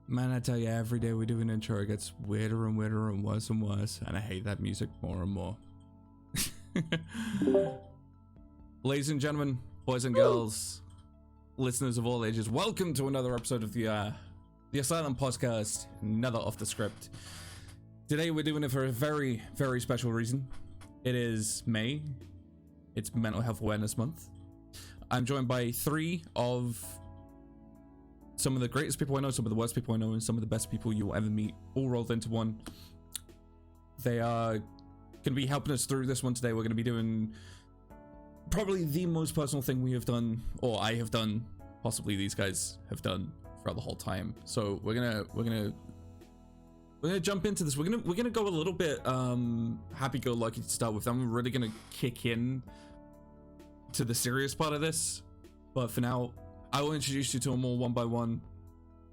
Man, I tell you, every day we do an intro, it gets weirder and weirder and worse, and I hate that music more and more. Ladies and gentlemen, boys and girls, listeners of all ages, welcome to another episode of the Asylum Podcast, another off the script. Today we're doing it for a very, very special reason. It is May. It's Mental Health Awareness Month. I'm joined by three of some of the greatest people I know, some of the worst people I know, and some of the best people you'll ever meet, all rolled into one. They are going to be helping us through this one today. We're going to be doing probably the most personal thing we have done, or I have done, possibly these guys have done throughout the whole time. So we're gonna jump into this. We're gonna go a little bit happy-go-lucky to start with. I'm really gonna kick in to the serious part of this, but for now, I will introduce you to them all one by one.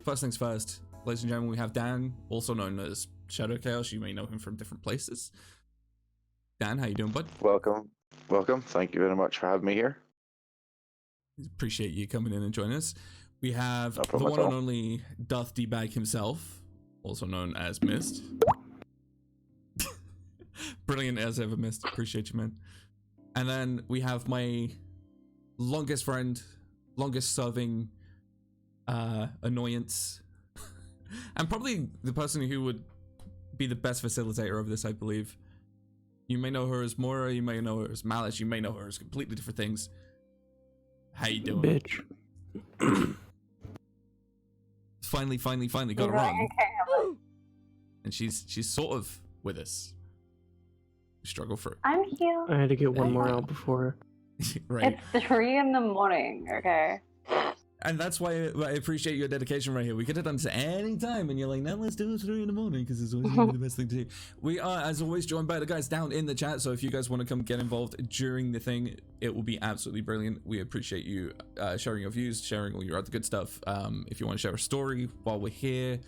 First things first, ladies and gentlemen, we have Dan, also known as Shadow Chaos. You may know him from different places. Dan, how you doing, bud? Welcome. Thank you very much for having me here. Appreciate you coming in and joining us. We have No the problem one at and all. only Darth D-Bag himself, also known as Mist. Brilliant as ever, Mist. Appreciate you, man. And then we have my longest friend, longest serving annoyance, and probably the person who would be the best facilitator of this, I believe. You may know her as Mora, you may know her as Malice, you may know her as completely different things. How you doing? Bitch. Finally got her on. And she's sort of with us. We struggle for it. I'm here. I had to get one There more you go. out before. Right. It's 3 in the morning, okay? And that's why I appreciate your dedication right here. We could have done this at any time, and you're like, no, let's do it 3 in the morning, because it's always gonna be the best thing to do. We are, as always, joined by the guys down in the chat, so if you guys want to come get involved during the thing, it will be absolutely brilliant. We appreciate you sharing your views, sharing all your other good stuff. If you want to share a story while we're here,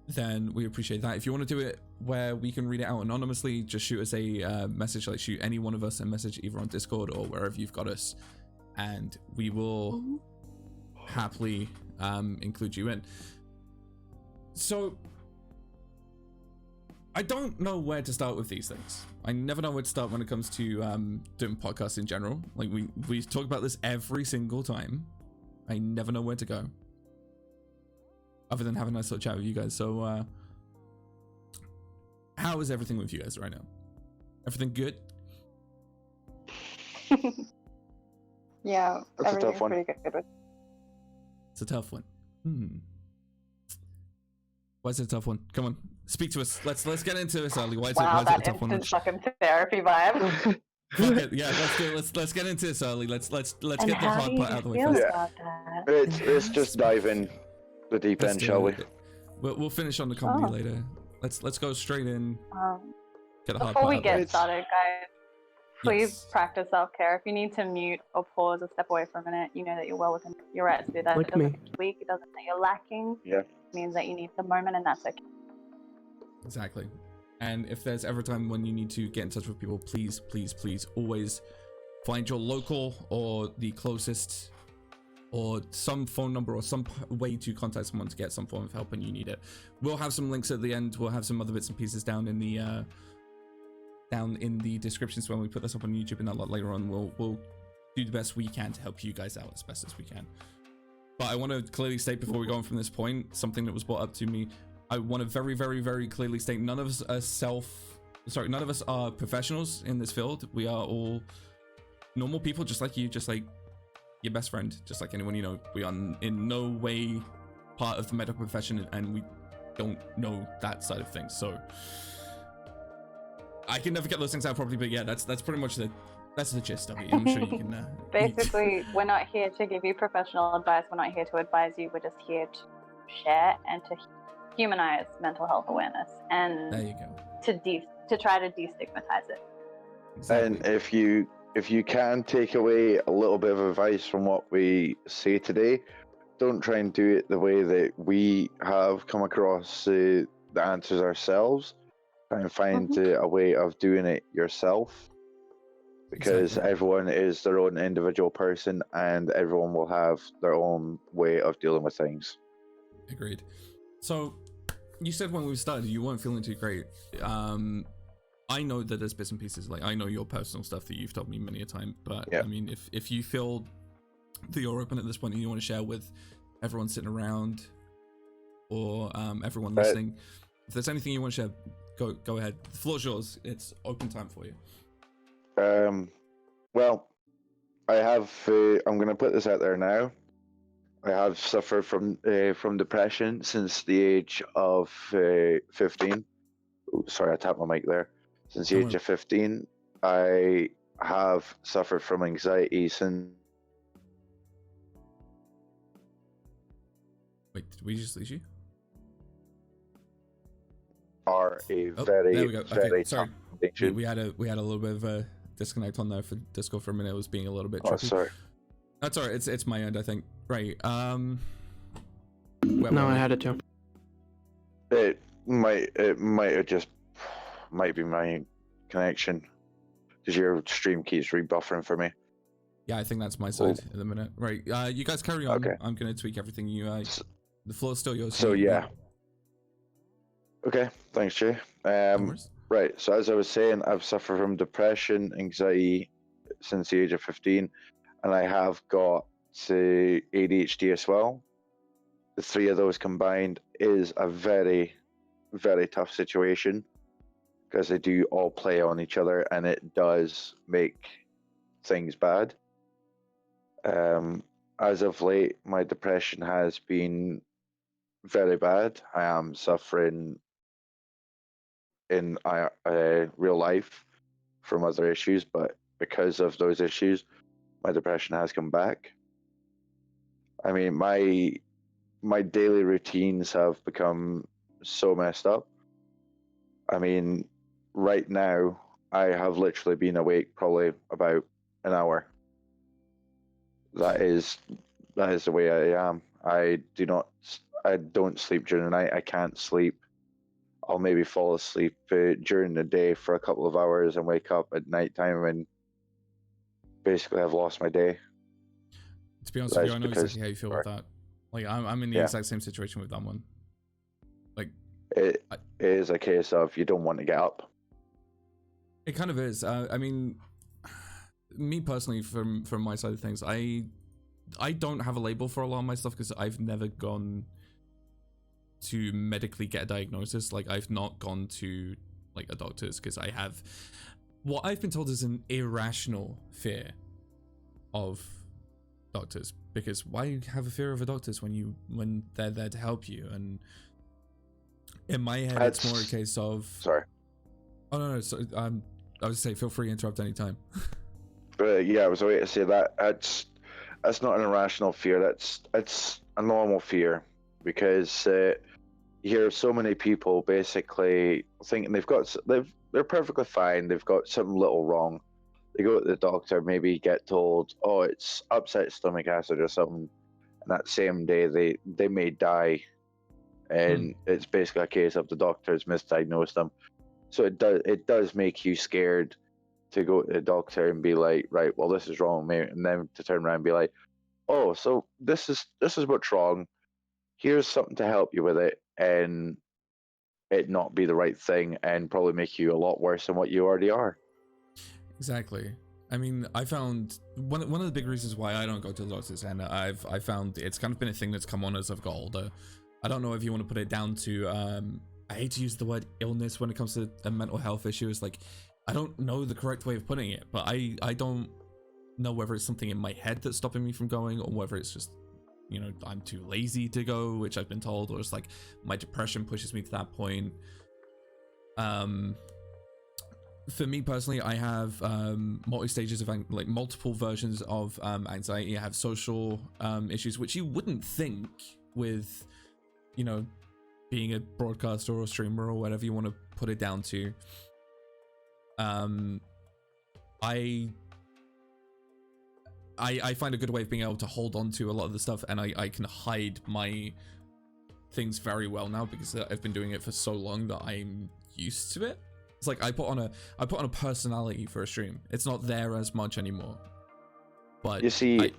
then we appreciate that. If you want to do it where we can read it out anonymously, just shoot us a message, like shoot any one of us a message either on Discord or wherever you've got us, and we will happily include you in. So I don't know where to start with these things. I never know where to start when it comes to doing podcasts in general. Like we talk about this every single time. I never know where to go other than have a nice little chat with you guys. So how is everything with you guys right now? Everything good? Yeah, That's a tough everything's one. pretty good. It's a tough one. Why is it a tough one? Come on, speak to us. Let's get into this, Ali. Why is Wow, it that a tough one? instant fucking therapy vibe. Fuck it. Yeah, let's do it. Let's get into this, Ali. Let's And get the how hard do you part out of the way feel first. about that? Let's just dive in the deep Let's end, do shall we? it. We'll finish on the comedy Oh. later. Let's go straight in. Get the hard Before part we out get of started, guys, please Yes. practice self-care. If you need to mute or pause or step away for a minute, you know that you're well within your right to do that. Like It doesn't me. mean you're weak. It doesn't mean you're lacking. Yeah. It means that you need the moment, and that's okay. Exactly. And if there's ever a time when you need to get in touch with people, please always find your local or the closest or some phone number or some way to contact someone to get some form of help when you need it. We'll have some links at the end. We'll have some other bits and pieces down in the descriptions when we put this up on YouTube, and a lot later on we'll do the best we can to help you guys out as best as we can. But I want to clearly state before we go on from this point something that was brought up to me. I want to very, very, very clearly state none of us are professionals in this field. We are all normal people, just like you, just like your best friend, just like anyone you know. We are in no way part of the medical profession, and we don't know that side of things. So I can never get those things out properly, but yeah, that's pretty much that's the gist of it. I'm sure you can. Basically, we're not here to give you professional advice. We're not here to advise you. We're just here to share and to humanize mental health awareness and There you go. to try to destigmatize it. Exactly. And if you can take away a little bit of advice from what we say today, don't try and do it the way that we have come across the answers ourselves. Try and find a way of doing it yourself. because Exactly. everyone is their own individual person, and everyone will have their own way of dealing with things. Agreed. So, you said when we started you weren't feeling too great. I know that there's bits and pieces. Like, I know your personal stuff that you've told me many a time. But Yeah. I mean, if you feel that you're open at this point and you want to share with everyone sitting around or everyone listening, if there's anything you want to share, go ahead. The floor's yours. It's open time for you. Well, I have. I'm going to put this out there now. I have suffered from depression since the age of 15. Ooh, sorry, I tapped my mic there. Since the Don't age worry. of 15, I have suffered from anxiety since. Wait, did we just lose you? Are a Oh, very, there we go. Okay, very sorry. tough addiction. We had a little bit of a disconnect on there for Discord for a minute. It was being a little bit Oh, tricky. sorry. That's alright. It's my end, I think. Right. No, I had it too. It might have just might be my connection because your stream keeps rebuffering for me. Yeah, I think that's my side at the minute. Right. You guys carry on. Okay. I'm gonna tweak everything. The floor's still yours. So yeah. Okay, thanks, Jay. No worries. Right. So as I was saying, I've suffered from depression, anxiety since the age of 15, and I have got ADHD as well. The three of those combined is a very, very tough situation because they do all play on each other, and it does make things bad. As of late, my depression has been very bad. I am suffering in real life from other issues, but because of those issues, my depression has come back. I mean, my daily routines have become so messed up. I mean, right now, I have literally been awake probably about an hour. That is the way I am. I don't sleep during the night. I can't sleep. I'll maybe fall asleep during the day for a couple of hours and wake up at nighttime and basically I've lost my day. To be honest with you, I know exactly how you feel with that. Like, I'm in the exact same situation with that one. Like, it is a case of you don't want to get up. It kind of is. I mean, me personally, from my side of things, I don't have a label for a lot of my stuff because I've never gone to medically get a diagnosis. Like, I've not gone to like a doctor's because I have what I've been told is an irrational fear of doctors. Because why have a fear of a doctor's when they're there to help you? And in my head, it's more a case of Oh no, so I would say feel free to interrupt anytime. Yeah, I was waiting to say that that's not an irrational fear. That's a normal fear because you hear so many people basically thinking they're perfectly fine. They've got something little wrong. They go to the doctor, maybe get told, "Oh, it's upset stomach acid or something," and that same day they may die, and it's basically a case of the doctors misdiagnosed them. So it does make you scared to go to the doctor and be like, right, well, this is wrong, mate, and then to turn around and be like, oh, so this is what's wrong. Here's something to help you with it, and it not be the right thing, and probably make you a lot worse than what you already are. Exactly. I mean, I found one of the big reasons why I don't go to the doctors, and I found it's kind of been a thing that's come on as I've got older. I don't know if you want to put it down to I hate to use the word illness when it comes to a mental health issue. It's like, I don't know the correct way of putting it, but I don't know whether it's something in my head that's stopping me from going, or whether it's just, you know, I'm too lazy to go, which I've been told, or it's like my depression pushes me to that point. For me personally, I have multi-stages of like multiple versions of anxiety. I have social issues, which you wouldn't think with, you know, being a broadcaster or a streamer or whatever you want to put it down to. I find a good way of being able to hold on to a lot of the stuff, and I can hide my things very well now because I've been doing it for so long that I'm used to it. It's like I put on a personality for a stream. It's not there as much anymore. But you see,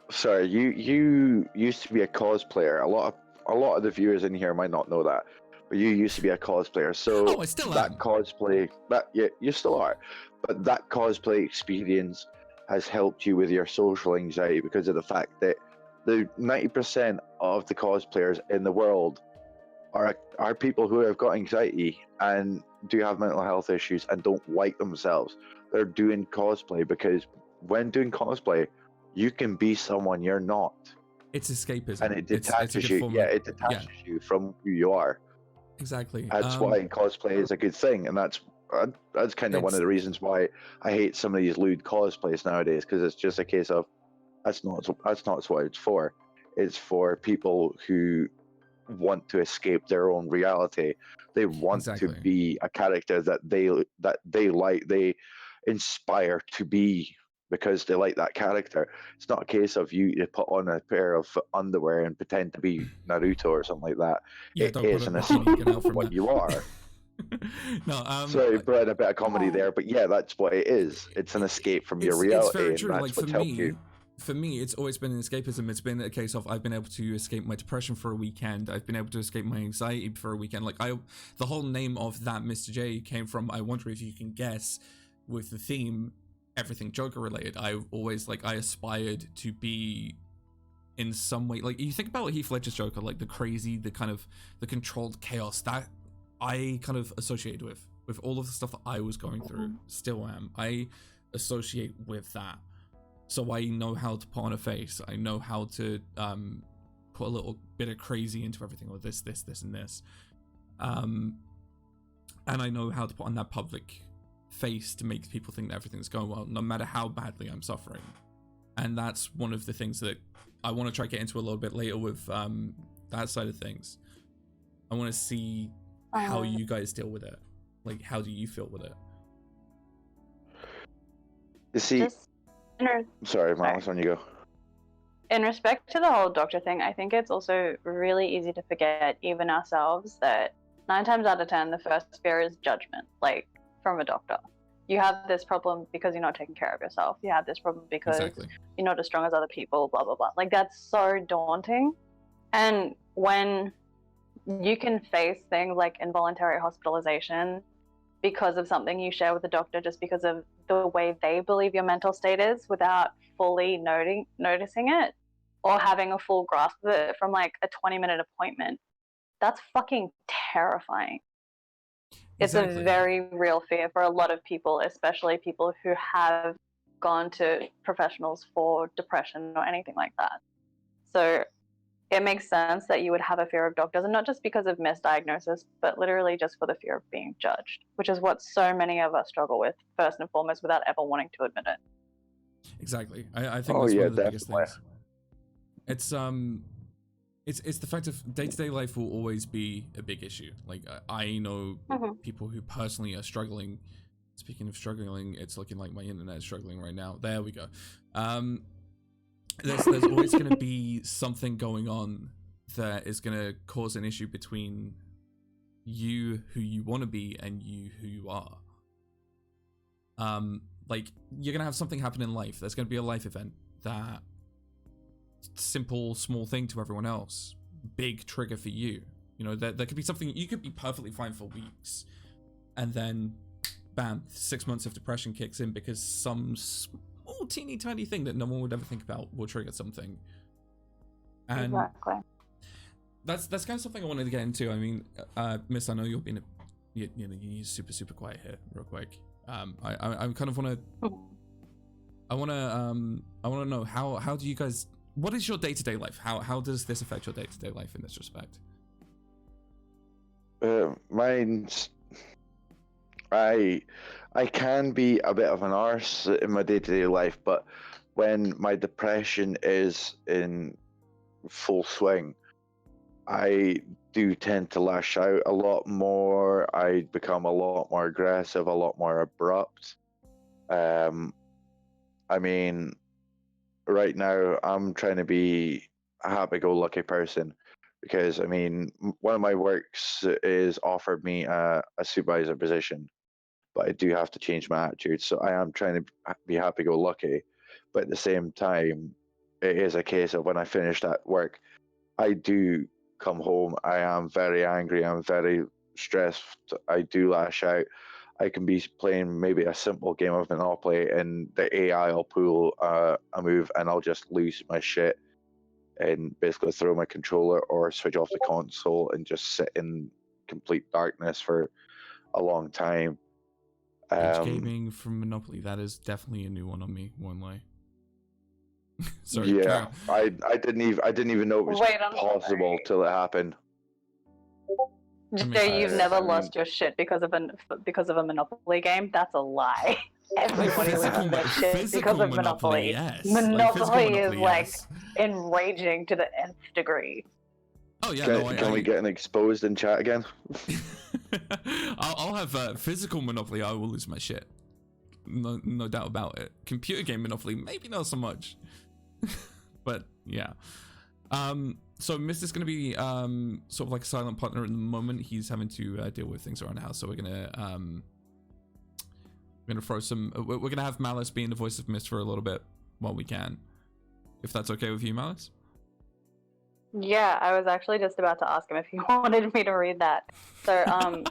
sorry, you used to be a cosplayer. A lot of the viewers in here might not know that, but you used to be a cosplayer. So I still that am. cosplay, that yeah, you still are, but that cosplay experience has helped you with your social anxiety because of the fact that the 90% of the cosplayers in the world are people who have got anxiety and do have mental health issues and don't like themselves. They're doing cosplay because when doing cosplay, you can be someone you're not. It's escapism. And it detaches it's a good you. form Yeah, of- it detaches you from who you are. Exactly. That's why cosplay is a good thing, and that's kind of one of the reasons why I hate some of these lewd cosplays nowadays, because it's just a case of that's not what it's for. It's for people who want to escape their own reality. They want Exactly. to be a character that they like, they inspire to be because they like that character. It's not a case of you put on a pair of underwear and pretend to be Naruto or something like that. Yeah, It don't is put an a bikini, get out escape from what that. you are. No, Sorry, brought a bit of comedy there, but yeah, that's what it is. It's an escape from your reality, it's very and true. that's Like what's helped you. for me, it's always been an escapism. It's been a case of I've been able to escape my depression for a weekend. I've been able to escape my anxiety for a weekend. Like the whole name of that Mr. J came from, I wonder if you can guess, with the theme, everything Joker related. I aspired to be in some way, like you think about Heath Ledger's Joker, like the crazy, the kind of the controlled chaos that I kind of associated with all of the stuff that I was going through, still am. I associate with that. So I know how to put on a face. I know how to put a little bit of crazy into everything, or this, and this. And I know how to put on that public face to make people think that everything's going well, no matter how badly I'm suffering. And that's one of the things that I want to try to get into a little bit later with that side of things. I want to see how you guys deal with it. Like, how do you feel with it? You see, sorry, Marlis, on you go. In respect to the whole doctor thing, I think it's also really easy to forget, even ourselves, that 9 times out of 10, the first fear is judgment, like from a doctor. You have this problem because you're not taking care of yourself. You have this problem because you're not as strong as other people, blah, blah, blah. Like, that's so daunting. And when you can face things like involuntary hospitalization because of something you share with the doctor, just because of the way they believe your mental state is, without fully noticing it or having a full grasp of it from like a 20-minute appointment, that's fucking terrifying. It's a very real fear for a lot of people, especially people who have gone to professionals for depression or anything like that. So it makes sense that you would have a fear of doctors, and not just because of misdiagnosis, but literally just for the fear of being judged, which is what so many of us struggle with, first and foremost, without ever wanting to admit it. Exactly. I think that's one of the biggest things. It's the fact of day-to-day life will always be a big issue. Like, I know people who personally are struggling. Speaking of struggling, it's looking like my internet is struggling right now. There we go. There's always going to be something going on that is going to cause an issue between you who you want to be and you who you are. Like, you're going to have something happen in life. There's going to be a life event that simple, small thing to everyone else, big trigger for you. You know, there could be something, you could be perfectly fine for weeks, and then bam, 6 months of depression kicks in because some small teeny tiny thing that no one would ever think about will trigger something. And exactly. That's kind of something I wanted to get into. I mean, Miss, I know you're being you're super quiet here real quick. I kind of want to I want to know how do you guys, what is your day-to-day life? How does this affect your day-to-day life in this respect? Mine's, I can be a bit of an arse in my day-to-day life, but when my depression is in full swing, I do tend to lash out a lot more. I become a lot more aggressive, a lot more abrupt. I mean, right now I'm trying to be a happy-go-lucky person, because I mean, one of my works is offered me a supervisor position, but I do have to change my attitude. So I am trying to be happy-go-lucky, but at the same time, it is a case of when I finish that work, I do come home. I am very angry. I'm very stressed. I do lash out. I can be playing maybe a simple game of Monopoly, and the AI will pull a move, and I'll just lose my shit and basically throw my controller or switch off the console and just sit in complete darkness for a long time. Rage gaming from Monopoly, that is definitely a new one on me, won't lie. Sorry. Yeah, I didn't even know it was possible till it happened. So you've never lost your shit because of a Monopoly game? That's a lie. Everybody loses their shit because of Monopoly. Yes. Monopoly is like enraging to the nth degree. Oh yeah, can we get an exposed in chat again? I'll have physical Monopoly. I will lose my shit. No doubt about it. Computer game Monopoly, maybe not so much. But yeah. So Mist is going to be sort of like a silent partner at the moment. He's having to deal with things around the house, so we're gonna throw some. We're gonna have Malice being the voice of Mist for a little bit while we can, if that's okay with you, Malice. Yeah, I was actually just about to ask him if he wanted me to read that. So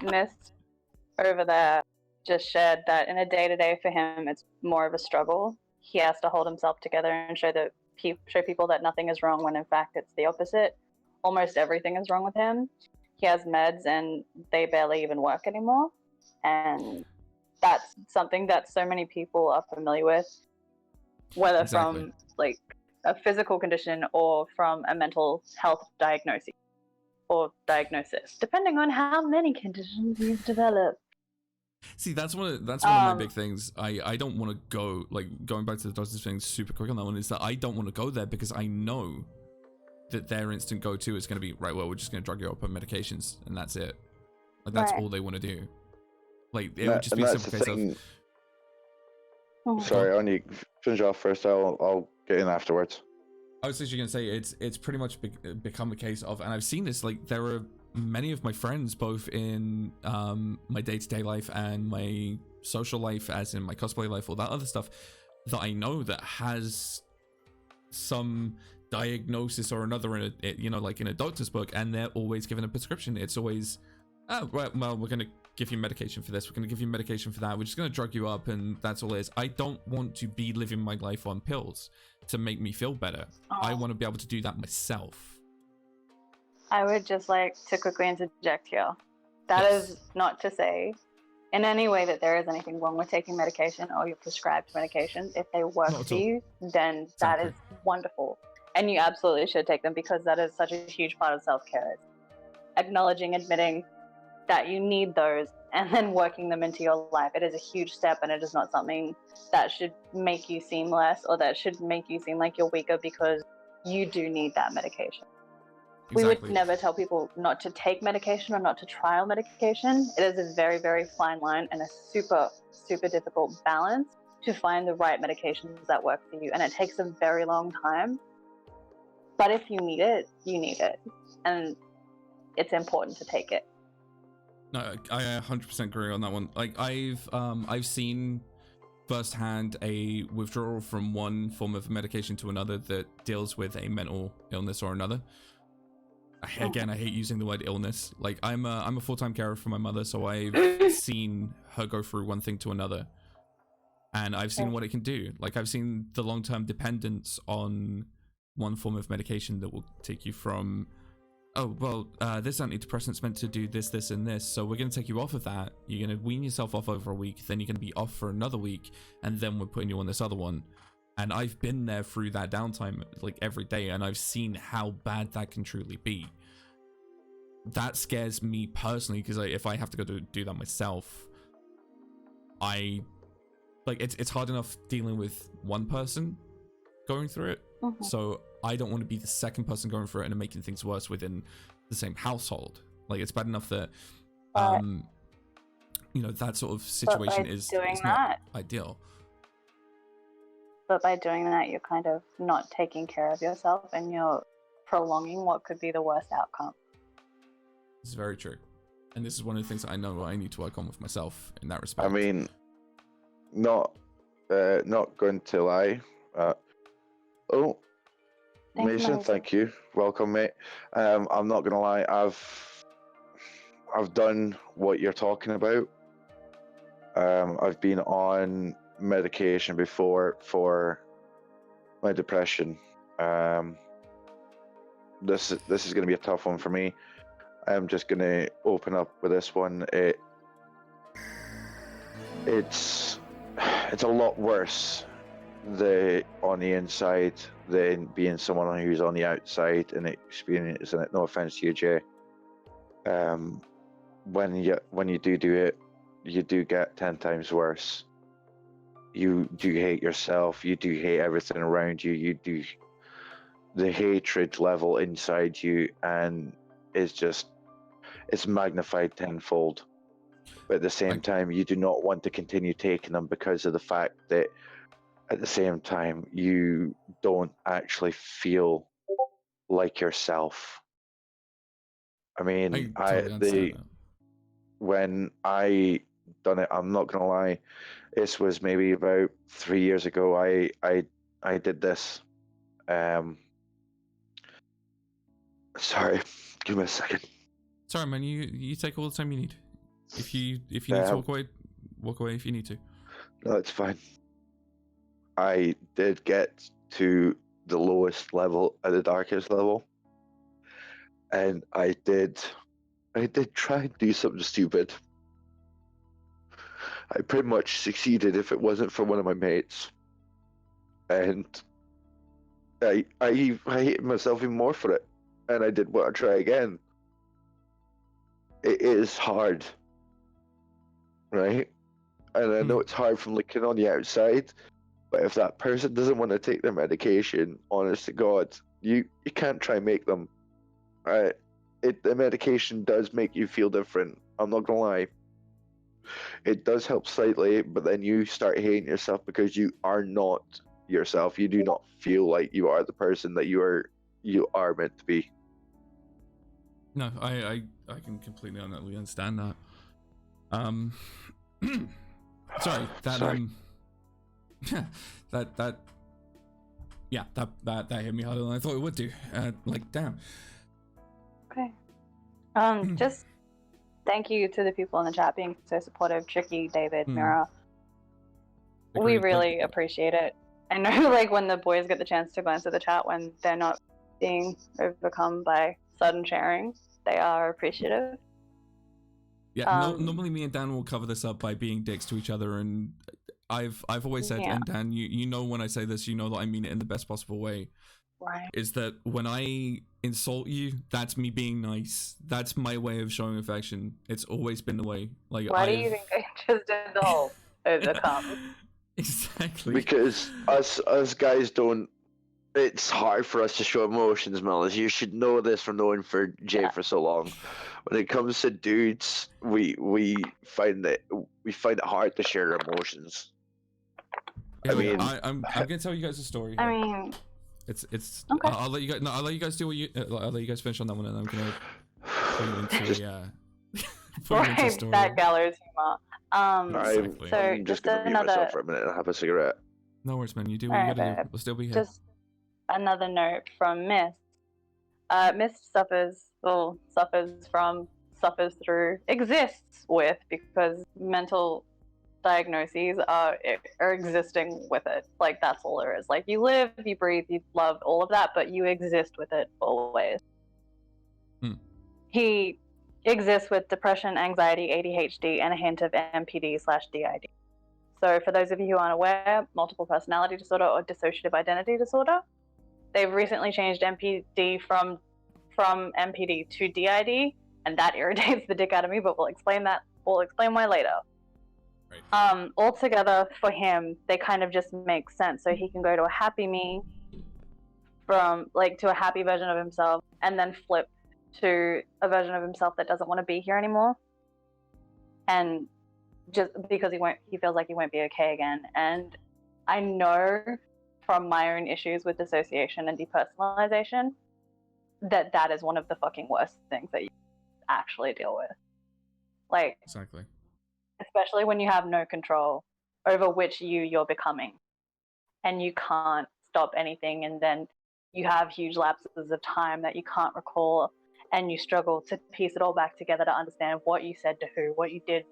Mist over there just shared that in a day-to-day for him, it's more of a struggle. He has to hold himself together and show people that nothing is wrong when in fact it's the opposite. Almost everything is wrong with him. He has meds and they barely even work anymore. And that's something that so many people are familiar with, whether from like a physical condition or from a mental health diagnosis, depending on how many conditions you've developed. See, that's one of my big things. I don't want to go, like, going back to the doctor's thing super quick on that one, is that I don't want to go there because I know that their instant go-to is going to be, right, well, we're just going to drug you up on medications and that's it. Like, that's all they want to do. Like, it would just be a simple case of... Sorry, on you finish off first, I'll get in afterwards. I was literally going to say, it's pretty much become a case of, and I've seen this, like, there are many of my friends, both in my day-to-day life and my social life, as in my cosplay life, all that other stuff, that I know that has some diagnosis or another in a, you know, like in a doctor's book, and they're always given a prescription. It's always, oh, right, well, we're going to give you medication for this, we're going to give you medication for that, we're just going to drug you up, and that's all it is. I don't want to be living my life on pills to make me feel better. I want to be able to do that myself. I would just like to quickly interject here. That is not to say in any way that there is anything wrong with taking medication or your prescribed medications. If they work for you, then that is wonderful. And you absolutely should take them, because that is such a huge part of self-care. Acknowledging, admitting that you need those and then working them into your life. It is a huge step, and it is not something that should make you seem less, or that should make you seem like you're weaker because you do need that medication. We would never tell people not to take medication or not to trial medication. It is a very, very fine line and a super, super difficult balance to find the right medications that work for you. And it takes a very long time. But if you need it, you need it. And it's important to take it. No, I 100% agree on that one. Like, I've seen firsthand a withdrawal from one form of medication to another that deals with a mental illness or another. Again, I hate using the word illness. Like, I'm a full-time carer for my mother, so I've seen her go through one thing to another, and I've seen what it can do. Like, I've seen the long-term dependence on one form of medication that will take you from, oh, well, this antidepressant's meant to do this, this, and this, so we're going to take you off of that. You're going to wean yourself off over a week, then you're going to be off for another week, and then we're putting you on this other one. And I've been there through that downtime, like, every day, and I've seen how bad that can truly be. That scares me personally, because if I have to go do that myself, it's hard enough dealing with one person going through it. So I don't want to be the second person going through it and making things worse within the same household. Like, it's bad enough that, you know, that sort of situation is not ideal. But by doing that, you're kind of not taking care of yourself, and you're prolonging what could be the worst outcome. This is very true. And this is one of the things that I know I need to work on with myself in that respect. I mean, not going to lie. Mason, thank you. Welcome, mate. I'm not gonna lie. I've done what you're talking about. I've been on medication before for my depression. This is gonna be a tough one for me. I'm just gonna open up with this one. It's a lot worse on the inside than being someone who's on the outside and experiencing it. No offense to you, Jay. When you do it, you do get 10 times worse. You do hate yourself. You do hate everything around you. You do. The hatred level inside you, and it's magnified tenfold. But at the same time, you do not want to continue taking them because of the fact that at the same time, you don't actually feel like yourself. I mean, when I done it, I'm not gonna lie, this was maybe about 3 years ago. I did this. Sorry, give me a second. Sorry, man. You take all the time you need. If you need to walk away if you need to. No, it's fine. I did get to the lowest level at the darkest level, and I did try and do something stupid. I pretty much succeeded if it wasn't for one of my mates, and I hated myself even more for it, and I did want to try again. It is hard, right? And I know it's hard from looking on the outside, but if that person doesn't want to take their medication, honest to God, you can't try and make them. Right? The medication does make you feel different. I'm not gonna lie. It does help slightly, but then you start hating yourself because you are not yourself. You do not feel like you are the person that you are meant to be. No, I can completely understand that. Sorry, that hit me harder than I thought it would do. Damn. Okay. Just thank you to the people in the chat being so supportive. Tricky, David, Mira. We really appreciate it. I know, when the boys get the chance to glance at the chat when they're not being overcome by sudden sharing, they are appreciative. Yeah, normally me and Dan will cover this up by being dicks to each other, and I've always said, and Dan, you know when I say this, you know that I mean it in the best possible way. Right. Is that when I insult you, that's me being nice. That's my way of showing affection. It's always been the way. Why do you think I just did the whole overcome? Exactly. Because us guys don't. It's hard for us to show emotions, Mellis. You should know this from knowing for Jay for so long. When it comes to dudes, we find it hard to share emotions. Yeah, I'm gonna tell you guys a story. I mean, it's okay. I'll let you guys. No, I'll let you guys do what you. I'll let you guys finish on that one, and I'm gonna put you into a story. That gallows humor. Exactly. So I'm just gonna mute myself for a minute and have a cigarette. No worries, man. You do what you gotta do. We'll still be here. Just another note from Mist. Mist suffers exists with, because mental diagnoses are existing with it. That's all there is. You live, you breathe, you love, all of that, but you exist with it always. He exists with depression, anxiety, ADHD, and a hint of MPD/DID. So for those of you who aren't aware, multiple personality disorder or dissociative identity disorder, they've recently changed MPD from MPD to DID, and that irritates the dick out of me, but we'll explain why later. Right. Altogether, for him, they kind of just make sense. So he can go to a happy me, to a happy version of himself, and then flip to a version of himself that doesn't want to be here anymore. And just because he feels like he won't be okay again. And I know from my own issues with dissociation and depersonalization, that is one of the fucking worst things that you actually deal with. Like, Exactly. especially when you have no control over which you're becoming, and you can't stop anything, and then you have huge lapses of time that you can't recall, and you struggle to piece it all back together to understand what you said to who, what you did,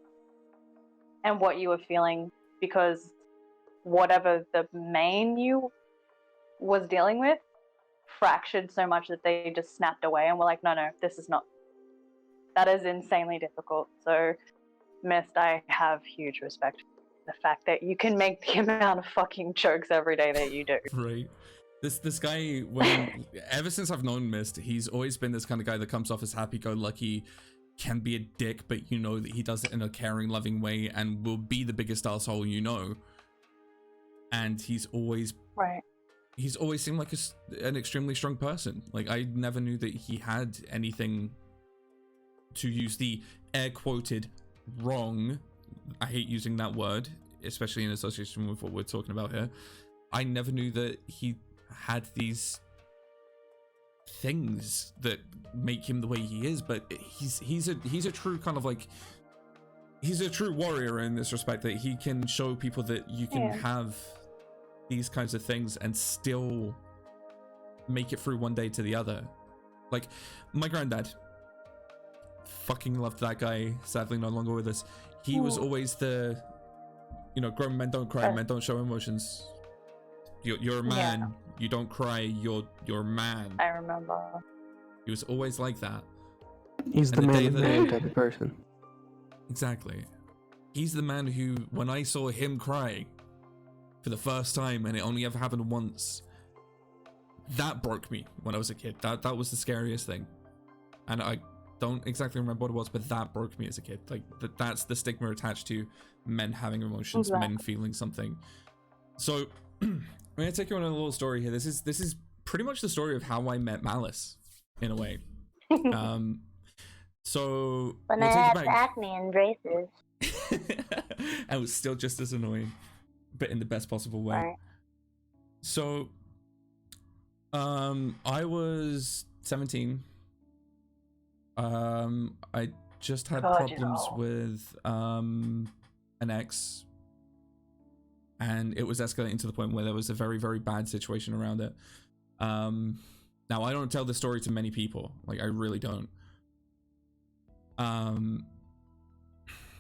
and what you were feeling, because whatever the main you was dealing with fractured so much that they just snapped away and were like, no, this is not. That is insanely difficult. So, Mist, I have huge respect for the fact that you can make the amount of fucking jokes every day that you do. Right. This guy, ever since I've known Mist, he's always been this kind of guy that comes off as happy-go-lucky, can be a dick, but you know that he does it in a caring, loving way, and will be the biggest asshole you know. And he's always seemed like an extremely strong person. Like, I never knew that he had anything, to use the air quoted wrong, I hate using that word, especially in association with what we're talking about here. I never knew that he had these things that make him the way he is, but he's a true kind of like, he's a true warrior in this respect, that he can show people that you can have these kinds of things and still make it through one day to the other. Like, my granddad, fucking loved that guy, sadly no longer with us. He was always the, you know, grown men don't cry, men don't show emotions. You're a man, you don't cry, you're a man. I remember. He was always like that. He's the man of man type of person. Exactly. He's the man who, when I saw him cry for the first time, and it only ever happened once, that broke me when I was a kid. That was the scariest thing. And I don't exactly remember what it was, but that broke me as a kid. Like, that's the stigma attached to men having emotions, men feeling something. So I'm gonna take you on a little story here. This is pretty much the story of how I met Malice, in a way. So when I had acne and braces. I was still just as annoying, but in the best possible way. Right. So I was 17. I just had problems with an ex, and it was escalating to the point where there was a very, very bad situation around it. Now, I don't tell this story to many people, like, I really don't.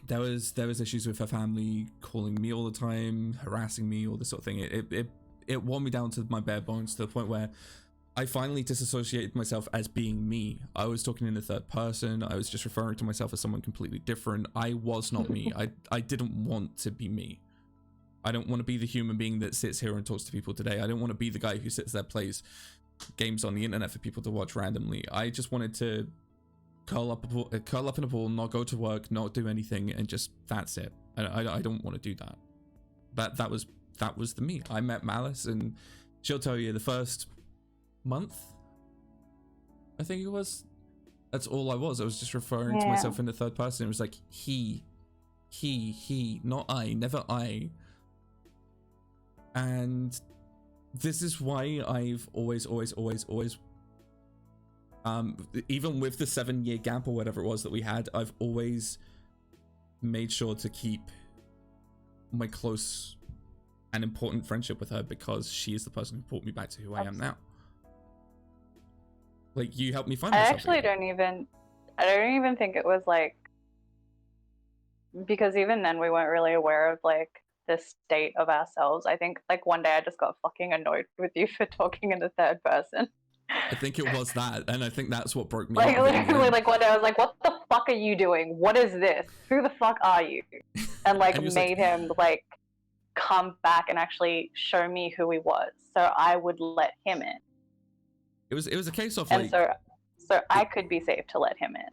There was issues with her family calling me all the time, harassing me, all this sort of thing. It wore me down to my bare bones, to the point where I finally disassociated myself as being me. I was talking in the third person. I was just referring to myself as someone completely different. I was not me. I didn't want to be me. I don't want to be the human being that sits here and talks to people today. I don't want to be the guy who sits there, plays games on the internet for people to watch randomly. I just wanted to curl up in a ball, not go to work, not do anything, and just, that's it. I don't want to do that. That was the me. I met Malice, and she'll tell you the first month, I think it was, that's all I was. I was just referring to myself in the third person. It was like he, not I, never I. And this is why I've always even with the 7-year gap or whatever it was that we had, I've always made sure to keep my close and important friendship with her, because she is the person who brought me back to who I am now. Like, you helped me find myself. I actually don't even think it was like, because even then we weren't really aware of like the state of ourselves. I think like one day I just got fucking annoyed with you for talking in the third person. I think it was that, and I think that's what broke me. Like, literally, like one day I was like, "What the fuck are you doing? What is this? Who the fuck are you?" And like made him like come back and actually show me who he was, so I would let him in. It was a case of like, and so I could be safe to let him in.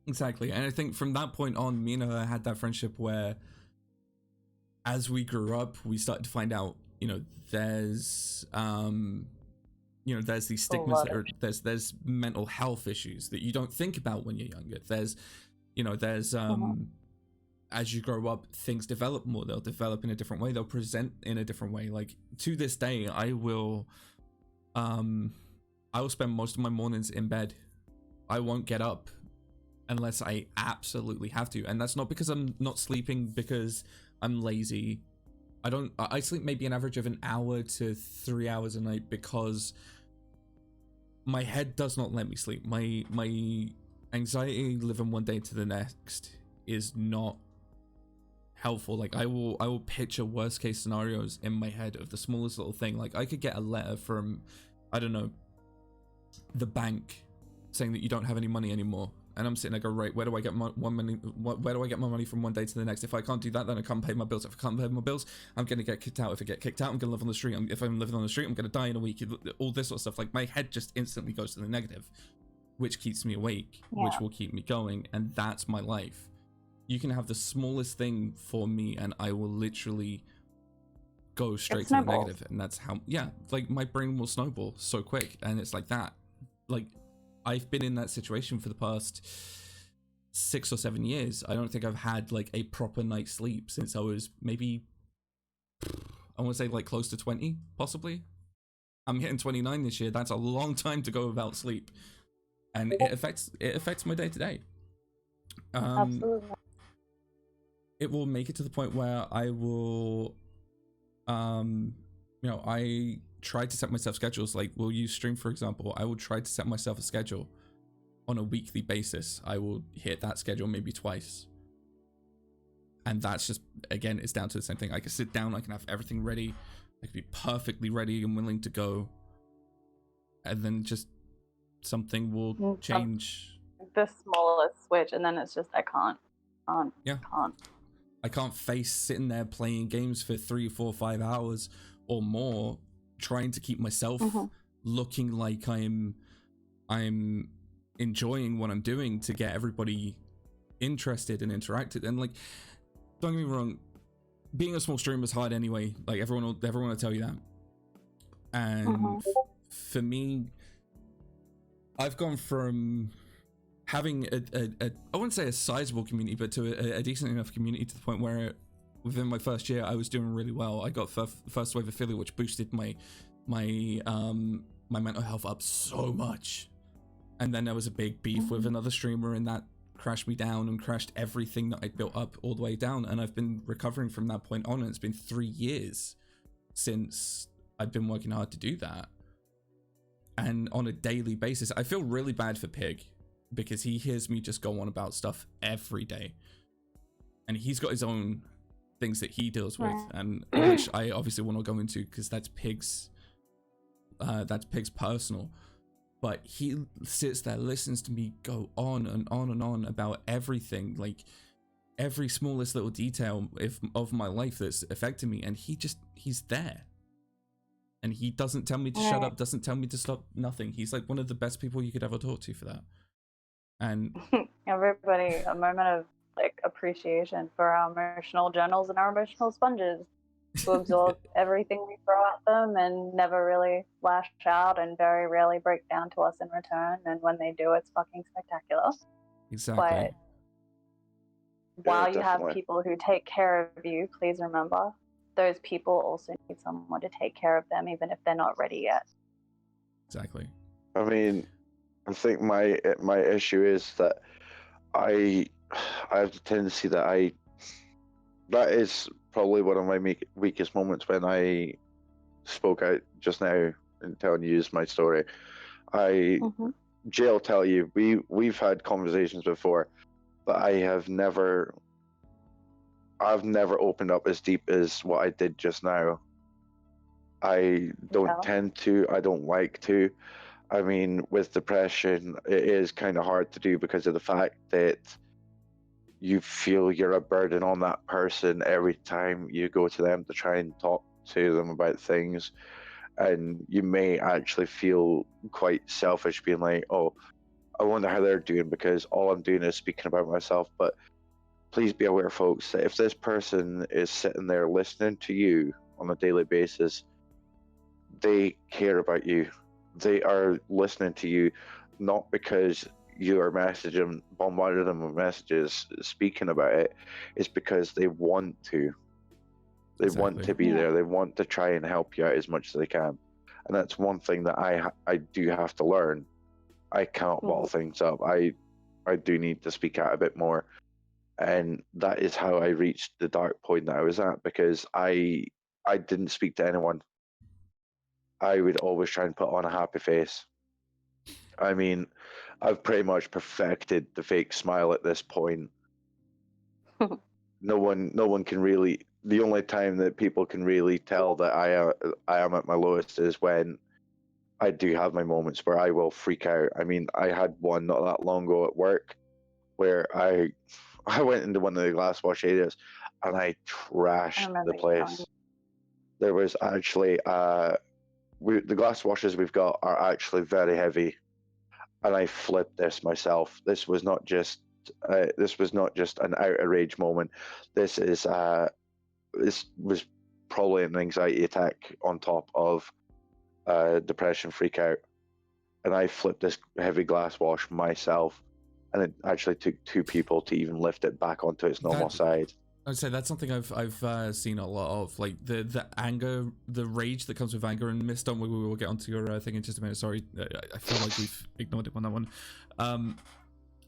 Exactly, and I think from that point on, me and her had that friendship where, as we grew up, we started to find out, there's there's these stigmas that are, there's mental health issues that you don't think about when you're younger. There's as you grow up, things develop more. They'll develop in a different way. They'll present in a different way. Like, to this day, I will I will spend most of my mornings in bed. I won't get up unless I absolutely have to. And that's not because I'm not sleeping because I'm lazy. I sleep maybe an average of an hour to 3 hours a night because my head does not let me sleep. My anxiety living one day to the next is not helpful. Like I will picture worst case scenarios in my head of the smallest little thing. Like I could get a letter from, I don't know, the bank saying that you don't have any money anymore, and I'm sitting there go, right, where do I get my money from one day to the next? If I can't do that, then I can't pay my bills. If I can't pay my bills, I'm gonna get kicked out. If I get kicked out, I'm gonna live on the street. If I'm living on the street, I'm gonna die in a week. All this sort of stuff. Like my head just instantly goes to the negative, which keeps me awake, which will keep me going, and that's my life. You can have the smallest thing for me and I will literally go straight to the negative. And that's how, like my brain will snowball so quick. And it's like that. Like I've been in that situation for the past 6 or 7 years. I don't think I've had like a proper night's sleep since I was maybe, I want to say like close to 20, possibly. I'm hitting 29 this year. That's a long time to go without sleep. And it affects my day to day. Absolutely. It will make it to the point where I will, I try to set myself schedules. Like we'll use Stream, for example. I will try to set myself a schedule on a weekly basis. I will hit that schedule maybe twice. And that's just, again, it's down to the same thing. I can sit down, I can have everything ready. I can be perfectly ready and willing to go. And then just something will change. The smallest switch, and then it's just, I can't. I can't face sitting there playing games for 3, 4, 5 hours or more, trying to keep myself looking like I'm enjoying what I'm doing to get everybody interested and interacted. And like, don't get me wrong, being a small streamer is hard anyway. Like everyone will tell you that. And for me, I've gone from having a I wouldn't say a sizable community, but to a decent enough community to the point where within my first year I was doing really well. I got first wave affiliate, which boosted my mental health up so much. And then there was a big beef with another streamer, and that crashed me down and crashed everything that I built up all the way down. And I've been recovering from that point on, and it's been 3 years since I've been working hard to do that. And on a daily basis, I feel really bad for Pig, because he hears me just go on about stuff every day, and he's got his own things that he deals with, and which I obviously will not go into because that's Pig's personal. But he sits there, listens to me go on and on and on about everything, like every smallest little detail of my life that's affected me, and he's there. And he doesn't tell me to shut up, doesn't tell me to stop, nothing. He's like one of the best people you could ever talk to for that. And everybody, a moment of like appreciation for our emotional journals and our emotional sponges who absorb everything we throw at them and never really lash out and very rarely break down to us in return. And when they do, it's fucking spectacular. Exactly. But while you have people who take care of you, please remember those people also need someone to take care of them, even if they're not ready yet. Exactly. I mean, I think my issue is that I have the tendency that is probably one of my weakest moments when I spoke out just now and telling you my story. Jay'll tell you, we've had conversations before, but I've never opened up as deep as what I did just now. I don't tend to, I don't like to. I mean, with depression, it is kind of hard to do because of the fact that you feel you're a burden on that person every time you go to them to try and talk to them about things. And you may actually feel quite selfish being like, oh, I wonder how they're doing because all I'm doing is speaking about myself. But please be aware, folks, that if this person is sitting there listening to you on a daily basis, they care about you. They are listening to you, not because you are bombarding them with messages, speaking about it. It's because they want to. They want to be there. They want to try and help you out as much as they can. and that's one thing that I do have to learn. I cannot bottle things up. I do need to speak out a bit more, and that is how I reached the dark point that I was at, because I didn't speak to anyone. I would always try and put on a happy face. I mean, I've pretty much perfected the fake smile at this point. No one can really. The only time that people can really tell that I am at my lowest is when I do have my moments where I will freak out. I mean, I had one not that long ago at work where I went into one of the glass wash areas and I trashed the place. There was actually the glass washers we've got are actually very heavy, and I flipped this myself. This was not just an out of rage moment. This was probably an anxiety attack on top of depression freak out, and I flipped this heavy glass wash myself, and it actually took 2 people to even lift it back onto its normal side. I'd say that's something I've seen a lot of, like the anger, the rage that comes with anger. And Miss, don't we will get onto your thing in just a minute. Sorry, I feel like we've ignored it on that one.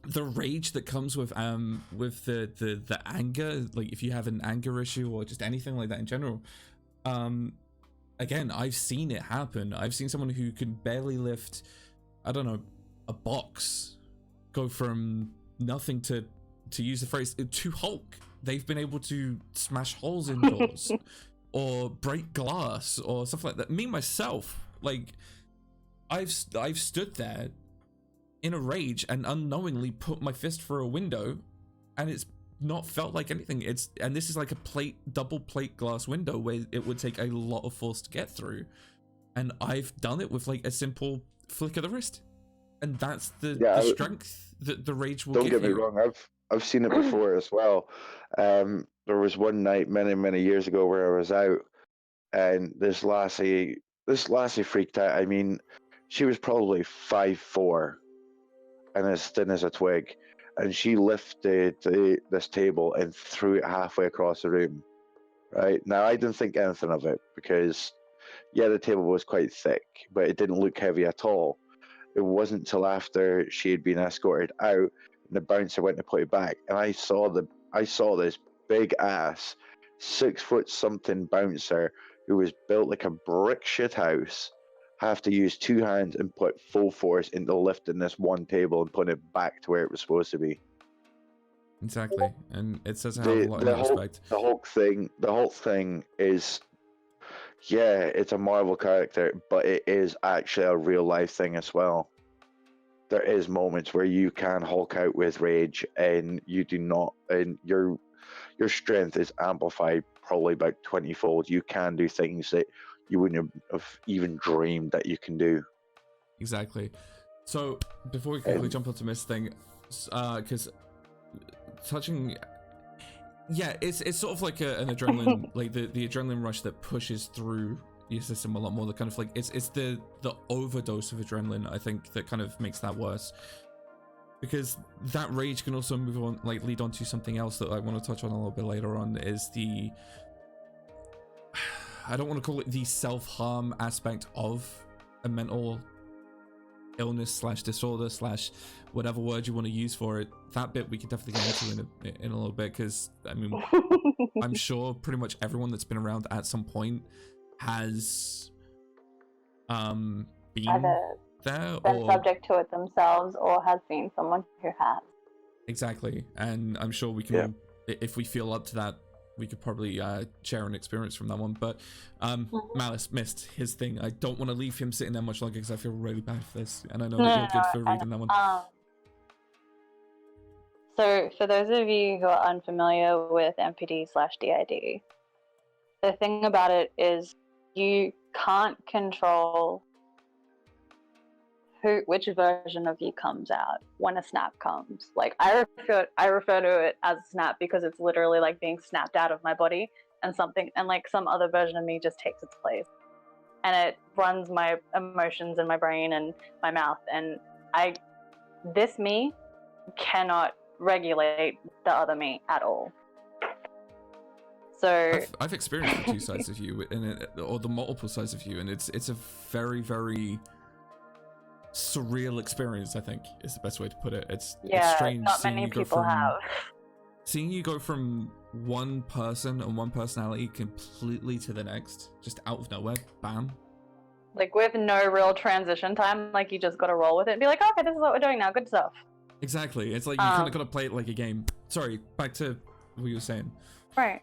The rage that comes with the anger, like if you have an anger issue or just anything like that in general. Again, I've seen it happen. I've seen someone who can barely lift, I don't know, a box, go from nothing to use the phrase, to Hulk. They've been able to smash holes in doors or break glass or stuff like that. Me, myself, like, I've stood there in a rage and unknowingly put my fist through a window, and it's not felt like anything. And this is like a double plate glass window where it would take a lot of force to get through, and I've done it with like a simple flick of the wrist, and that's the strength that the rage will give you. Don't get me wrong, I've seen it before as well. There was one night many years ago where I was out, and this lassie freaked out. I mean, she was probably 5'4" and as thin as a twig, and she lifted this table and threw it halfway across the room. Right now, I didn't think anything of it because, yeah, the table was quite thick, but it didn't look heavy at all. It wasn't till after she had been escorted out and the bouncer went to put it back, and I saw this big ass 6 foot something bouncer who was built like a brick shit house have to use 2 hands and put full force into lifting this one table and putting it back to where it was supposed to be. Exactly, and it says a lot in respect. The Hulk thing is, yeah, it's a Marvel character, but it is actually a real life thing as well. There is moments where you can Hulk out with rage, and you do not, and your strength is amplified probably about 20-fold. You can do things that you wouldn't have even dreamed that you can do. Exactly. So before we quickly jump onto Miss thing, because touching, yeah, it's sort of like an adrenaline, like the adrenaline rush that pushes through your system a lot more. The kind of like it's the overdose of adrenaline, I think, that kind of makes that worse. Because that rage can also move on, like lead on to something else that I want to touch on a little bit later on, is the, I don't want to call it the self-harm aspect of a mental illness / disorder / whatever word you want to use for it. That bit we can definitely get into in a little bit, because I mean, I'm sure pretty much everyone that's been around at some point has been there been or subject to it themselves, or has seen someone who has. Exactly, and I'm sure we can, if we feel up to that, we could probably share an experience from that one. But Malice missed his thing. I don't want to leave him sitting there much longer because I feel really bad for this, and I know that you're good for reading that one. So for those of you who are unfamiliar with MPD/DID, the thing about it is you can't control which version of you comes out when a snap comes. Like I refer to it as a snap because it's literally like being snapped out of my body, and like some other version of me just takes its place, and it runs my emotions in my brain and my mouth, and this me cannot regulate the other me at all. So I've experienced the two sides of you, or the multiple sides of you, and it's a very, very surreal experience. I think is the best way to put it. It's strange not seeing many you go people have. seeing you go from one person and one personality completely to the next, just out of nowhere, bam. Like with no real transition time, like you just gotta roll with it and be like, okay, this is what we're doing now, good stuff. Exactly. It's like you kind of gotta play it like a game. Sorry, back to what you were saying. Right.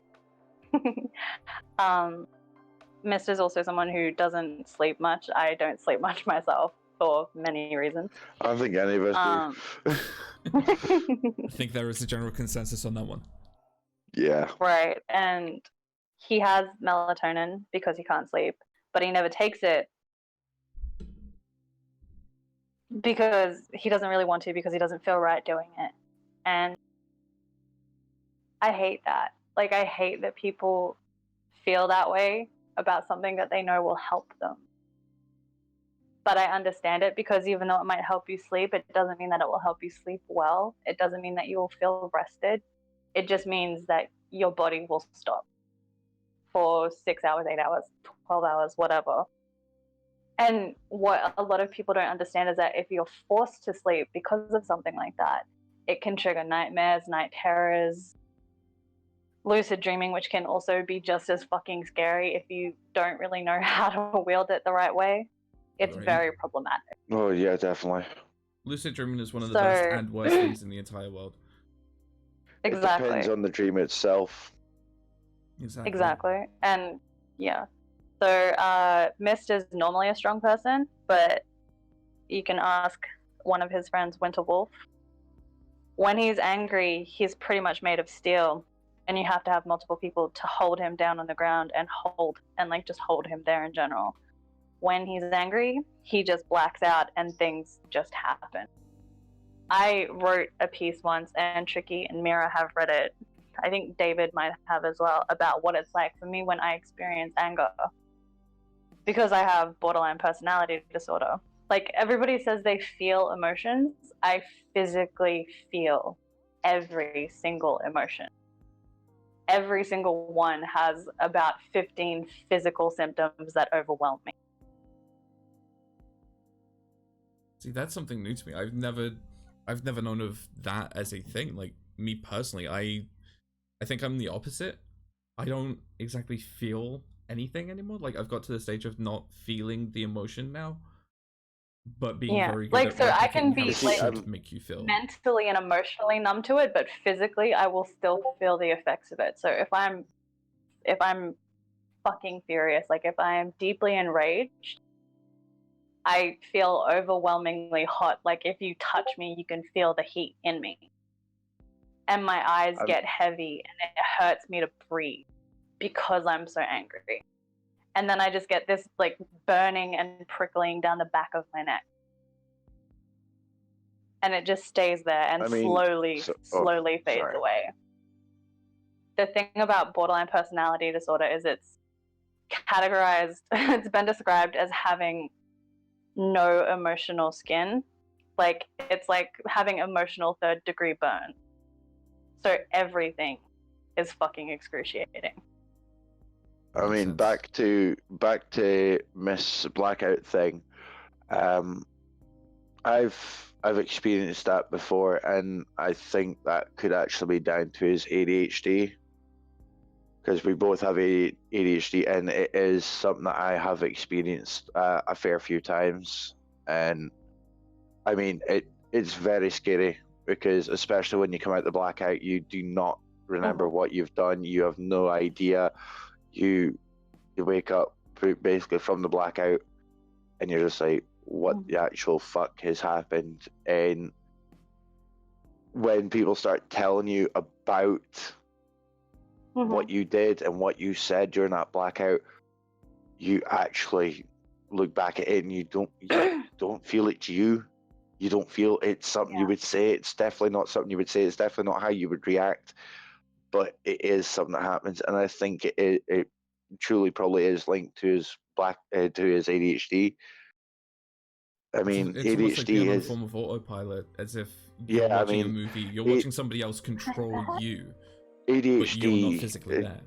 Mist is also someone who doesn't sleep much. I don't sleep much myself for many reasons. I don't think any of us do. I think there is a general consensus on that one. Yeah. Right. And he has melatonin because he can't sleep, but he never takes it because he doesn't really want to, because he doesn't feel right doing it. And I hate that. Like, I hate that people feel that way about something that they know will help them. But I understand it, because even though it might help you sleep, it doesn't mean that it will help you sleep well. It doesn't mean that you will feel rested. It just means that your body will stop for 6 hours, 8 hours, 12 hours, whatever. And what a lot of people don't understand is that if you're forced to sleep because of something like that, it can trigger nightmares, night terrors, lucid dreaming, which can also be just as fucking scary if you don't really know how to wield it the right way. It's very problematic. Oh yeah, definitely. Lucid dreaming is one of the best and worst things in the entire world. Exactly. It depends on the dream itself. Exactly. And yeah. So Mist is normally a strong person, but you can ask one of his friends, Winterwolf. When he's angry, he's pretty much made of steel, and you have to have multiple people to hold him down on the ground and just hold him there in general. When he's angry, he just blacks out and things just happen. I wrote a piece once, and Tricky and Mira have read it. I think David might have as well, about what it's like for me when I experience anger. Because I have borderline personality disorder. Like, everybody says they feel emotions. I physically feel every single emotion. Every single one has about 15 physical symptoms that overwhelm me. See, that's something new to me. I've never known of that as a thing. Like, me personally, I think I'm the opposite. I don't exactly feel anything anymore. Like, I've got to the stage of not feeling the emotion now, but being very good at I can be make you feel mentally and emotionally numb to it, but physically I will still feel the effects of it. So if I'm fucking furious, like if I am deeply enraged, I feel overwhelmingly hot. Like if you touch me, you can feel the heat in me. And my eyes get heavy and it hurts me to breathe because I'm so angry. And then I just get this like burning and prickling down the back of my neck. And it just stays there and slowly fades away. The thing about borderline personality disorder is it's categorized, it's been described as having no emotional skin. Like, it's like having emotional third-degree burn. So everything is fucking excruciating. I mean, back to Miss Blackout thing. I've experienced that before, and I think that could actually be down to his ADHD, because we both have ADHD, and it is something that I have experienced a fair few times. And I mean, it's very scary, because especially when you come out the blackout, you do not remember what you've done. You have no idea. You wake up basically from the blackout, and you're just like, what the actual fuck has happened? And when people start telling you about what you did and what you said during that blackout, you actually look back at it and you don't feel it's you. You don't feel it's something you would say. It's definitely not something you would say. It's definitely not how you would react. But it is something that happens, and I think it truly probably is linked to his ADHD. I mean, it's ADHD almost like being on a is form of autopilot, as if you're watching a movie, you're watching somebody else control you, ADHD, but you're not physically there.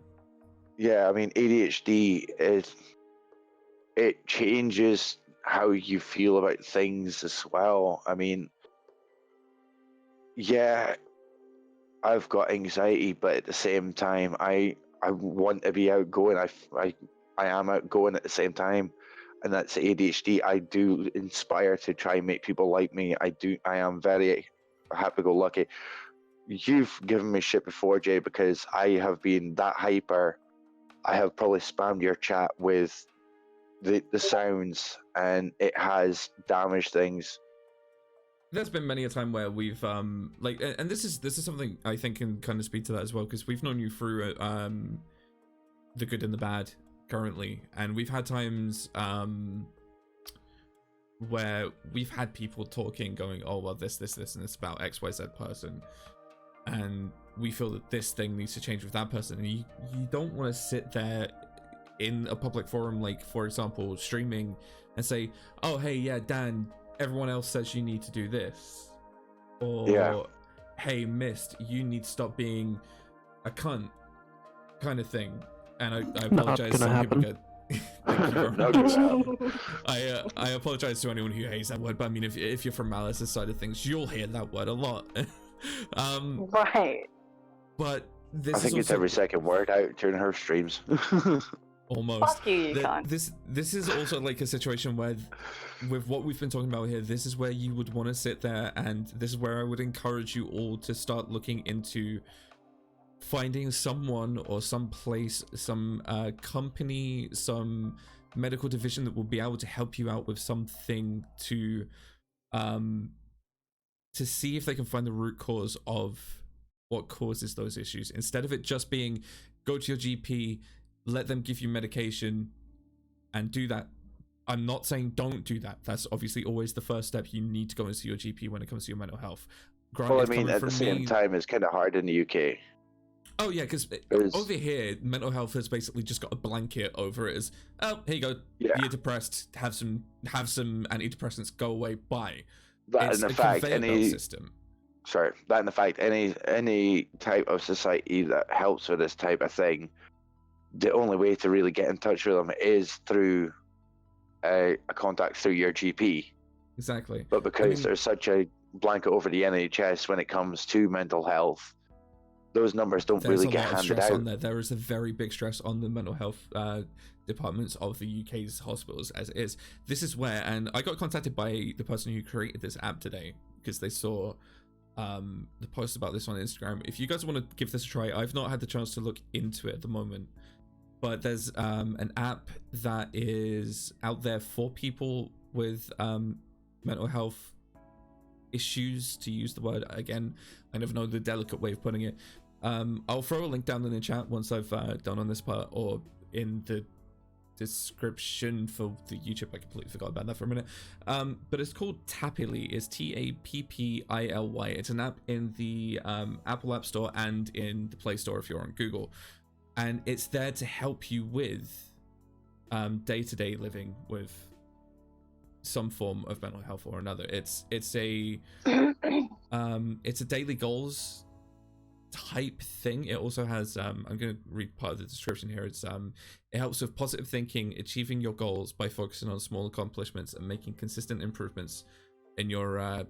yeah, I mean, ADHD it changes how you feel about things as well. I mean, yeah, I've got anxiety, but at the same time, I want to be outgoing. I am outgoing at the same time, and that's ADHD. I do inspire to try and make people like me. I am very happy-go-lucky. You've given me shit before, Jay, because I have been that hyper. I have probably spammed your chat with the sounds, and it has damaged things. There's been many a time where we've like, and this is something I think can kind of speak to that as well, because we've known you through the good and the bad currently, and we've had times where we've had people talking, going, oh well, this and it's about XYZ person, and we feel that this thing needs to change with that person, and you don't want to sit there in a public forum, like for example streaming, and say, oh hey, yeah, Dan, everyone else says you need to do this, or hey Mist, you need to stop being a cunt, kind of thing. And I apologize. Some people get thank you very much. I apologize to anyone who hates that word, but I mean, if you're from Malice's side of things, you'll hear that word a lot. Right. But this I think it's every second word out during her streams. Almost. Fuck you can't. This is also like a situation where, with what we've been talking about here, this is where you would want to sit there, and this is where I would encourage you all to start looking into finding someone or some place, some company, some medical division that will be able to help you out with something to see if they can find the root cause of what causes those issues, instead of it just being go to your GP, let them give you medication and do that. I'm not saying don't do that. That's obviously always the first step. You need to go and see your GP when it comes to your mental health. Granted, well, I mean, at the same time, it's kind of hard in the UK. Oh yeah, because over here, mental health has basically just got a blanket over it. As, oh, here you go, you're depressed. Have some antidepressants. Go away. Bye. That it's in the fact, system. Sorry, that in the fact, any type of society that helps with this type of thing, the only way to really get in touch with them is through a contact through your GP. Exactly. But because there's such a blanket over the NHS when it comes to mental health, those numbers don't really get handed out. On there. There is a very big stress on the mental health departments of the UK's hospitals as it is. This is where, and I got contacted by the person who created this app today because they saw the post about this on Instagram. If you guys want to give this a try, I've not had the chance to look into it at the moment, but there's an app that is out there for people with mental health issues, to use the word. Again, I never know the delicate way of putting it. I'll throw a link down in the chat once I've done on this part, or in the description for the YouTube. I completely forgot about that for a minute. But it's called Tappily. It's Tappily. It's an app in the Apple App Store and in the Play Store if you're on Google, and it's there to help you with day-to-day living with some form of mental health or another. It's a daily goals type thing. It also has I'm going to read part of the description here. It's it helps with positive thinking, achieving your goals by focusing on small accomplishments and making consistent improvements in your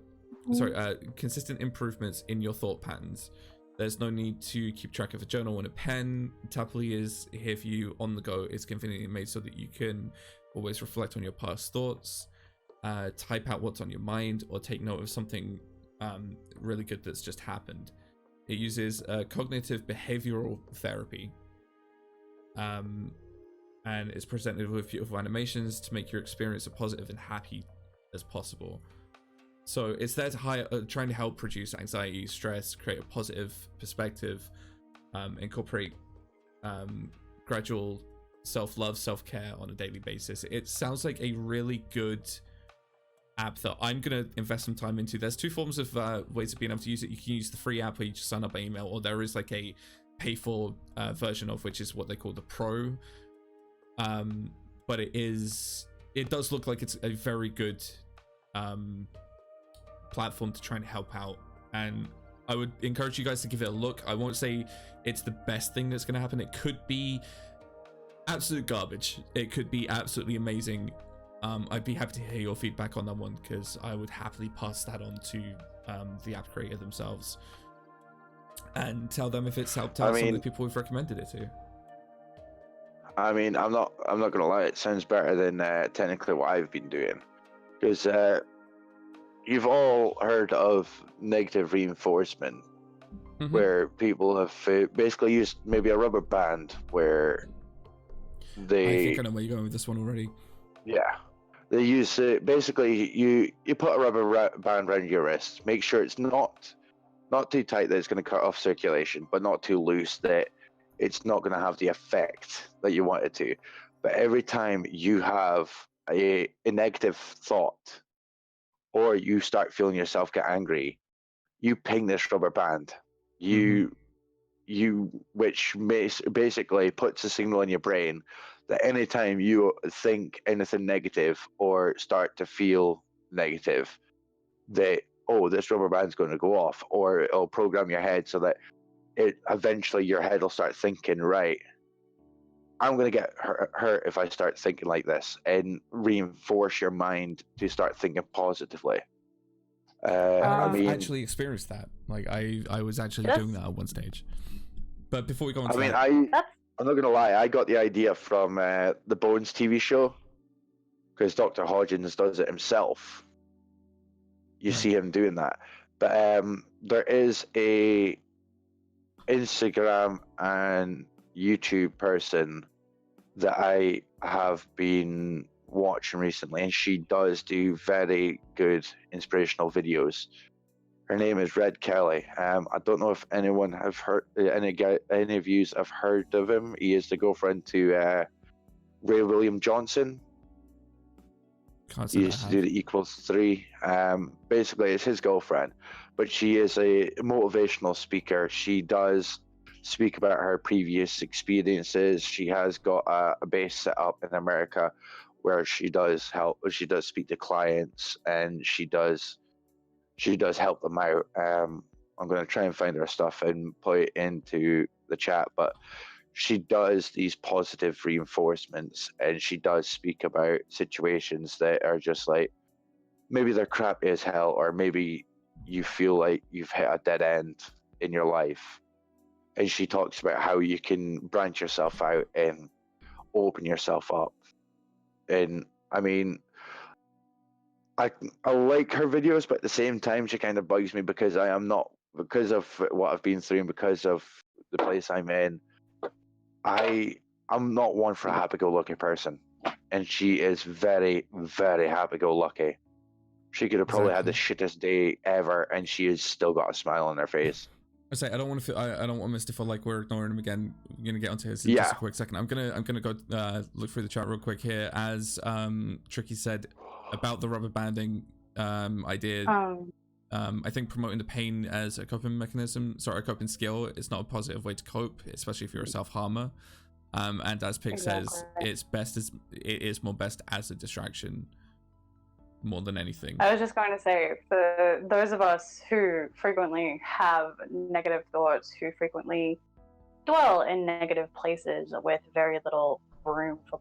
consistent improvements in your thought patterns. There's no need to keep track of a journal and a pen. Tappily is here for you on the go. It's conveniently made so that you can always reflect on your past thoughts, type out what's on your mind, or take note of something really good that's just happened. It uses cognitive behavioral therapy, and it's presented with beautiful animations to make your experience as positive and happy as possible. So it's there to trying to help reduce anxiety, stress, create a positive perspective, incorporate gradual self-love, self-care on a daily basis. It sounds like a really good app that I'm going to invest some time into. There's two forms of ways of being able to use it. You can use the free app where you just sign up by email, or there is like a pay for version of, which is what they call the Pro. But it does look like it's a very good platform to try and help out, and I would encourage you guys to give it a look. I won't say it's the best thing that's going to happen. It could be absolute garbage. It could be absolutely amazing. I'd be happy to hear your feedback on that one, because I would happily pass that on to the app creator themselves and tell them if it's helped out some of the people we've recommended it to. I mean, I'm not gonna lie. It sounds better than technically what I've been doing, because you've all heard of negative reinforcement, where people have basically used maybe a rubber band where they. I think I know where you're going with this one already. Yeah, they use basically you put a rubber band around your wrist. Make sure it's not too tight that it's going to cut off circulation, but not too loose that it's not going to have the effect that you want it to. But every time you have a negative thought, or you start feeling yourself get angry, you ping this rubber band. Which basically puts a signal in your brain that anytime you think anything negative or start to feel negative, that this rubber band's going to go off, or it'll program your head so that it eventually your head will start thinking, right, I'm going to get hurt if I start thinking like this, and reinforce your mind to start thinking positively. I've actually experienced that. Like I was actually doing that at one stage. But before we go on to that, I'm not going to lie, I got the idea from the Bones TV show, because Dr. Hodgins does it himself. You see him doing that. But there is a Instagram and YouTube person that I have been watching recently, and she does do very good inspirational videos. Her name is Red Kelly. I don't know if anyone have heard, any of you have heard of him. He is the girlfriend to Ray William Johnson. He used to do the Equals3. Basically, it's his girlfriend, but she is a motivational speaker. She does speak about her previous experiences. She has got a base set up in America where she does speak to clients, and she does help them out. I'm going to try and find her stuff and put it into the chat, but she does these positive reinforcements, and she does speak about situations that are just like, maybe they're crappy as hell, or maybe you feel like you've hit a dead end in your life. And she talks about how you can branch yourself out and open yourself up. And I mean, I like her videos, but at the same time, she kind of bugs me because because of what I've been through and because of the place I'm in. I'm not one for a happy-go-lucky person, and she is very, very happy-go-lucky. She could have probably had the shittest day ever, and she has still got a smile on her face. I say I don't want Miss to feel like we're ignoring him again. We're gonna get onto his in just a quick second. I'm gonna go look through the chat real quick here. As Tricky said about the rubber banding idea. I think promoting the pain as a coping mechanism, a coping skill, is not a positive way to cope, especially if you're a self-harmer. And as Pig says, it is more best as a distraction more than anything. I was just going to say, for those of us who frequently have negative thoughts, who frequently dwell in negative places with very little room for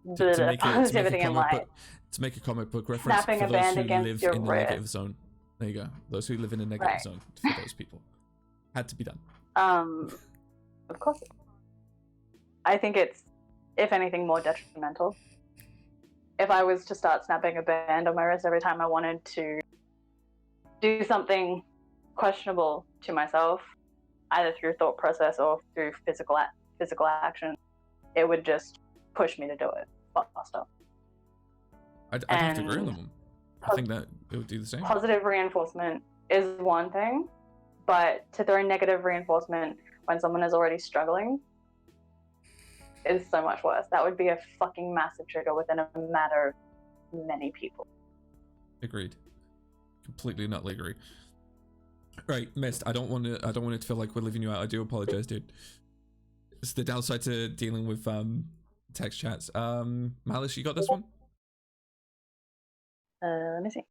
positivity in life. To make a comic book reference, snapping for a those band who against live in the wrist. negative zone. There you go. Those who live in a negative zone, for those people. Had to be done. Of course. I think it's, if anything, more detrimental. If I was to start snapping a band on my wrist every time I wanted to do something questionable to myself, either through thought process or through physical action, it would just push me to do it faster. I'd have to agree on them. I think that it would do the same. Positive reinforcement is one thing, but to throw negative reinforcement when someone is already struggling is so much worse. That would be a fucking massive trigger within a matter of many people. Agreed. Completely not agree. Right, Mist, I don't want it to feel like we're leaving you out. I do apologize, dude. It's the downside to dealing with text chats. Malice, you got this one? Let me see.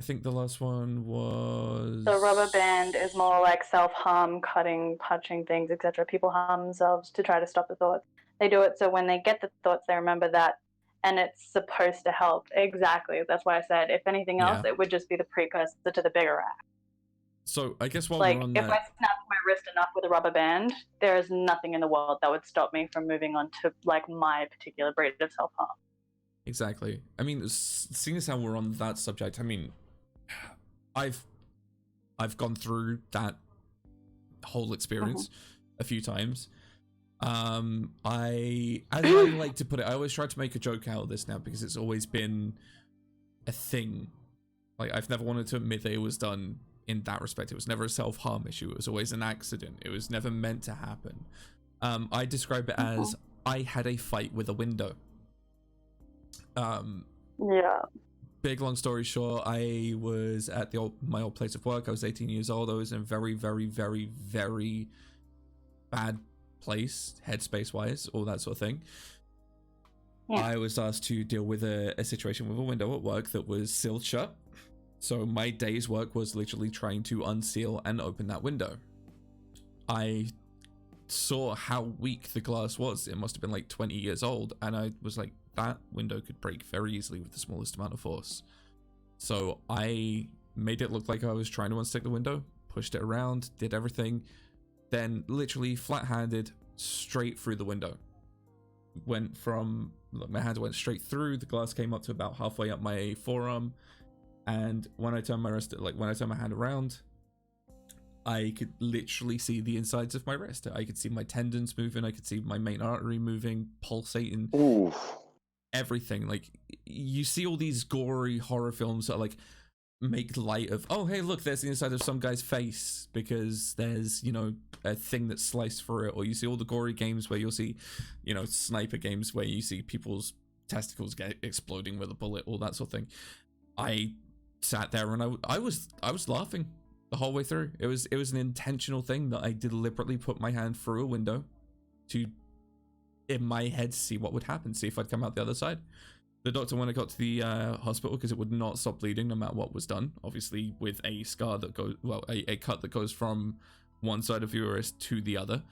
I think the last one was... The rubber band is more like self-harm, cutting, punching things, etc. People harm themselves to try to stop the thoughts. They do it so when they get the thoughts, they remember that, and it's supposed to help. Exactly. That's why I said, if anything else, it would just be the precursor to the bigger act. So I guess while like, we're on if that, I snapped my wrist enough with a rubber band, there is nothing in the world that would stop me from moving on to like my particular breed of self-harm. exactly. I mean, seeing as how we're on that subject, I mean, I've gone through that whole experience a few times. As I like to put it, I always try to make a joke out of this now because it's always been a thing. Like, I've never wanted to admit that it was done in that respect. It was never a self-harm issue. It was always an accident. It was never meant to happen. I describe it as I had a fight with a window. Yeah. Big long story short, I was at my old place of work. I was 18 years old. I was in a very, very, very, very bad place, headspace wise, all that sort of thing. Yeah. I was asked to deal with a situation with a window at work that was sealed shut. So my day's work was literally trying to unseal and open that window. I saw how weak the glass was. It must have been like 20 years old, and I was like, that window could break very easily with the smallest amount of force. So I made it look like I was trying to unstick the window, pushed it around, did everything, then literally flat-handed straight through the window. Went from, my hand went straight through, the glass came up to about halfway up my forearm, and when I turned my wrist, like when I turned my hand around, I could literally see the insides of my wrist. I could see my tendons moving, I could see my main artery moving, pulsating. Ooh. Everything. Like, you see all these gory horror films that like make light of, oh hey look, there's the inside of some guy's face because there's, you know, a thing that's sliced through it. Or you see all the gory games where you'll see, you know, sniper games where you see people's testicles get exploding with a bullet, all that sort of thing. I sat there and I was laughing the whole way through. It was an intentional thing that I deliberately put my hand through a window to, in my head, see what would happen, see if I'd come out the other side. The doctor, when I got to the hospital, because it would not stop bleeding no matter what was done, obviously with a scar that goes, well, a cut that goes from one side of your wrist to the other,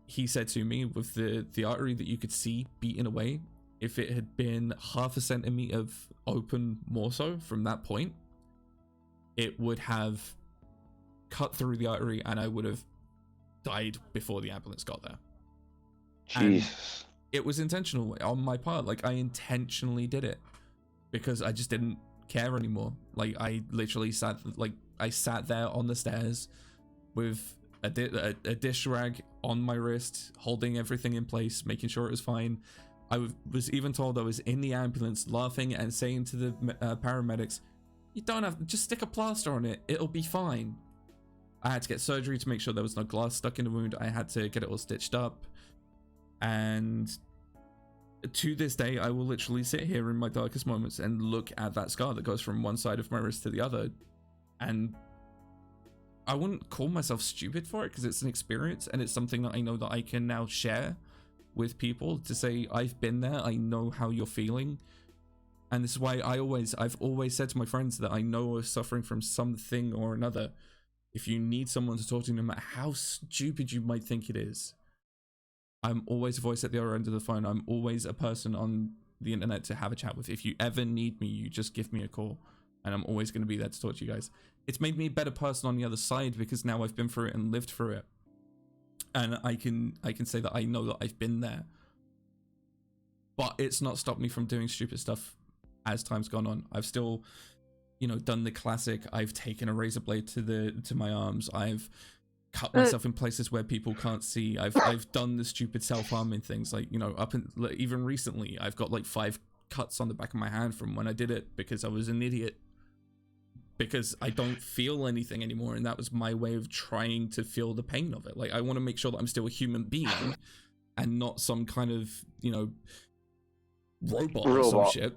he said to me, with the artery that you could see beating away, if it had been half a centimeter open more so from that point, it would have cut through the artery and I would have died before the ambulance got there. Jesus. And it was intentional on my part. Like, I intentionally did it because I just didn't care anymore. Like, I literally sat there on the stairs with a dish rag on my wrist, holding everything in place, making sure it was fine. I was even told I was in the ambulance laughing and saying to the paramedics, you don't have to, just stick a plaster on it, it'll be fine. I had to get surgery to make sure there was no glass stuck in the wound. I had to get it all stitched up. And to this day, I will literally sit here in my darkest moments and look at that scar that goes from one side of my wrist to the other. And I wouldn't call myself stupid for it because it's an experience and it's something that I know that I can now share with people to say, I've been there, I know how you're feeling. And this is why I've always said to my friends that I know are suffering from something or another. If you need someone to talk to, no matter how stupid you might think it is, I'm always a voice at the other end of the phone. I'm always a person on the internet to have a chat with. If you ever need me, you just give me a call and I'm always going to be there to talk to you guys. It's made me a better person on the other side because now I've been through it and lived through it. And I can say that I know that I've been there. But it's not stopped me from doing stupid stuff as time's gone on. I've still, you know, done the classic. I've taken a razor blade to my arms. I've cut myself in places where people can't see. I've done the stupid self-harming things, like, you know, even recently I've got like 5 cuts on the back of my hand from when I did it because I was an idiot. Because I don't feel anything anymore, and that was my way of trying to feel the pain of it. Like, I want to make sure that I'm still a human being and not some kind of, you know, robot or some shit.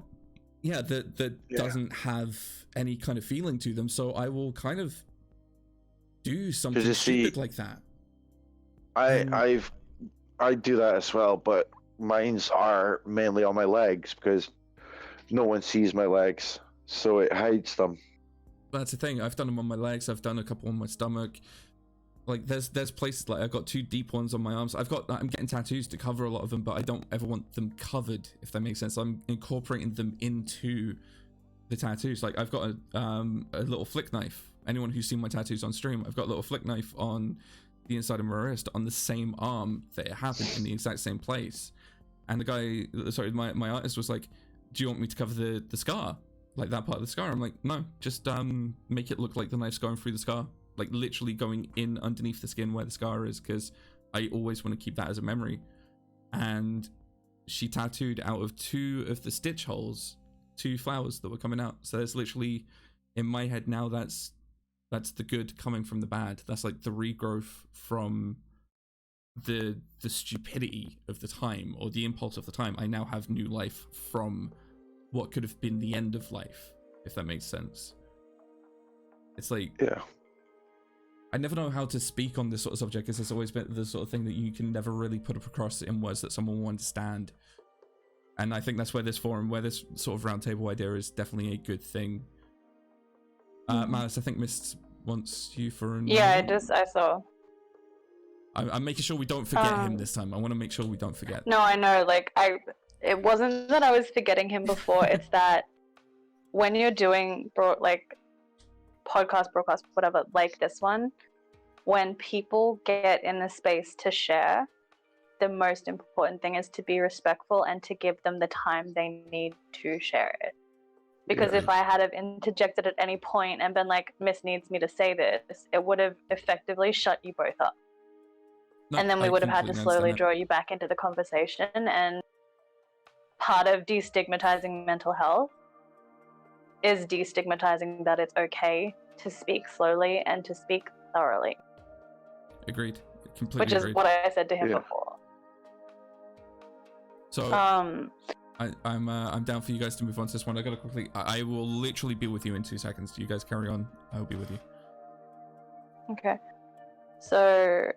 Yeah, that doesn't have any kind of feeling to them. So I will kind of do something stupid like that. I do that as well, but mine's are mainly on my legs because no one sees my legs, so it hides them. That's the thing. I've done them on my legs. I've done a couple on my stomach. like there's places like I've got 2 deep ones on my arms. I'm getting tattoos to cover a lot of them, but I don't ever want them covered, if that makes sense. I'm incorporating them into the tattoos. Like I've got a little flick knife. Anyone who's seen my tattoos on stream, I've got a little flick knife on the inside of my wrist on the same arm that it happened in the exact same place. And the guy, sorry, my artist was like, do you want me to cover the scar? Like that part of the scar? I'm like, no, just make it look like the knife's going through the scar. Like literally going in underneath the skin where the scar is, because I always want to keep that as a memory. And she tattooed out of 2 of the stitch holes 2 flowers that were coming out. So there's literally, in my head now, that's the good coming from the bad. That's like the regrowth from the stupidity of the time, or the impulse of the time. I now have new life from what could have been the end of life, if that makes sense. It's like, Yeah. I never know how to speak on this sort of subject, because it's always been the sort of thing that you can never really put across in words that someone will understand. And I think that's where this forum, where this sort of roundtable idea is definitely a good thing. Malice, I think Mist wants you for an... Yeah, I saw. I'm making sure we don't forget him this time. I want to make sure we don't forget. No, I know. Like, it wasn't that I was forgetting him before. It's that when you're doing podcast, broadcast, whatever, like this one, when people get in the space to share, the most important thing is to be respectful and to give them the time they need to share it. Because if I had have interjected at any point and been like, Miss needs me to say this, it would have effectively shut you both up. No, And then we would have had to slowly draw you back into the conversation. And part of destigmatizing mental health is destigmatizing that it's okay to speak slowly and to speak thoroughly. Agreed. Completely Which is agreed. what I said to him before. So I'm down for you guys to move on to this one. I gotta quickly. I will literally be with you in 2 seconds. You guys carry on. I will be with you. Okay. So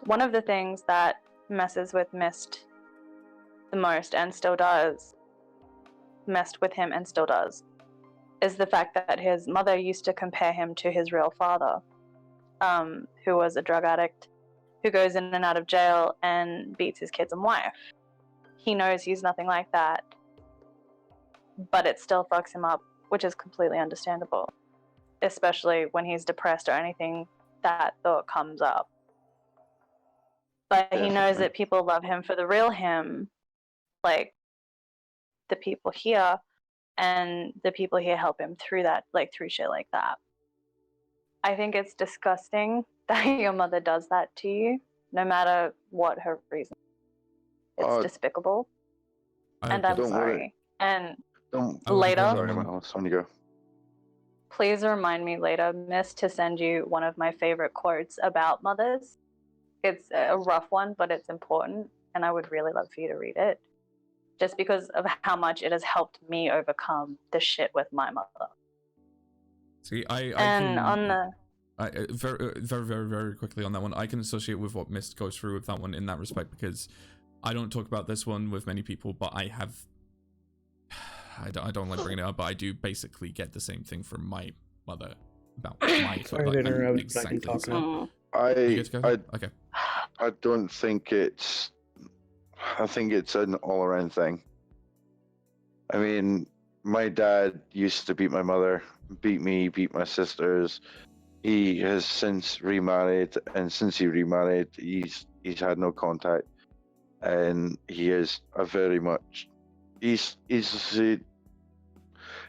one of the things that messes with Mist the most, and still does, messed with him and still does, is the fact that his mother used to compare him to his real father, who was a drug addict, who goes in and out of jail and beats his kids and wife. He knows he's nothing like that, but it still fucks him up, which is completely understandable, especially when he's depressed or anything that thought comes up. But he knows that people love him for the real him, like the people here, and the people here help him through that, like through shit like that. I think it's disgusting that your mother does that to you, no matter what her reason. It's despicable. And I'm sorry. And later, please remind me later, Miss, to send you one of my favorite quotes about mothers. It's a rough one, but it's important, and I would really love for you to read it, just because of how much it has helped me overcome the shit with my mother. See, very quickly on that one, I can associate with what Mist goes through with that one in that respect, because I don't talk about this one with many people, but I don't like bringing it up, but I do basically get the same thing from my mother about my exactly. I don't think it's. I think it's an all-around thing. I mean, my dad used to beat my mother, beat me, beat my sisters. He has since remarried, and since he remarried, he's had no contact, and he is a very much. He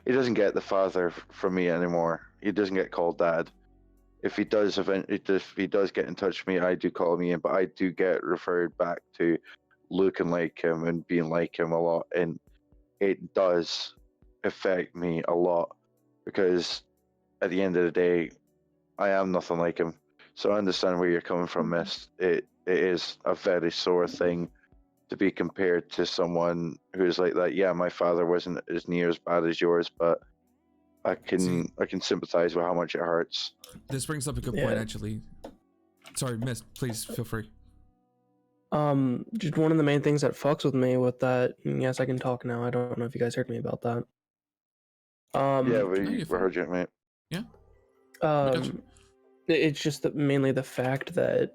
doesn't get the father from me anymore. He doesn't get called dad. If he does get in touch with me, I do call him Ian, but I do get referred back to looking like him and being like him a lot, and it does affect me a lot, because at the end of the day, I am nothing like him. So I understand where you're coming from, Miss. It is a very sore thing to be compared to someone who's like that. Yeah, my father wasn't as near as bad as yours, but I can sympathize with how much it hurts. This brings up a good point, actually. Sorry, Miss, please feel free. Just one of the main things that fucks with me with that, and yes, I can talk now. I don't know if you guys heard me about that. Yeah, we heard you, mate. Yeah. It's just mainly the fact that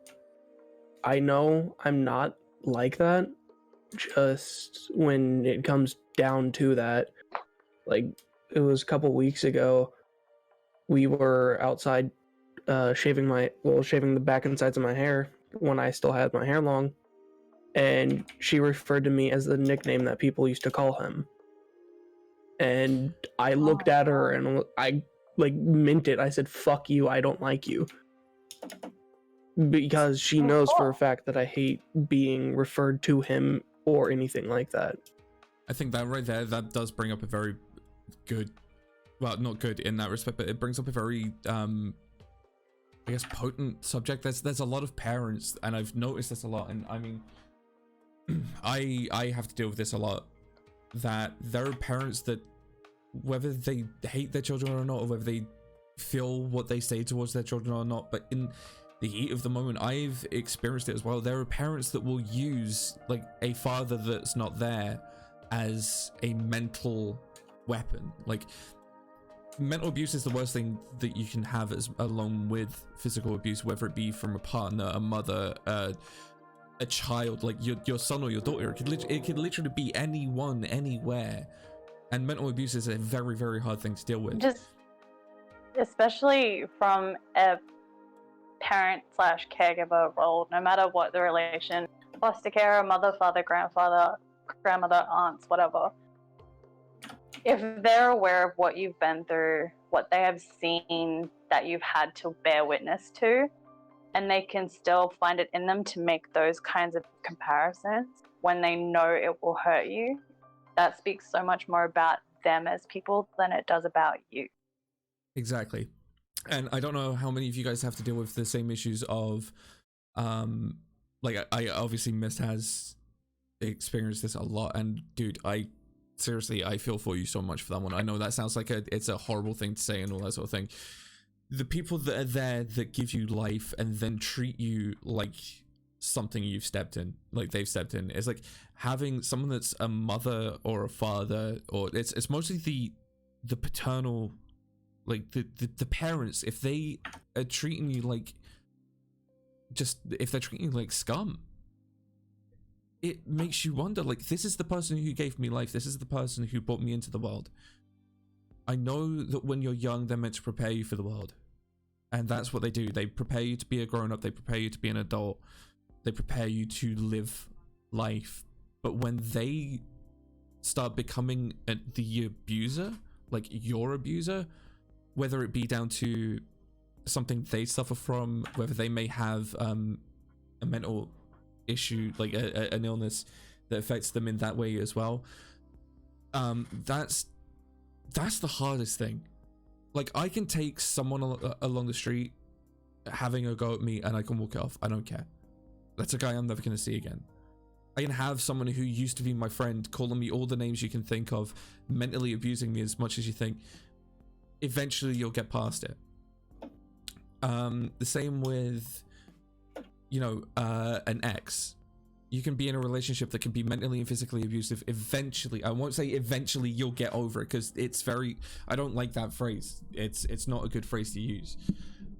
I know I'm not like that. Just when it comes down to that, like it was a couple weeks ago, we were outside shaving the back and sides of my hair when I still had my hair long, and she referred to me as the nickname that people used to call him. And I looked at her and I like meant it. I said, "Fuck you, I don't like you." Because she knows for a fact that I hate being referred to him or anything like that. I think that right there, that does bring up a very good, well, not good in that respect, but it brings up a very, I guess, potent subject. There's a lot of parents, and I've noticed this a lot, and I mean, I have to deal with this a lot, that there are parents that, whether they hate their children or not, or whether they feel what they say towards their children or not, but in the heat of the moment, I've experienced it as well. There are parents that will use like a father that's not there as a mental weapon. Like, mental abuse is the worst thing that you can have, as along with physical abuse, whether it be from a partner, a mother, a child, like your son or your daughter. It could literally be anyone, anywhere. And mental abuse is a very, very hard thing to deal with. Just especially from a parent / caregiver role, no matter what the relation, foster care, mother, father, grandfather, grandmother, aunts, whatever. If they're aware of what you've been through, what they have seen that you've had to bear witness to, and they can still find it in them to make those kinds of comparisons when they know it will hurt you, that speaks so much more about them as people than it does about you. Exactly. And I don't know how many of you guys have to deal with the same issues of, like, I obviously Mist has experienced this a lot, and dude, I feel for you so much for that one. I know that sounds like it's a horrible thing to say and all that sort of thing. The people that are there that give you life and then treat you like something you've stepped in, like they've stepped in, is like having someone that's a mother or a father, or it's mostly the paternal, like the parents. If they are treating you like, if they're treating you like scum, it makes you wonder, like, this is the person who gave me life, this is the person who brought me into the world. I know that when you're young, they're meant to prepare you for the world, and that's what they do. They prepare you to be a grown-up, they prepare you to be an adult, they prepare you to live life. But when they start becoming the abuser, like your abuser, whether it be down to something they suffer from, whether they may have a mental issue, like an illness that affects them in that way as well, that's the hardest thing. Like, I can take someone along the street having a go at me and I can walk it off. I don't care. That's a guy I'm never going to see again. I can have someone who used to be my friend calling me all the names you can think of, mentally abusing me as much as you think. Eventually you'll get past it. The same with, you know, an ex. You can be in a relationship that can be mentally and physically abusive. Eventually, I won't say eventually you'll get over it, because it's very, I don't like that phrase. It's not a good phrase to use.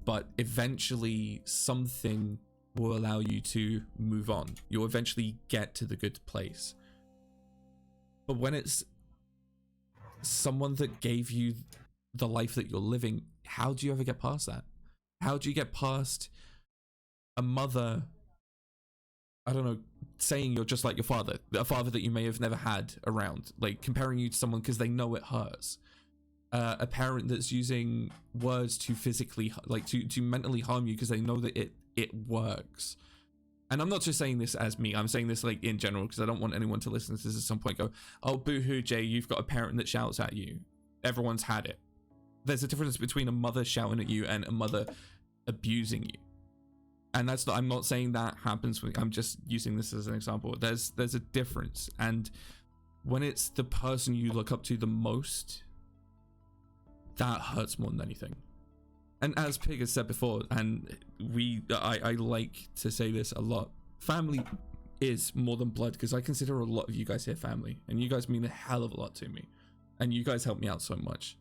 But eventually something will allow you to move on. You'll eventually get to the good place. But when it's someone that gave you the life that you're living, how do you ever get past that? How do you get past a mother, I don't know, saying you're just like your father, a father that you may have never had around, like comparing you to someone because they know it hurts, a parent that's using words to physically, like to mentally harm you because they know that it works. And I'm not just saying this as me, I'm saying this like in general, because I don't want anyone to listen to this at some point go, oh boo-hoo Jay, you've got a parent that shouts at you. Everyone's had it. There's a difference between a mother shouting at you and a mother abusing you. And that's not, I'm not saying that happens with, I'm just using this as an example. There's a difference. And when it's the person you look up to the most, that hurts more than anything. And as Pig has said before, and I like to say this a lot, family is more than blood, because I consider a lot of you guys here family, and you guys mean a hell of a lot to me, and you guys help me out so much.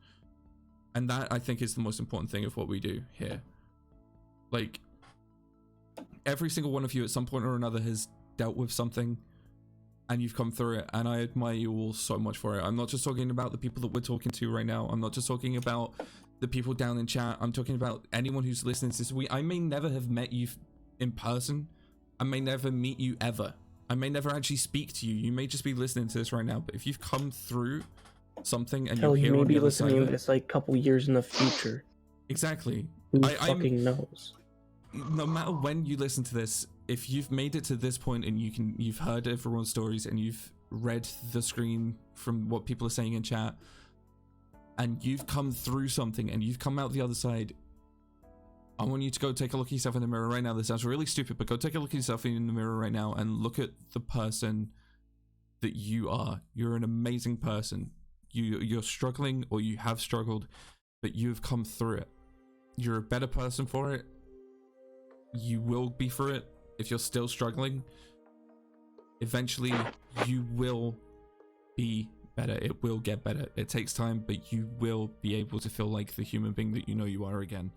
And that, I think, is the most important thing of what we do here. Like, every single one of you at some point or another has dealt with something, and you've come through it, and I admire you all so much for it. I'm not just talking about the people that we're talking to right now. I'm not just talking about the people down in chat. I'm talking about anyone who's listening to this. I may never have met you in person. I may never meet you ever. I may never actually speak to you. You may just be listening to this right now, but if you've come through something and Hell, you're you here may on the be other side listening of to it, this like a couple years in the future. exactly. Who I'm- fucking knows? No matter when you listen to this, if you've made it to this point and you've heard everyone's stories and you've read the screen from what people are saying in chat, and you've come through something and you've come out the other side, I want you to go take a look at yourself in the mirror right now. This sounds really stupid, but go take a look at yourself in the mirror right now and look at the person that you are. You're an amazing person. You're struggling, or you have struggled, but you've come through it. You're a better person for it. You will be through it. If you're still struggling, eventually you will be better. It will get better. It takes time, but you will be able to feel like the human being that you know you are again.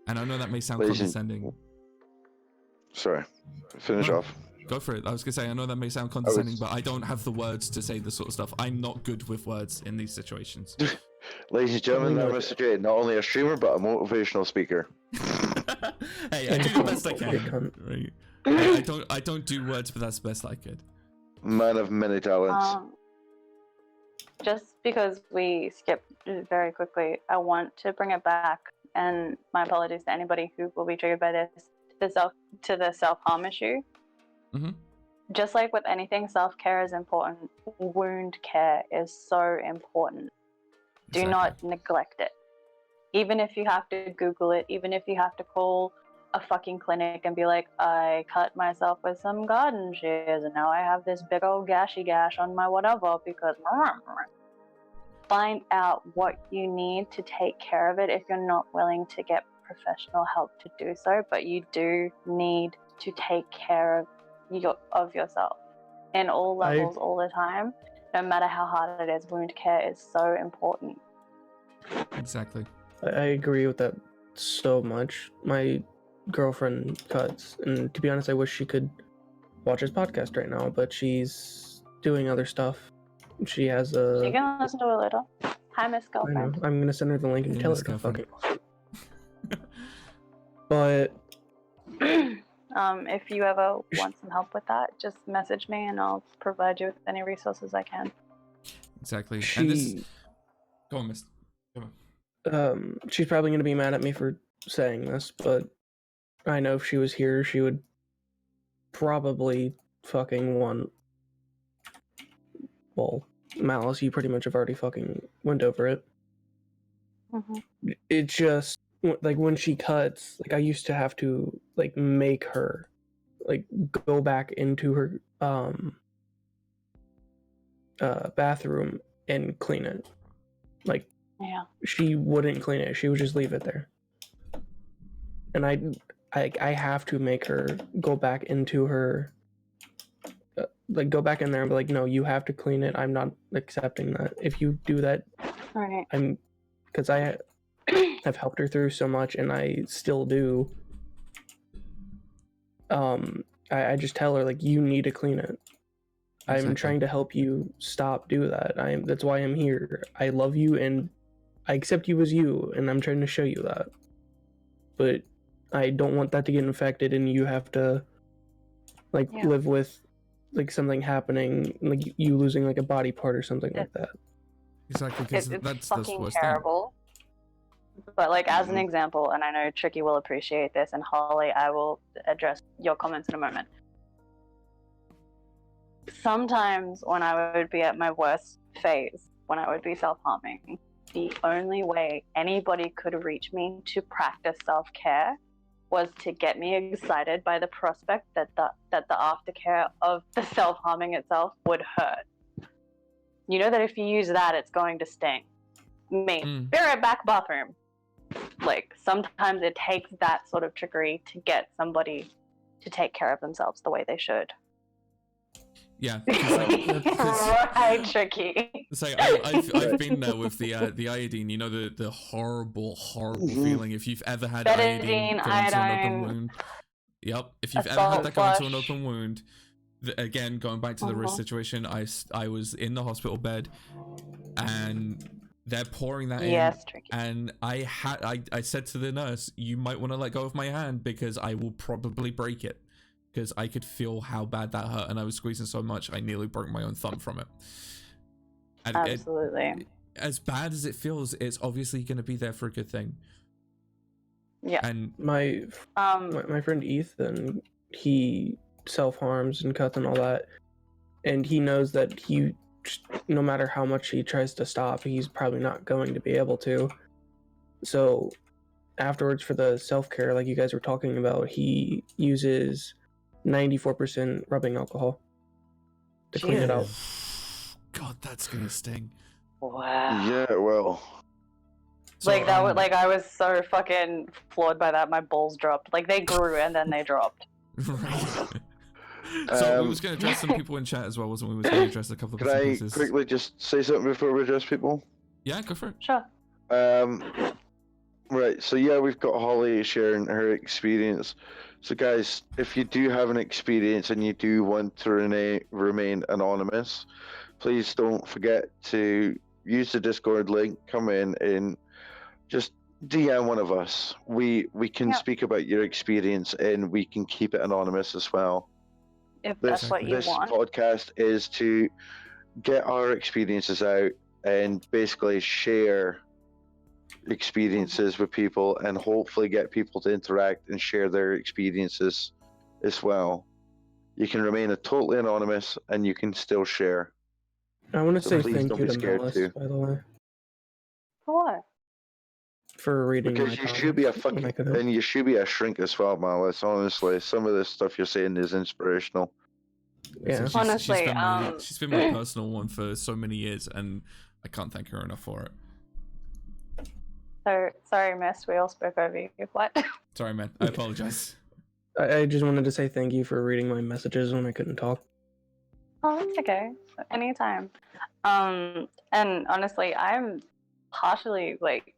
And I know that may sound condescending. Sorry, finish No, off. Go for it. I was gonna say, I know that may sound condescending, but I don't have the words to say this sort of stuff. I'm not good with words in these situations. Ladies and gentlemen, I'm Mr. J, not only a streamer, but a motivational speaker. Hey, I do the best I can. Right? I don't do words, but that's the best I could. Man of many talents. Just because we skipped very quickly, I want to bring it back, and my apologies to anybody who will be triggered by this, to the self-harm issue. Mm-hmm. Just like with anything, self-care is important. Wound care is so important. Do not neglect it. Even if you have to Google it, even if you have to call a fucking clinic and be like, I cut myself with some garden shears and now I have this big old gashy gash on my whatever because... Find out what you need to take care of it if you're not willing to get professional help to do so, but you do need to take care of yourself in all levels, all the time. No matter how hard it is, wound care is so important. Exactly. I agree with that so much. My girlfriend cuts, and to be honest, I wish she could watch his podcast right now, but she's doing other stuff. She has a... You can listen to it later. Hi, Miss I know. Girlfriend. I'm gonna send her the link and tell her to fucking... But... If you ever want some help with that, just message me and I'll provide you with any resources I can. Exactly. And this... Go on, Miss. Come on. She's probably gonna be mad at me for saying this, but I know if she was here, she would probably fucking want... Well, Malice, you pretty much have already fucking went over it. Mm-hmm. It just... Like, when she cuts, like, I used to have to, like, make her, like, go back into her, bathroom and clean it. Like, yeah. She wouldn't clean it. She would just leave it there. And I have to make her go back into her, like, go back in there and be like, no, you have to clean it. I'm not accepting that. If you do that, right. Because I have helped her through so much, and I still do. I just tell her, like, you need to clean it. Exactly. I'm trying to help you do that. That's why I'm here. I love you, and I accept you as you, and I'm trying to show you that. But I don't want that to get infected, and you have to, like, live with, like, something happening, like you losing, like, a body part or something like that. Exactly, because that's fucking terrible. But, like, as an example, and I know Tricky will appreciate this, and Holly, I will address your comments in a moment. Sometimes when I would be at my worst phase, when I would be self-harming, the only way anybody could reach me to practice self-care was to get me excited by the prospect that the aftercare of the self-harming itself would hurt. You know that if you use that, it's going to sting. Be right back, bathroom. Like, sometimes it takes that sort of trickery to get somebody to take care of themselves the way they should. Yeah, because Right, Tricky. it's like I've been there with the iodine. You know the horrible feeling if you've ever had iodine Betadine, go into an open iodine. wound. Yep, if you've ever Assault had that go into an flush. open wound. Again, going back to the wrist situation, I was in the hospital bed, and they're pouring that in. Yes, Tricky. And I said to the nurse, you might want to let go of my hand because I will probably break it, because I could feel how bad that hurt, and I was squeezing so much I nearly broke my own thumb from it. And Absolutely. as bad as it feels, it's obviously going to be there for a good thing. Yeah. And My friend Ethan, he self-harms and cuts and all that, and he knows that he, no matter how much he tries to stop, he's probably not going to be able to. So afterwards, for the self-care like you guys were talking about, he uses 94% rubbing alcohol to clean it out. God, that's gonna sting. Wow. Yeah, well, So, Like that would, like, I was so fucking floored by that. My balls dropped. Like, they grew and then they dropped. Right. So we was going to address some people in chat as well, wasn't we? We was going to address a couple of can bits and I pieces. quickly just say something before we address people? Yeah, go for it. Sure. Right, so yeah, we've got Holly sharing her experience. So guys, if you do have an experience and you do want to remain anonymous, please don't forget to use the Discord link, come in and just DM one of us. We can Yep. speak about your experience and we can keep it anonymous as well. If that's what you This want. podcast is to get our experiences out and basically share experiences with people and hopefully get people to interact and share their experiences as well. You can remain totally anonymous and you can still share. I want to So say please thank don't you be to scared Melis, to. by the way, For what? for reading my Because you should be a comments when I fucking couldn't. and you should be a shrink as well, Malice. Honestly, some of this stuff you're saying is inspirational. Yeah. Honestly, she's been my personal one for so many years, and I can't thank her enough for it. So, sorry, miss. We all spoke over you. What? Sorry, man. I apologize. I just wanted to say thank you for reading my messages when I couldn't talk. Oh, it's okay. Anytime. And honestly, I'm partially like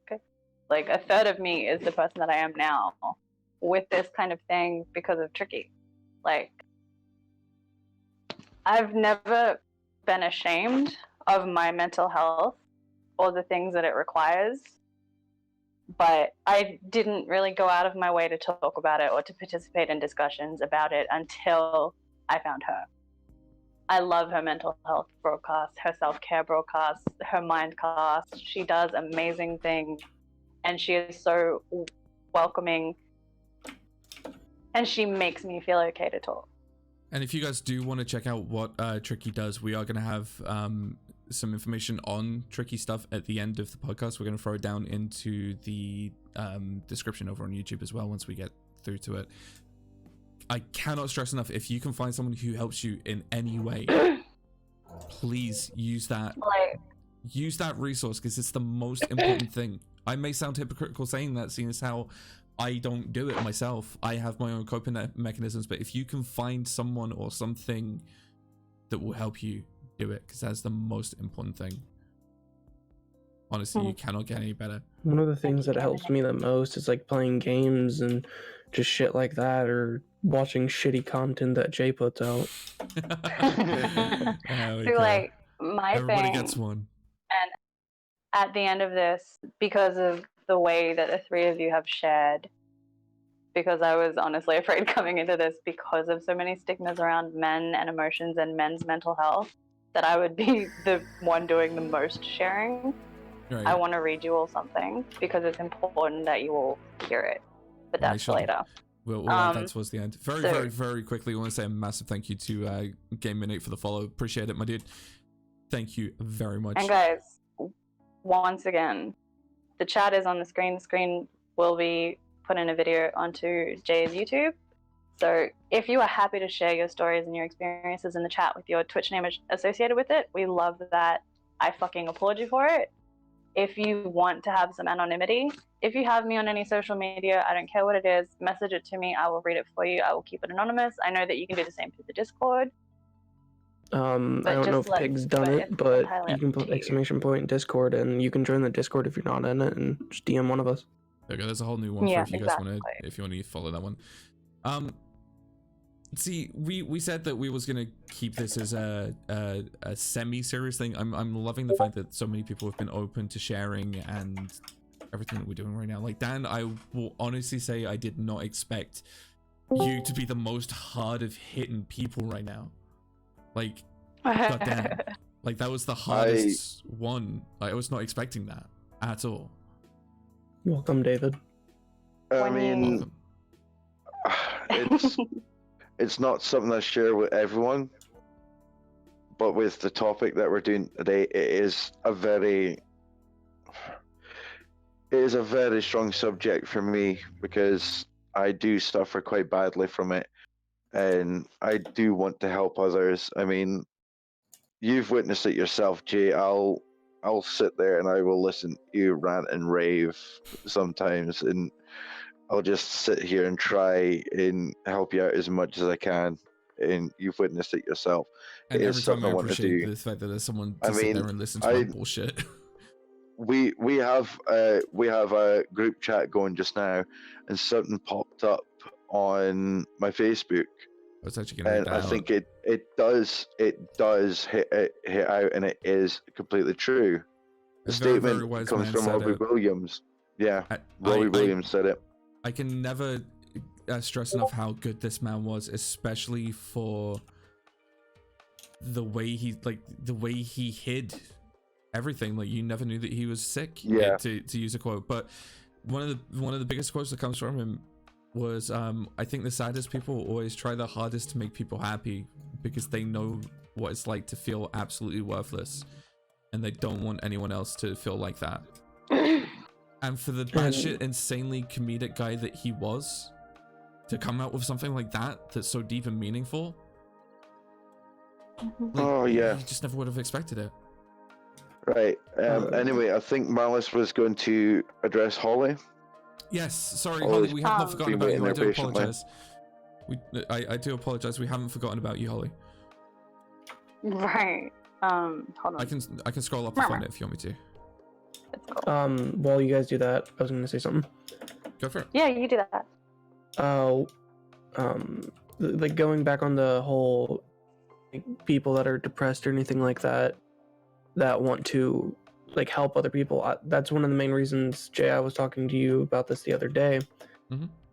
a third of me is the person that I am now with this kind of thing because of Tricky. Like, I've never been ashamed of my mental health or the things that it requires, but I didn't really go out of my way to talk about it or to participate in discussions about it until I found her. I love her mental health broadcasts, her self-care broadcasts, her mindcast. She does amazing things, and she is so welcoming, and she makes me feel okay to talk. And if you guys do want to check out what Tricky does, we are going to have some information on Tricky stuff at the end of the podcast. We're going to throw it down into the description over on YouTube as well once we get through to it. I cannot stress enough, if you can find someone who helps you in any way, please use that. Use that resource, because it's the most important thing. I may sound hypocritical saying that, seeing as how I don't do it myself. I have my own coping mechanisms, but if you can find someone or something that will help you, do it, because that's the most important thing. Honestly, you cannot get any better. One of the things that helps me the most is like playing games and just shit like that, or watching shitty content that Jay puts out. So, like, my Everybody thing, gets one. and at the end of this, because of the way that the three of you have shared, because I was honestly afraid coming into this because of so many stigmas around men and emotions and men's mental health, that I would be the one doing the most sharing. Right. I want to read you all something because it's important that you all hear it, but that's sure. later. We'll add that towards the end. so- Very quickly, I want to say a massive thank you to Game Minute for the follow. Appreciate it, my dude. Thank you very much. And guys, once again, the chat is on the screen. The screen will be put in a video onto Jay's YouTube. So if you are happy to share your stories and your experiences in the chat with your Twitch name associated with it, we love that. I fucking applaud you for it. If you want to have some anonymity, if you have me on any social media, I don't care what it is, message it to me. I will read it for you. I will keep it anonymous. I know that you can do the same through the Discord. I But don't know just if let- Pig's done but it, it's but entirely you up can to put you. exclamation point in Discord, and you can join the Discord if you're not in it, and just DM one of us. Okay, there's a whole new one Yeah, for if you guys want to, exactly. if you want to follow that one. See, we said that we was gonna keep this as a semi-serious thing. I'm loving the fact that so many people have been open to sharing and everything that we're doing right now. Like Dan, I will honestly say I did not expect you to be the most hard of hitting people right now. Like, goddamn, like that was the hardest one. Like, I was not expecting that at all. Welcome, David. I When you- mean, it's it's not something I share with everyone, but with the topic that we're doing today, it is a very strong subject for me because I do suffer quite badly from it, and I do want to help others. I mean, you've witnessed it yourself, Jay. I'll sit there and I will listen to you rant and rave sometimes, and I'll just sit here and try and help you out as much as I can. And you've witnessed it yourself. And It every is time something I I want to appreciate do. the fact that there's someone I to sit there mean, and listen to my bullshit. We have a group chat going just now, and something popped up on my Facebook, I was actually gonna read and that I out. think it does hit out, and it is completely true. The A very, very statement wise comes man from said Robbie it. Williams. Yeah, I- Robbie I- Williams said it. I can never stress enough how good this man was, especially for the way he hid everything. Like, you never knew that he was sick. Yeah. To use a quote, but one of the biggest quotes that comes from him was, I think the saddest people always try their hardest to make people happy because they know what it's like to feel absolutely worthless, and they don't want anyone else to feel like that. And for the batshit insanely comedic guy that he was, to come out with something like that that's so deep and meaningful, like, Oh, yeah. you just never would have expected it. Right. Anyway, I think Malice was going to address Holly. Yes, sorry, Always Holly, we have not forgotten been about you. I waiting do there patiently. apologize. I do apologize. We haven't forgotten about you, Holly. Right. Hold on. I can scroll up and find it if you want me to. It's cool. While you guys do that, I was gonna say something. Go for it. Yeah, you do that. Like going back on the whole like, people that are depressed or anything like that want to like help other people. That's one of the main reasons, Jay, I was talking to you about this the other day.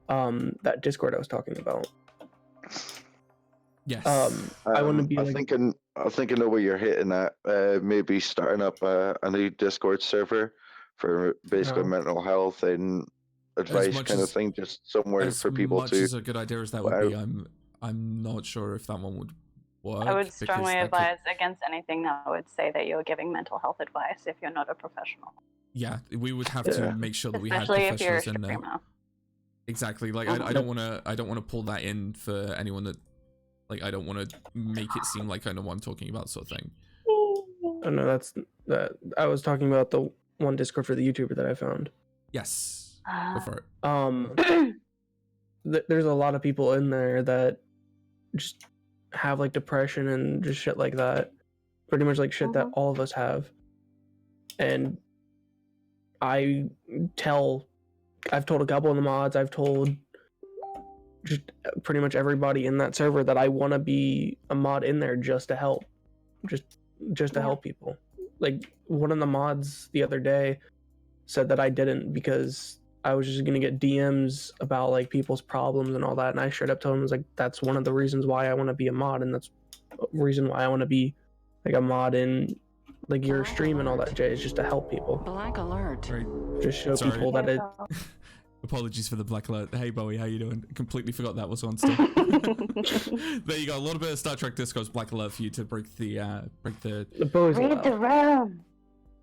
That Discord I was talking about. Yes. I want to be I like, think I know where you're hitting at. Maybe starting up a new Discord server for basically No. mental health and advice much kind as- of thing, just somewhere as for people much to. as a good idea as that would be, I'm not sure if that one would work. I would because strongly that could- advise against anything that would say that you're giving mental health advice if you're not a professional. Yeah, we would have Yeah. to make sure that we had Especially if you're a professionals in there. streamer. Exactly. Like, I don't want to pull that in for anyone that, like, I don't want to make it seem like I know what I'm talking about, sort of thing. oh no, that's that. I was talking about the one Discord for the YouTuber that I found. Yes. Go for it. There's a lot of people in there that just have like depression and just shit like that, pretty much like shit that all of us have. And I've told a couple of the mods, I've told just pretty much everybody in that server that I want to be a mod in there just to help, just to help people. Like one of the mods the other day said that I didn't because I was just gonna get DMs about like people's problems and all that, and I straight up told him, I was like, that's one of the reasons why I want to be a mod, and that's a reason why I want to be like a mod in like your stream and all that, Jay, is just to help people. Black alert. Right. Just show Sorry. people that it. Apologies for the black alert. Hey Bowie, how you doing? Completely forgot that was on still. There you go. A little bit of Star Trek Disco's black alert for you to break the The boys Read the room.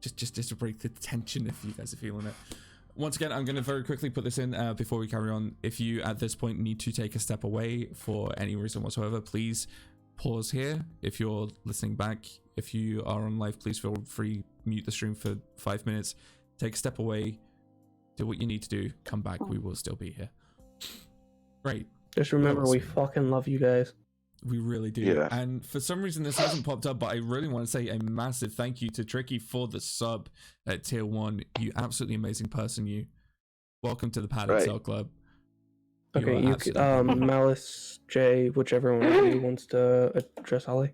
just to break the tension if you guys are feeling it. Once again, I'm going to very quickly put this in before we carry on. If you at this point need to take a step away for any reason whatsoever, please pause here. If you're listening back, if you are on live, please feel free, mute the stream for 5 minutes, take a step away, do what you need to do, come back, we will still be here. Right. Just remember, we Awesome. fucking love you guys. We really do. Yeah. And for some reason this hasn't popped up, but I really want to say a massive thank you to Tricky for the sub at tier 1. You absolutely amazing person, you. Welcome to the Padded Right. Cell Club. Okay, are you absolutely- Malice, Jay, whichever one of you wants to address Ollie.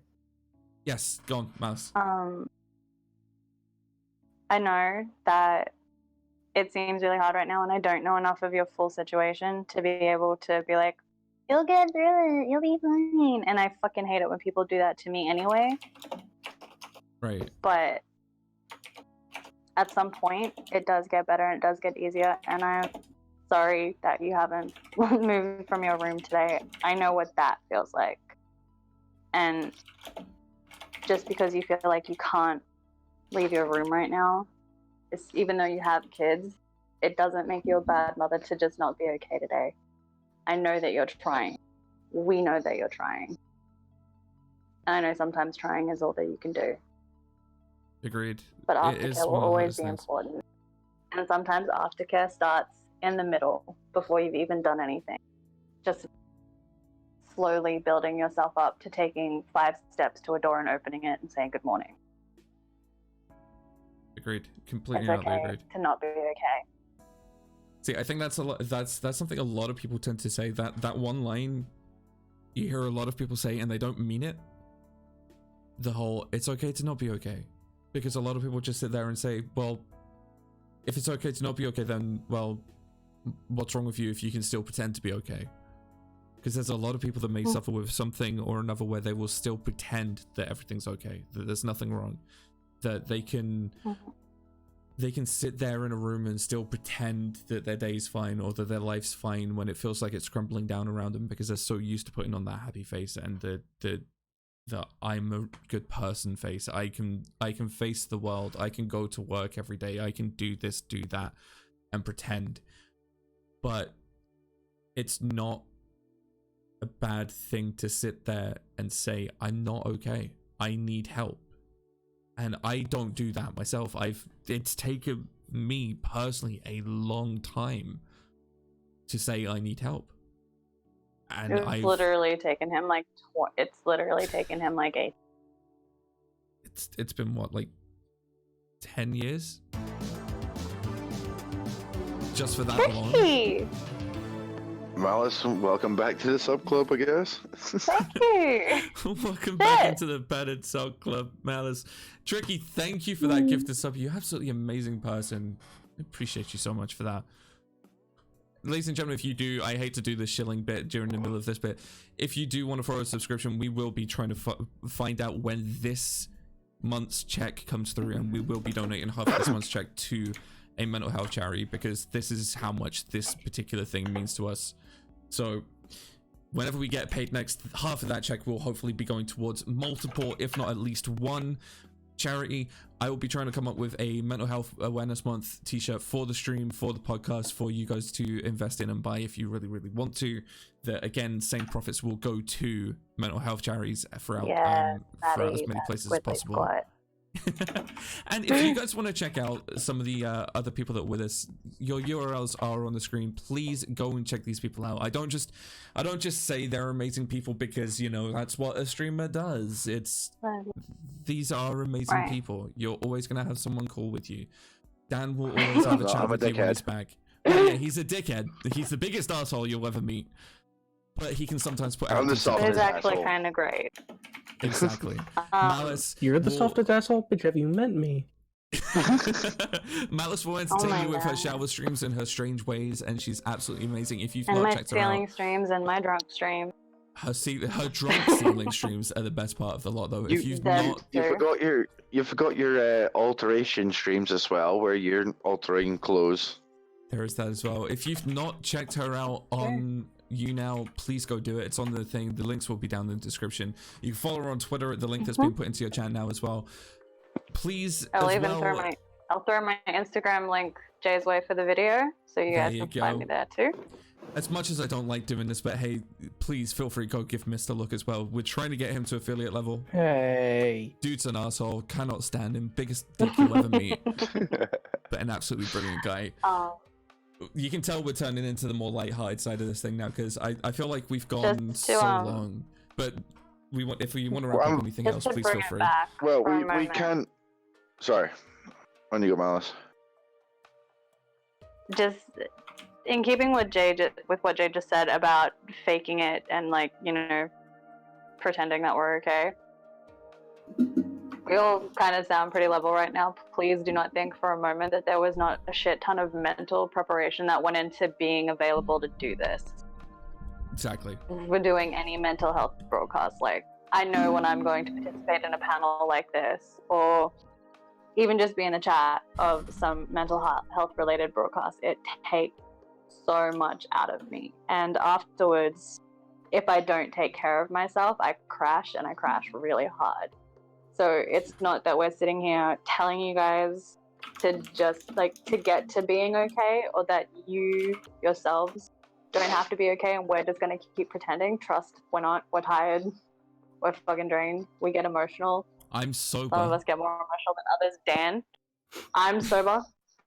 Yes, go on, Mouse. I know that it seems really hard right now, and I don't know enough of your full situation to be able to be like, you'll get through it, you'll be fine. And I fucking hate it when people do that to me anyway. Right. But at some point, it does get better and it does get easier. And I'm sorry that you haven't moved from your room today. I know what that feels like. And just because you feel like you can't leave your room right now, even though you have kids, it doesn't make you a bad mother to just not be okay today. I know that you're trying. We know that you're trying. And I know sometimes trying is all that you can do. Agreed. But It is aftercare will one of the always hardest be things. important. And sometimes aftercare starts in the middle before you've even done anything. Just slowly building yourself up to taking 5 steps to a door and opening it and saying good morning. Agreed. Completely It's and utterly okay agreed. to not be okay. See, I think that's a lot. That's something a lot of people tend to say. That one line, you hear a lot of people say, and they don't mean it. The whole "it's okay to not be okay," because a lot of people just sit there and say, "Well, if it's okay to not be okay, then well, what's wrong with you if you can still pretend to be okay?" Because there's a lot of people that may suffer with something or another where they will still pretend that everything's okay, that there's nothing wrong, that they can. They can sit there in a room and still pretend that their day's fine or that their life's fine when it feels like it's crumbling down around them because they're so used to putting on that happy face and the I'm a good person face. I can face the world. I can go to work every day. I can do this, do that, and pretend. But it's not a bad thing to sit there and say, I'm not okay. I need help. And I don't do that myself. It's taken me personally a long time to say I need help. And It's literally taken him like it's been what, like 10 years? Just for that long? Tricky! Malice, welcome back to the sub club, I guess. Tricky! Welcome back into the Padded Cell Club, Malice. Tricky, thank you for that gift of sub. You're absolutely amazing person. I appreciate you so much for that. Ladies and gentlemen, if you do, I hate to do the shilling bit during the middle of this bit. If you do want to throw a subscription, we will be trying to find out when this month's check comes through, and we will be donating half of this month's check to a mental health charity because this is how much this particular thing means to us. So whenever we get paid next, half of that check will hopefully be going towards multiple, if not at least one charity. I will be trying to come up with a mental health awareness month t-shirt for the stream, for the podcast, for you guys to invest in and buy if you really want to. That again, same profits will go to mental health charities throughout as many places as possible. Squat. And if you guys want to check out some of the other people that are with us, your URLs are on the screen. Please go and check these people out. I don't just say they're amazing people because, you know, that's what a streamer does. These are amazing people. You're always gonna have someone cool with you. Dan will always have a chat with you when he's back. Oh, yeah, he's a dickhead. He's the biggest asshole you'll ever meet. But he can sometimes put out. It's actually kind of great. Exactly. Malice, You're the softest asshole, bitch. Have you met me? Malice will entertain you with her shower streams and her strange ways, and she's absolutely amazing. If you've and not my checked her out, stealing streams and my drunk stream. her drunk stealing streams are the best part of the lot, though. If you've not, you forgot your alteration streams as well, where you're altering clothes. There is that as well. If you've not checked her out on YouNow, please go do it. It's on the thing. The links will be down in the description. You can follow her on Twitter at the link that's been put into your chat now as well. Please, I'll throw my Instagram link Jay's way for the video, so you guys can find me there too. As much as I don't like doing this, but hey, please feel free to go give Mr. a look as well. We're trying to get him to affiliate level. Hey. Dude's an asshole. Cannot stand him. Biggest dick you'll ever meet. But an absolutely brilliant guy. You can tell we're turning into the more light-hearted side of this thing now because I feel like we've gone so long. But if we want to Well, wrap up I'm- anything Just else, to please bring feel it free. back Well, for a we moment. can't. Sorry. On you go, Malice. Just in keeping with what Jay just said about faking it and like, you know, pretending that we're okay. We all kind of sound pretty level right now. Please do not think for a moment that there was not a shit ton of mental preparation that went into being available to do this. Exactly. We're doing any mental health broadcast. Like, I know when I'm going to participate in a panel like this, or even just be in the chat of some mental health related broadcast, it takes so much out of me. And afterwards, if I don't take care of myself, I crash, and I crash really hard. So it's not that we're sitting here telling you guys to just like to get to being okay, or that you yourselves don't have to be okay and we're just gonna keep pretending. Trust, we're not. We're tired. We're fucking drained. We get emotional. I'm Some of sober. us get more emotional than others. Dan, I'm sober.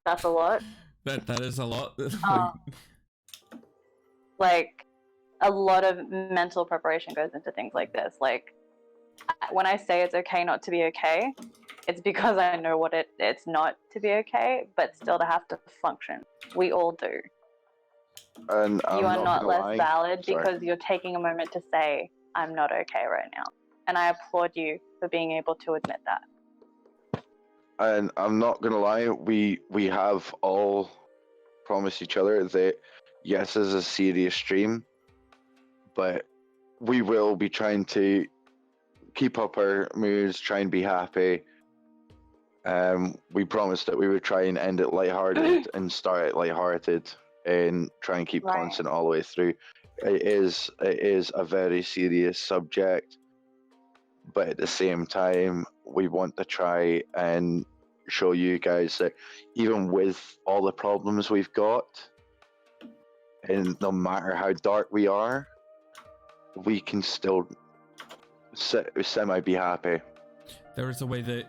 That's a lot. That is a lot. Like, a lot of mental preparation goes into things like this. Like, when I say it's okay not to be okay, it's because I know what it's not to be okay, but still to have to function. We all do. And You are not gonna less lie. valid Sorry. because you're taking a moment to say, I'm not okay right now. And I applaud you for being able to admit that. And I'm not gonna lie, we have all promised each other that yes, this is a serious stream, but we will be trying to keep up our moods, try and be happy. We promised that we would try and end it lighthearted and start it lighthearted and try and keep Right. constant all the way through. It is a very serious subject, but at the same time, we want to try and show you guys that even with all the problems we've got, and no matter how dark we are, we can still semi be happy. There is a way that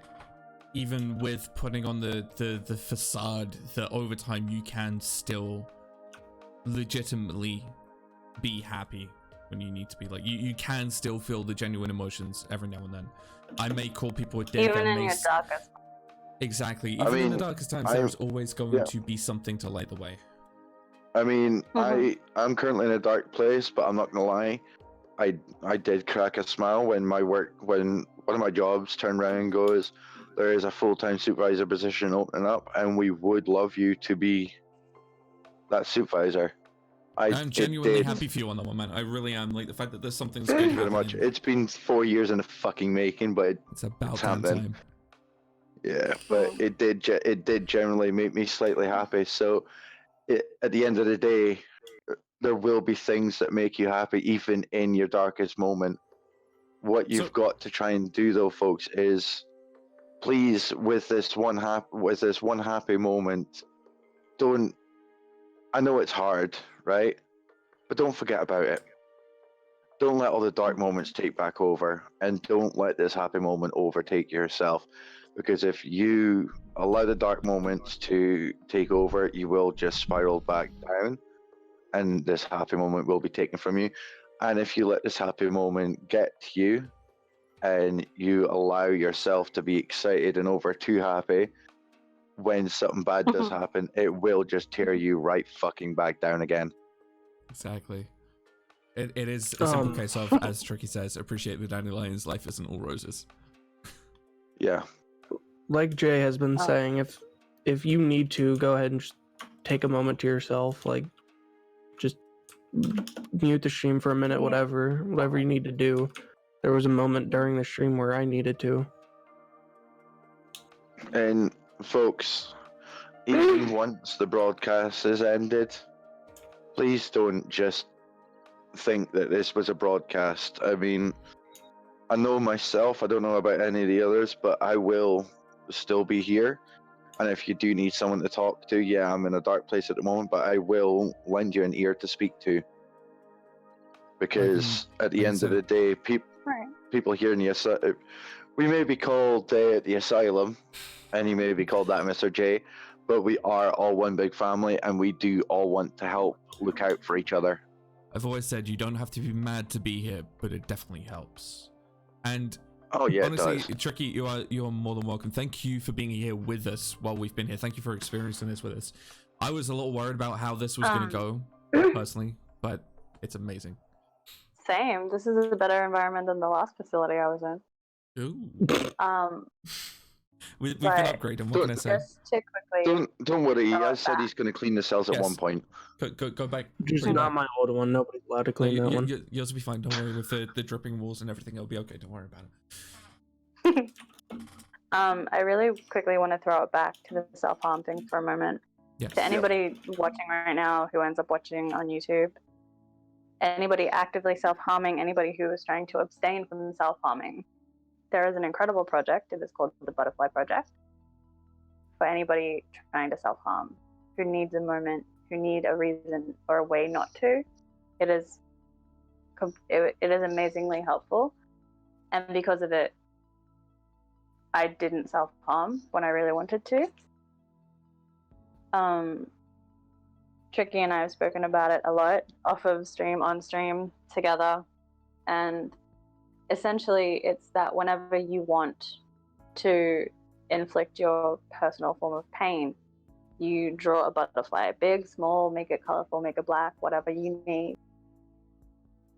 even with putting on the facade, that over time you can still legitimately be happy when you need to be. Like, you can still feel the genuine emotions every now and then. I may call people a dick. Even I in may your darkest. Exactly. I Even in the mean, darkest times, I- there's always going yeah. to be something to light the way. I mean, Mhm. I'm currently in a dark place, but I'm not gonna lie. I did crack a smile when when one of my jobs turned around and goes, there is a full-time supervisor position opening up, and we would love you to be that supervisor. I'm genuinely did, happy for you on that one, man. I really am. Like, the fact that there's something Thank good you very much. happening, It's been 4 years in the fucking making, but it's about it's damn happening. time. yeah, but it did generally make me slightly happy. So, at the end of the day, there will be things that make you happy, even in your darkest moment. What you've So- got to try and do, though, folks, is please, with this one happy moment, don't. I know it's hard, right? But don't forget about it. Don't let all the dark moments take back over, and don't let this happy moment overtake yourself. Because if you allow the dark moments to take over, you will just spiral back down, and this happy moment will be taken from you. And if you let this happy moment get to you, and you allow yourself to be excited and over too happy, when something bad does happen, it will just tear you right fucking back down again. Exactly. It is a simple case of, as Tricky says, appreciate the dandelions, life isn't all roses. Yeah. Like Jay has been saying, if you need to, go ahead and just take a moment to yourself. Like, just mute the stream for a minute, whatever you need to do. There was a moment during the stream where I needed to. And folks, even once the broadcast is ended, please don't just think that this was a broadcast. I mean, I know myself, I don't know about any of the others, but I will still be here. And if you do need someone to talk to, yeah, I'm in a dark place at the moment, but I will lend you an ear to speak to. Because at the end of the day, people here in the asylum, we may be called the asylum, and you may be called that, Mr. J, but we are all one big family, and we do all want to help look out for each other. I've always said you don't have to be mad to be here, but it definitely helps. And Oh yeah, honestly, it does. Tricky, you are more than welcome. Thank you for being here with us while we've been here. Thank you for experiencing this with us. I was a little worried about how this was going to go, personally, but it's amazing. Same. This is a better environment than the last facility I was in. Ooh. We can but upgrade him. What can I say? Just to quickly. Don't worry. He Oh, has said that. he's going to clean the cells at Yes. one point. Go back. Just bring not back. my old one. Nobody's allowed to clean that one. Yours will be fine. Don't worry. With the dripping walls and everything, it'll be okay. Don't worry about it. I really quickly want to throw it back to the self-harm thing for a moment. Yes. To anybody watching right now who ends up watching on YouTube, anybody actively self-harming, anybody who is trying to abstain from self-harming, there is an incredible project. It is called the Butterfly Project. For anybody trying to self-harm, who needs a moment, who need a reason or a way not to, it is amazingly helpful. And because of it, I didn't self-harm when I really wanted to. Tricky and I have spoken about it a lot, off of stream, on stream, together. And essentially, it's that whenever you want to inflict your personal form of pain, you draw a butterfly, big, small, make it colorful, make it black, whatever you need.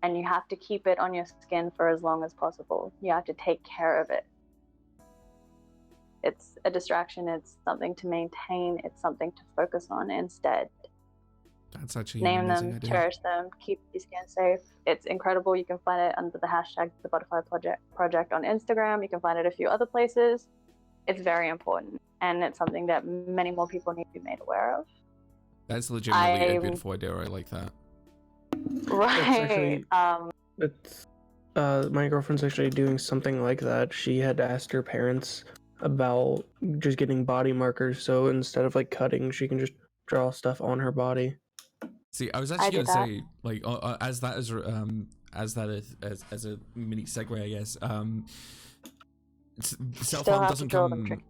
And you have to keep it on your skin for as long as possible. You have to take care of it. It's a distraction, it's something to maintain, it's something to focus on instead. That's actually Name an amazing them, idea. cherish them, keep your skin safe. It's incredible. You can find it under the hashtag The Butterfly Project on Instagram. You can find it a few other places. It's very important, and it's something that many more people need to be made aware of. That's legitimately a beautiful idea. I like that. Right. It's my girlfriend's actually doing something like that. She had asked her parents about just getting body markers, so instead of like cutting, she can just draw stuff on her body. See, I was actually gonna say, like, as a mini segue, I guess. Self-harm doesn't come.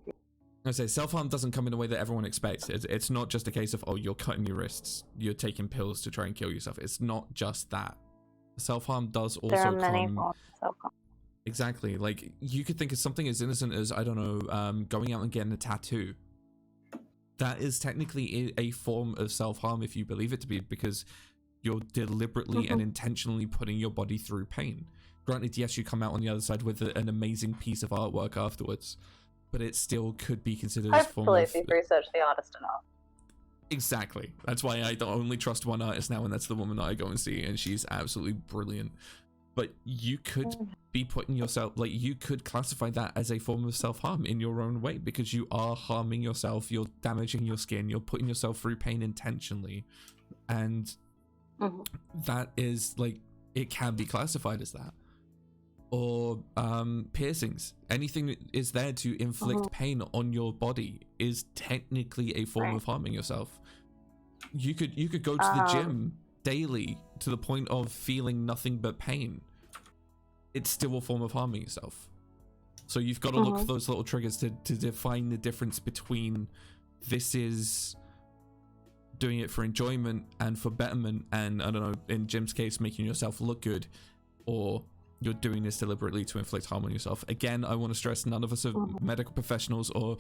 I say self-harm doesn't come in a way that everyone expects. It's not just a case of, oh, you're cutting your wrists, you're taking pills to try and kill yourself. It's not just that. Self-harm does also there are many come. forms of self-harm. Exactly. Like, you could think of something as innocent as, I don't know, going out and getting a tattoo. That is technically a form of self-harm if you believe it to be, because you're deliberately and intentionally putting your body through pain. Granted, yes, you come out on the other side with an amazing piece of artwork afterwards, but it still could be considered as a form of... Hopefully, if you've researched the artist enough. Exactly. That's why I don't only trust one artist now, and that's the woman that I go and see, and she's absolutely brilliant. But you could be putting yourself, like, you could classify that as a form of self-harm in your own way, because you are harming yourself, you're damaging your skin, you're putting yourself through pain intentionally, and that is, like, it can be classified as that. Or piercings. Anything that is there to inflict pain on your body is technically a form of harming yourself. You could go to the gym daily to the point of feeling nothing but pain. It's still a form of harming yourself. So you've got to look for those little triggers to define the difference between this is doing it for enjoyment and for betterment, and I don't know, in Jim's case, making yourself look good, or you're doing this deliberately to inflict harm on yourself. Again, I want to stress, none of us are medical professionals or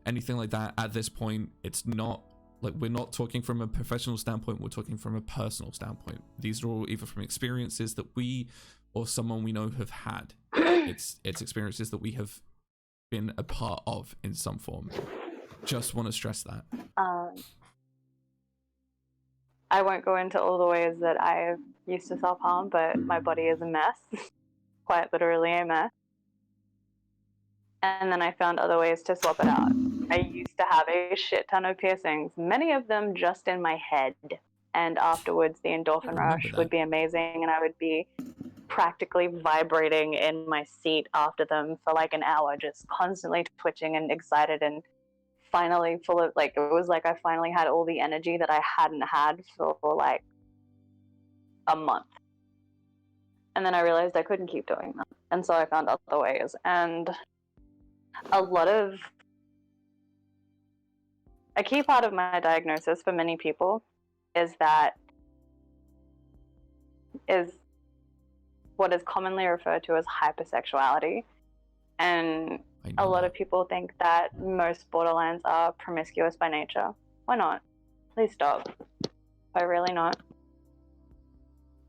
anything like that at this point. It's not like, we're not talking from a professional standpoint, we're talking from a personal standpoint. These are all either from experiences that we or someone we know have had. It's experiences that we have been a part of in some form. Just want to stress that. I won't go into all the ways that I used to self-harm, but my body is a mess. Quite literally a mess. And then I found other ways to swap it out. I used to have a shit ton of piercings, many of them just in my head. And afterwards, the endorphin rush would be amazing, and I would be practically vibrating in my seat after them for like an hour, just constantly twitching and excited, and finally full of, like, it was like I finally had all the energy that I hadn't had for like a month. And then I realized I couldn't keep doing that. And so I found other ways. And a key part of my diagnosis for many people is that is what is commonly referred to as hypersexuality. And a lot of people think that most borderlines are promiscuous by nature. Why not? Please stop. Why really not?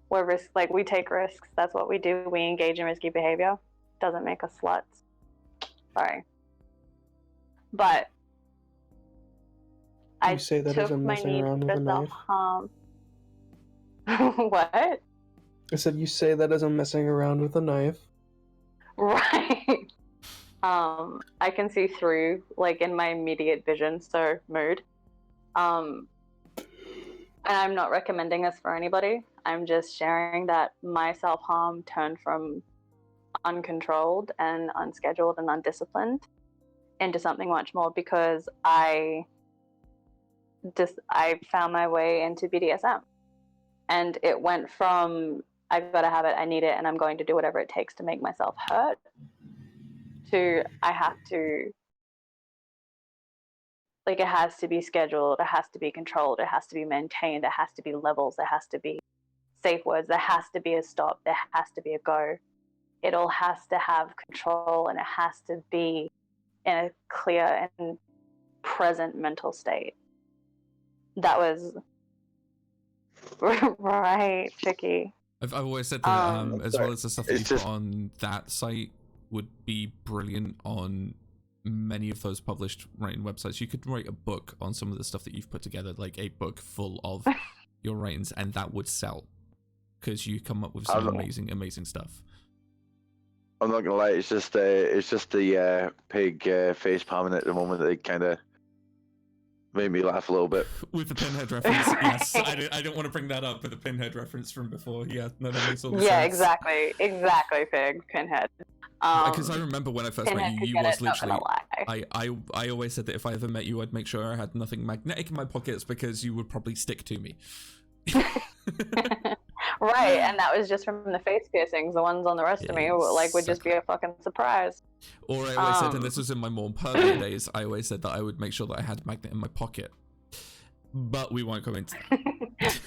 We take risks. That's what we do. We engage in risky behavior. Doesn't make us sluts. Sorry. But You say that as I'm messing around with a knife? What? I said you say that as I'm messing around with a knife. Right. I can see through, like, in my immediate vision, so mood. And I'm not recommending this for anybody. I'm just sharing that my self-harm turned from uncontrolled and unscheduled and undisciplined into something much more because I found my way into BDSM. And it went from, I've got to have it, I need it, and I'm going to do whatever it takes to make myself hurt, to I have to, like, it has to be scheduled, it has to be controlled, it has to be maintained, there has to be levels, there has to be safe words, there has to be a stop, there has to be a go. It all has to have control, and it has to be in a clear and present mental state. That was right, tricky. I've always said that as well as the stuff that you just... put on that site would be brilliant on many of those published writing websites. You could write a book on some of the stuff that you've put together, like a book full of your writings, and that would sell because you come up with some amazing stuff. I'm not gonna lie, it's just the pig face palming at the moment that kind of made me laugh a little bit. With the Pinhead reference, yes. I don't want to bring that up, but the Pinhead reference from before, yeah, no, that makes all the sense. Yeah, exactly, pig, Pinhead. Because I remember when I first met you, you was literally, I always said that if I ever met you, I'd make sure I had nothing magnetic in my pockets because you would probably stick to me. Right, and that was just from the face piercings. The ones on the rest of me, like, would just be a fucking surprise. Or I always said, and this was in my more permanent days, I always said that I would make sure that I had a magnet in my pocket. But we won't go into that.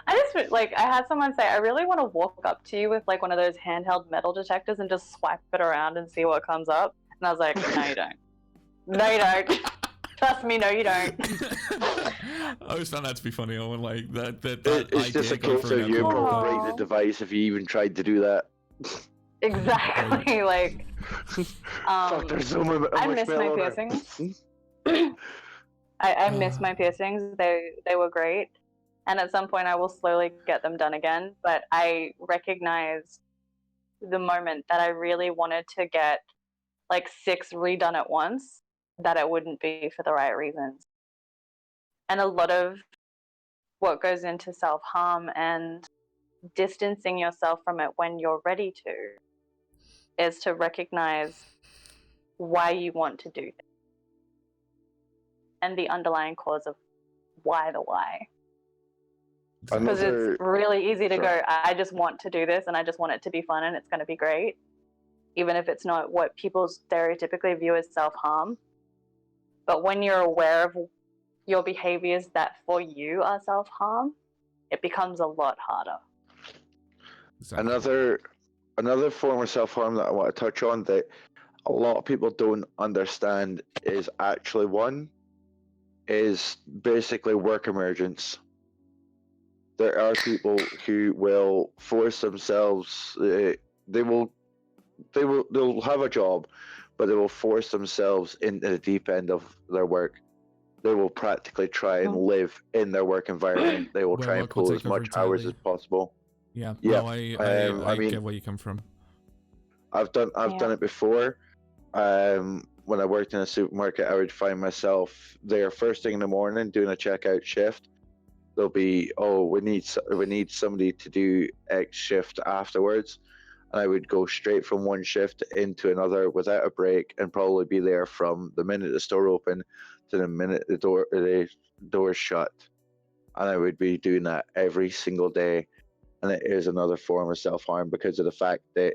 I had someone say, I really want to walk up to you with, like, one of those handheld metal detectors and just swipe it around and see what comes up. And I was like, no, you don't. No, you don't. Trust me, no, you don't. I always found that to be funny. I went like that. It's just a case of you probably break the device if you even tried to do that. Exactly, like. Fuck, there's so much I miss my piercings. I miss my piercings. They were great, and at some point I will slowly get them done again. But I recognized the moment that I really wanted to get like 6 redone at once, that it wouldn't be for the right reasons. And a lot of what goes into self-harm and distancing yourself from it when you're ready to is to recognize why you want to do this and the underlying cause of why the why. Because it's really easy to go, I just want to do this and I just want it to be fun and it's going to be great, even if it's not what people stereotypically view as self-harm. But when you're aware of your behaviors that for you are self-harm, it becomes a lot harder. Exactly. Another form of self-harm that I want to touch on that a lot of people don't understand is basically work emergence. There are people who will force themselves, they'll have a job, but they will force themselves into the deep end of their work. They will practically try and live in their work environment. They will try and pull as much hours as possible. Yeah. Yeah. No, I mean, get where you come from. I've done it before. When I worked in a supermarket, I would find myself there first thing in the morning doing a checkout shift. There'll be, we need somebody to do X shift afterwards. And I would go straight from one shift into another without a break and probably be there from the minute the store opened to the minute the door shut. And I would be doing that every single day. And it is another form of self-harm because of the fact that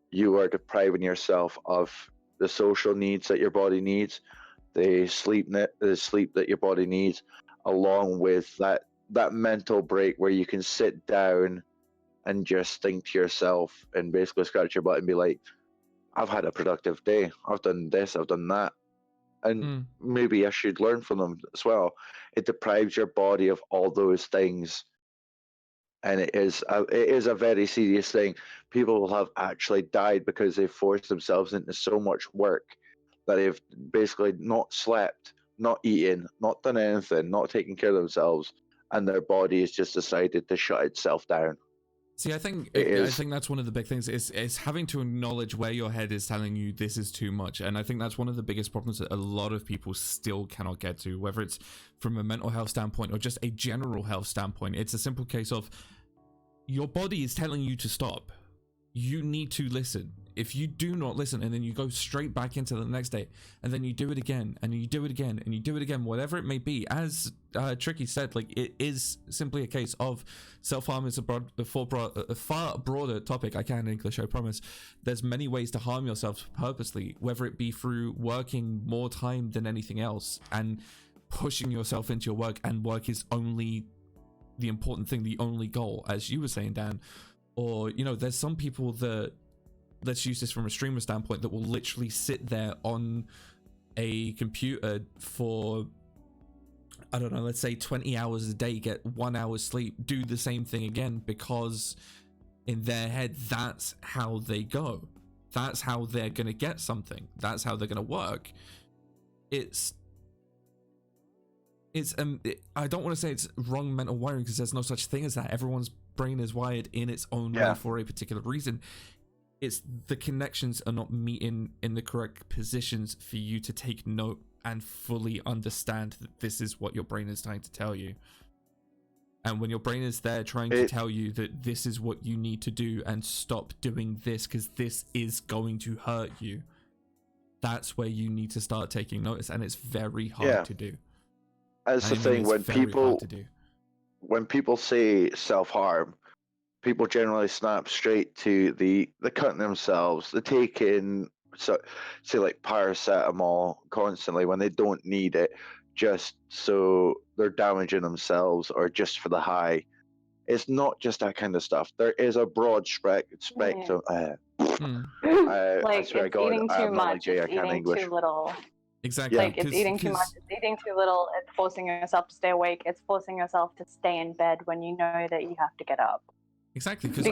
you are depriving yourself of the social needs that your body needs, the sleep that your body needs, along with that that mental break where you can sit down and just think to yourself and basically scratch your butt and be like, I've had a productive day. I've done this, I've done that. And maybe I should learn from them as well. It deprives your body of all those things. And it is a very serious thing. People will have actually died because they've forced themselves into so much work that they've basically not slept, not eaten, not done anything, not taken care of themselves, and their body has just decided to shut itself down. See, I think that's one of the big things is having to acknowledge where your head is telling you this is too much. And I think that's one of the biggest problems that a lot of people still cannot get to, whether it's from a mental health standpoint or just a general health standpoint. It's a simple case of your body is telling you to stop. You need to listen. If you do not listen, and then you go straight back into the next day, and then you do it again, and you do it again, and you do it again, whatever it may be, as Tricky said, like, it is simply a case of self-harm is a far broader topic. I can in English, I promise. There's many ways to harm yourself purposely, whether it be through working more time than anything else, and pushing yourself into your work, and work is only the important thing, the only goal, as you were saying, Dan. Or, you know, there's some people that, let's use this from a streamer standpoint, that will literally sit there on a computer for, I don't know, let's say 20 hours a day, get 1 hour's sleep, do the same thing again, because in their head, that's how they go. That's how they're going to get something. That's how they're going to work. I don't want to say it's wrong mental wiring, because there's no such thing as that. Everyone's brain is wired in its own way for a particular reason. It's the connections are not meeting in the correct positions for you to take note and fully understand that this is what your brain is trying to tell you. And when your brain is there trying to tell you that this is what you need to do and stop doing this because this is going to hurt you, that's where you need to start taking notice, and it's very hard to do. That's the thing, when people say self-harm, people generally snap straight to the cutting themselves, the taking, say like paracetamol constantly when they don't need it, just so they're damaging themselves or just for the high. It's not just that kind of stuff. There is a broad spectrum. Like, it's eating too much, it's eating too little. Exactly. Like, it's eating too much, it's eating too little, it's forcing yourself to stay awake, it's forcing yourself to stay in bed when you know that you have to get up. Exactly. Because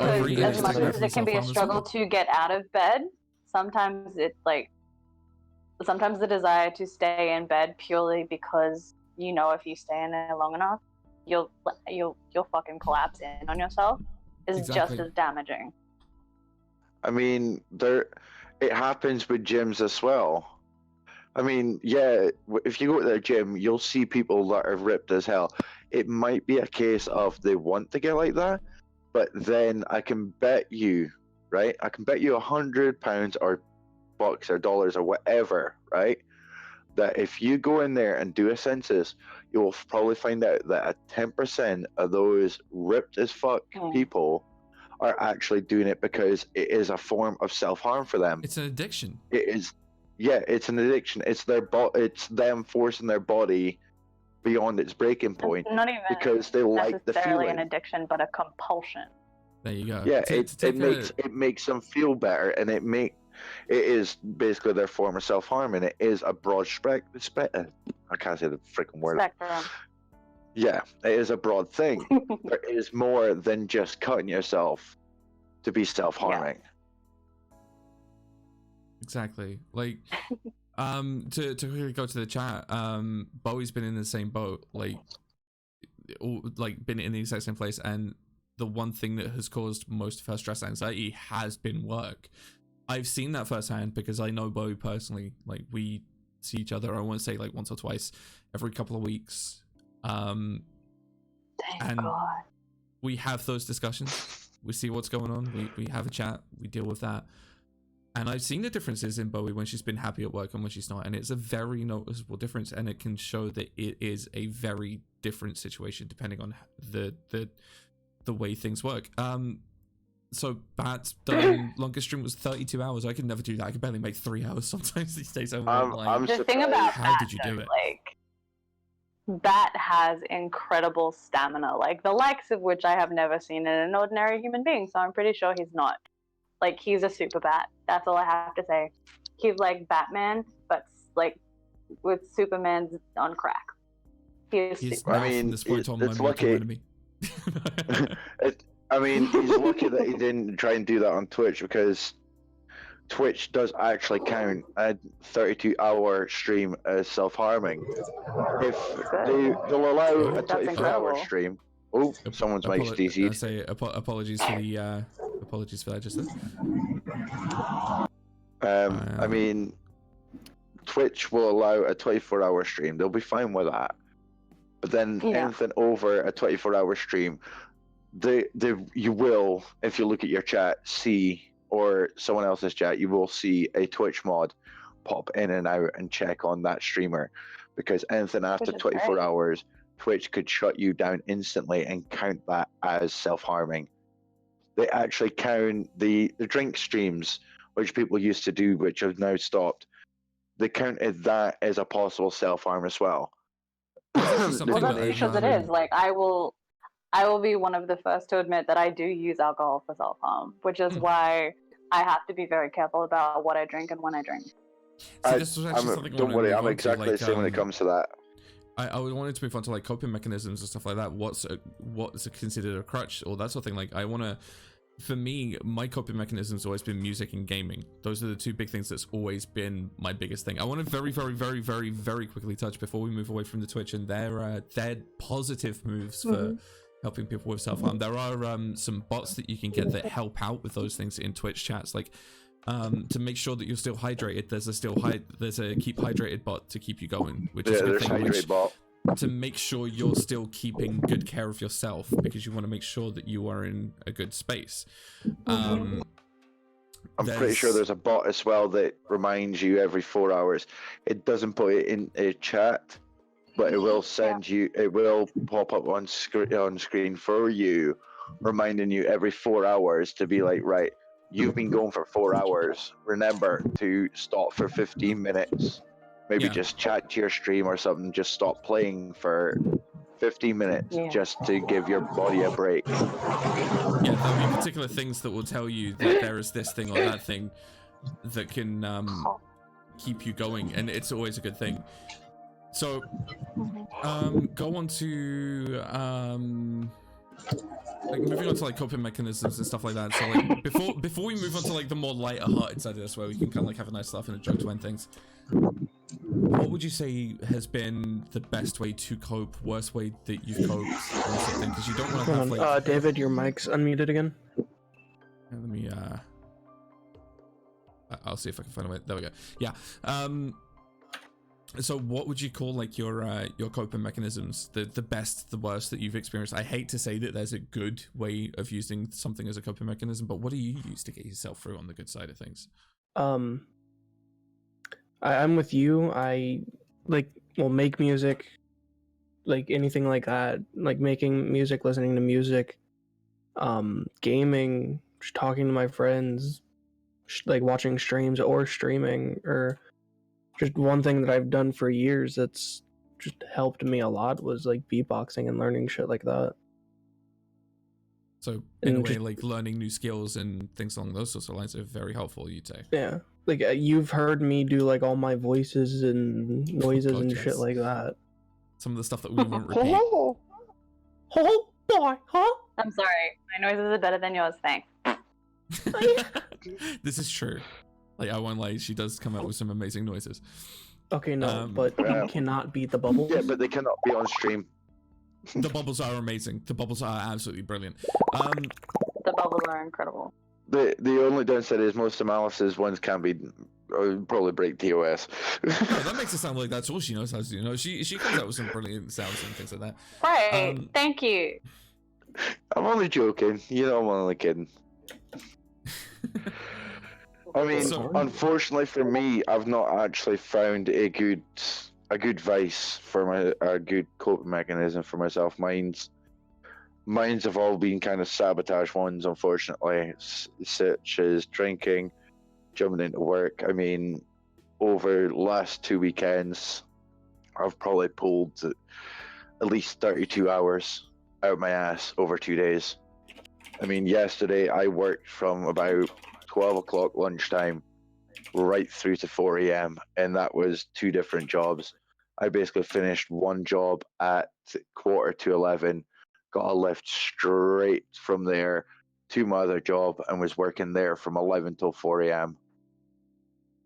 as much as it can be a struggle to get out of bed, sometimes it's like, sometimes the desire to stay in bed purely because you know if you stay in there long enough, you'll fucking collapse in on yourself is just as damaging. I mean, it happens with gyms as well. I mean, yeah, if you go to their gym, you'll see people that are ripped as hell. It might be a case of they want to get like that, but then I can bet you, right? I can bet you £100 or bucks or dollars or whatever, right? That if you go in there and do a census, you will probably find out that 10% of those ripped as fuck people are actually doing it because it is a form of self-harm for them. It's an addiction. It is. Yeah, it's an addiction. It's it's them forcing their body beyond its breaking point. It's not even because they like the feeling. an addiction, but a compulsion. There you go. Yeah, it makes them feel better, and it is basically their form of self-harm, and it is a broad spectrum. I can't say the freaking word. Spectrum. Yeah, it is a broad thing. There is more than just cutting yourself to be self-harming. Yeah. Exactly. Like, to quickly go to the chat, Bowie's been in the same boat, like been in the exact same place, and the one thing that has caused most of her stress and anxiety has been work. I've seen that firsthand because I know Bowie personally. Like, we see each other, I want to say like once or twice every couple of weeks. Thank God. We have those discussions. We see what's going on. We have a chat. We deal with that. And I've seen the differences in Bowie when she's been happy at work and when she's not. And it's a very noticeable difference. And it can show that it is a very different situation depending on the way things work. So Bat's done longest stream was 32 hours. I could never do that. I could barely make 3 hours sometimes these days. I'm the thing about how did you do it? Like, Bat has incredible stamina, like the likes of which I have never seen in an ordinary human being. So I'm pretty sure he's not. Like, he's a super bat. That's all I have to say. He's like Batman, but like with Superman's on crack. He's now from this point on my mortal enemy. I mean, he's lucky that he didn't try and do that on Twitch, because Twitch does actually count a 32-hour stream as self-harming. If they'll allow a 24-hour stream. Oh, someone's mic's DC'd. I say apologies for the apologies for that just then. I mean, Twitch will allow a 24-hour stream. They'll be fine with that. But then anything over a 24-hour stream, you will, if you look at your chat, see, or someone else's chat, you will see a Twitch mod pop in and out and check on that streamer, because anything after 24 hours, Twitch could shut you down instantly and count that as self-harming. They actually count the drink streams, which people used to do, which have now stopped. They counted that as a possible self-harm as well. Well, that's because it is. Like, I will be one of the first to admit that I do use alcohol for self-harm, which is why I have to be very careful about what I drink and when I drink. Don't worry, I'm exactly the same when it comes to that. I wanted to move on to like coping mechanisms and stuff like that. What's considered a crutch or that sort of thing. Like, for me, my coping mechanism has always been music and gaming. Those are the two big things that's always been my biggest thing. I want to very, very, very, very, very quickly touch before we move away from the Twitch and their positive moves for helping people with self-harm. There are some bots that you can get that help out with those things in Twitch chats, like to make sure that you're still hydrated. There's a keep hydrated bot to keep you going, which is a good thing. Bot. To make sure you're still keeping good care of yourself, because you want to make sure that you are in a good space. I'm pretty sure there's a bot as well that reminds you every 4 hours. It doesn't put it in a chat, but it will send you. It will pop up on screen for you, reminding you every 4 hours to be like, right, you've been going for 4 hours. Remember to stop for 15 minutes. Maybe just chat to your stream or something. Just stop playing for 15 minutes just to give your body a break. Yeah, there'll be particular things that will tell you that there is this thing or that thing that can keep you going, and it's always a good thing. So, go on to like moving on to like coping mechanisms and stuff like that. So like before we move on to like the more lighter hearted side of this, where we can kind of like have a nice laugh and a joke to end things. What would you say has been the best way to cope, worst way that you've coped, or something? Because you don't want to have like... David, your mic's unmuted again. Let me I'll see if I can find a way. There we go. Yeah. So what would you call like your coping mechanisms? The best, the worst that you've experienced? I hate to say that there's a good way of using something as a coping mechanism, but what do you use to get yourself through on the good side of things? I'm with you. I make music, like anything like that, like making music, listening to music, gaming, just talking to my friends, like watching streams or streaming, or just one thing that I've done for years that's just helped me a lot was like beatboxing and learning shit like that. So in a way, like learning new skills and things along those sorts of lines are very helpful, you'd say. Yeah. Like you've heard me do like all my voices and noises and shit like that. Some of the stuff that we won't repeat. Oh boy, huh? I'm sorry. My noises are better than yours, thanks. This is true. Like, I won't lie, she does come out with some amazing noises. Okay, no, but you cannot beat the bubbles. Yeah, but they cannot be on stream. The bubbles are amazing. The bubbles are absolutely brilliant. The bubbles are incredible. The only downside is most of Malice's ones can be probably break TOS. No, that makes it sound like that's all she knows how to do. You know, she comes out with some brilliant sounds and things like that. Right. Thank you. I'm only joking. You know, I'm only kidding. I mean, unfortunately for me, I've not actually found a good vice for a good coping mechanism for myself. Mine's have all been kind of sabotage ones, unfortunately, such as drinking, jumping into work. I mean, over the last 2 weekends, I've probably pulled at least 32 hours out my ass over 2 days. I mean, yesterday I worked from about 12 o'clock lunchtime right through to 4 a.m. and that was 2 different jobs. I basically finished one job at 11:45, got a lift straight from there to my other job, and was working there from 11 till 4 a.m.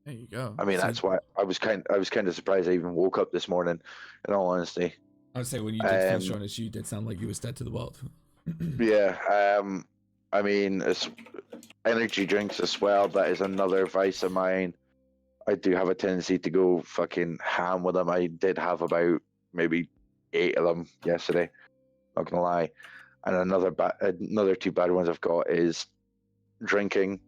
There you go. I mean, So, that's why I was kind of surprised I even woke up this morning. In all honesty, I would say when you did finish on this, you did sound like you was dead to the world. yeah. I mean, it's energy drinks as well. That is another vice of mine. I do have a tendency to go fucking ham with them. I did have about maybe 8 of them yesterday. Not gonna lie. And another 2 bad ones I've got is drinking.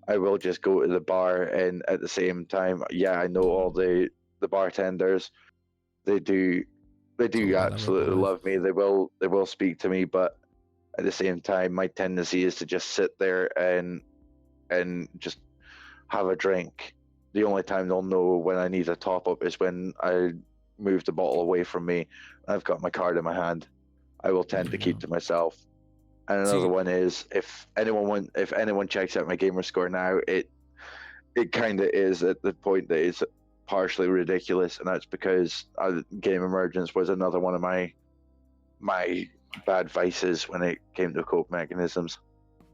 I will just go to the bar, and at the same time, yeah, I know all the bartenders. They do absolutely love me. They will speak to me, but at the same time, my tendency is to just sit there and just have a drink. The only time they'll know when I need a top up is when I move the bottle away from me. I've got my card in my hand. I will tend to keep to myself. And another one is if anyone checks out my gamer score now, it kind of is at the point that it's partially ridiculous, and that's because Game Emergence was another one of my bad vices when it came to cope mechanisms.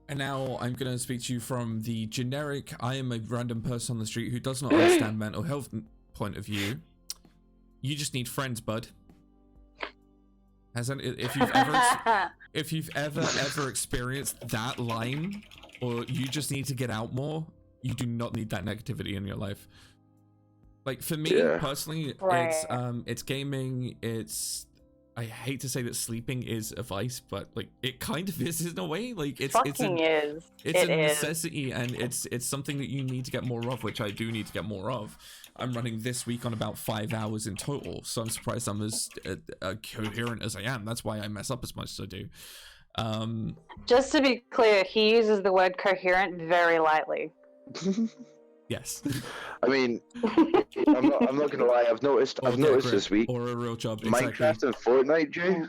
And now I'm going to speak to you from the generic, I am a random person on the street who does not understand mental health point of view. You just need friends, bud. If you've ever experienced that line, or you just need to get out more, you do not need that negativity in your life. Like for me personally, it's gaming, I hate to say that sleeping is a vice, but like it kind of is in a way. Like it's a necessity, and it's something that you need to get more of, which I do need to get more of. I'm running this week on about 5 hours in total, so I'm surprised I'm as coherent as I am. That's why I mess up as much as I do. Just to be clear, he uses the word coherent very lightly. Yes. I mean, I'm not gonna lie. I've noticed this week. Or a real job. Minecraft and Fortnite, Jay.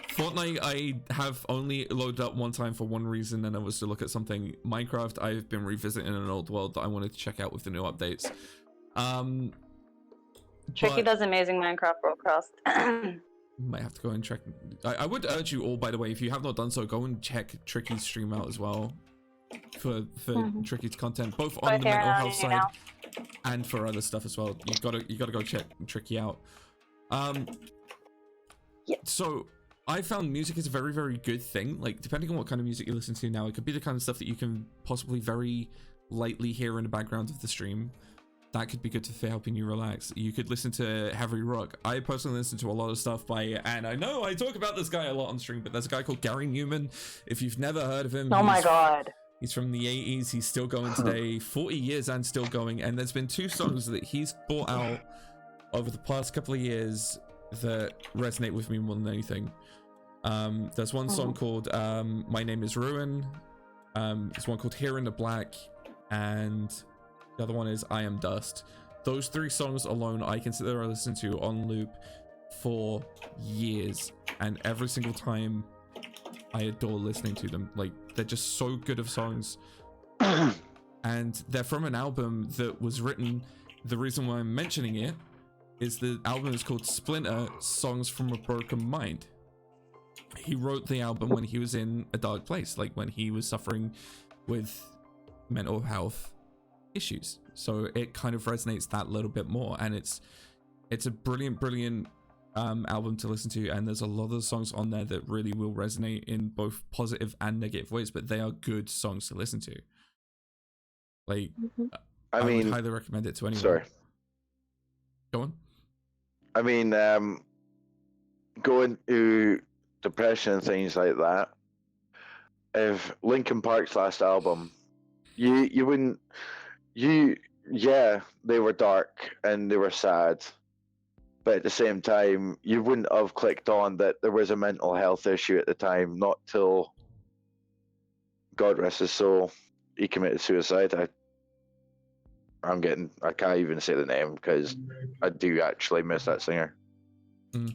Fortnite, I have only loaded up one time for one reason, and it was to look at something. Minecraft, I've been revisiting an old world that I wanted to check out with the new updates. Tricky does amazing Minecraft broadcast. Might have to go and check. I would urge you all, by the way, if you have not done so, go and check Tricky's stream out as well. For Tricky's content, both on the mental health side and for other stuff as well. You gotta go check Tricky out. So I found music is a very, very good thing. Like depending on what kind of music you listen to now, it could be the kind of stuff that you can possibly very lightly hear in the background of the stream. That could be good for helping you relax. You could listen to heavy rock. I personally listen to a lot of stuff by, and I know I talk about this guy a lot on stream, but there's a guy called Gary Newman. If you've never heard of him, oh my god. He's from the 80s. He's still going today, 40 years and still going. And there's been 2 songs that he's brought out over the past couple of years that resonate with me more than anything. There's one song called My Name is Ruin. There's one called Here in the Black. And the other one is I Am Dust. Those 3 songs alone I can sit there and listen to on loop for years. And every single time I adore listening to them. Like they're just so good of songs. And they're from an album that was written, the reason why I'm mentioning it is the album is called Splinter, Songs from a Broken Mind. He wrote the album when he was in a dark place, like when he was suffering with mental health issues. So it kind of resonates that little bit more, and it's a brilliant album to listen to, and there's a lot of the songs on there that really will resonate in both positive and negative ways, but they are good songs to listen to. Like I would highly recommend it to anyone. Sorry, go on. I mean, going to depression and things like that, if Linkin Park's last album, you wouldn't, they were dark and they were sad, but at the same time, you wouldn't have clicked on that there was a mental health issue at the time, not till, God rest his soul, he committed suicide. I can't even say the name because I do actually miss that singer.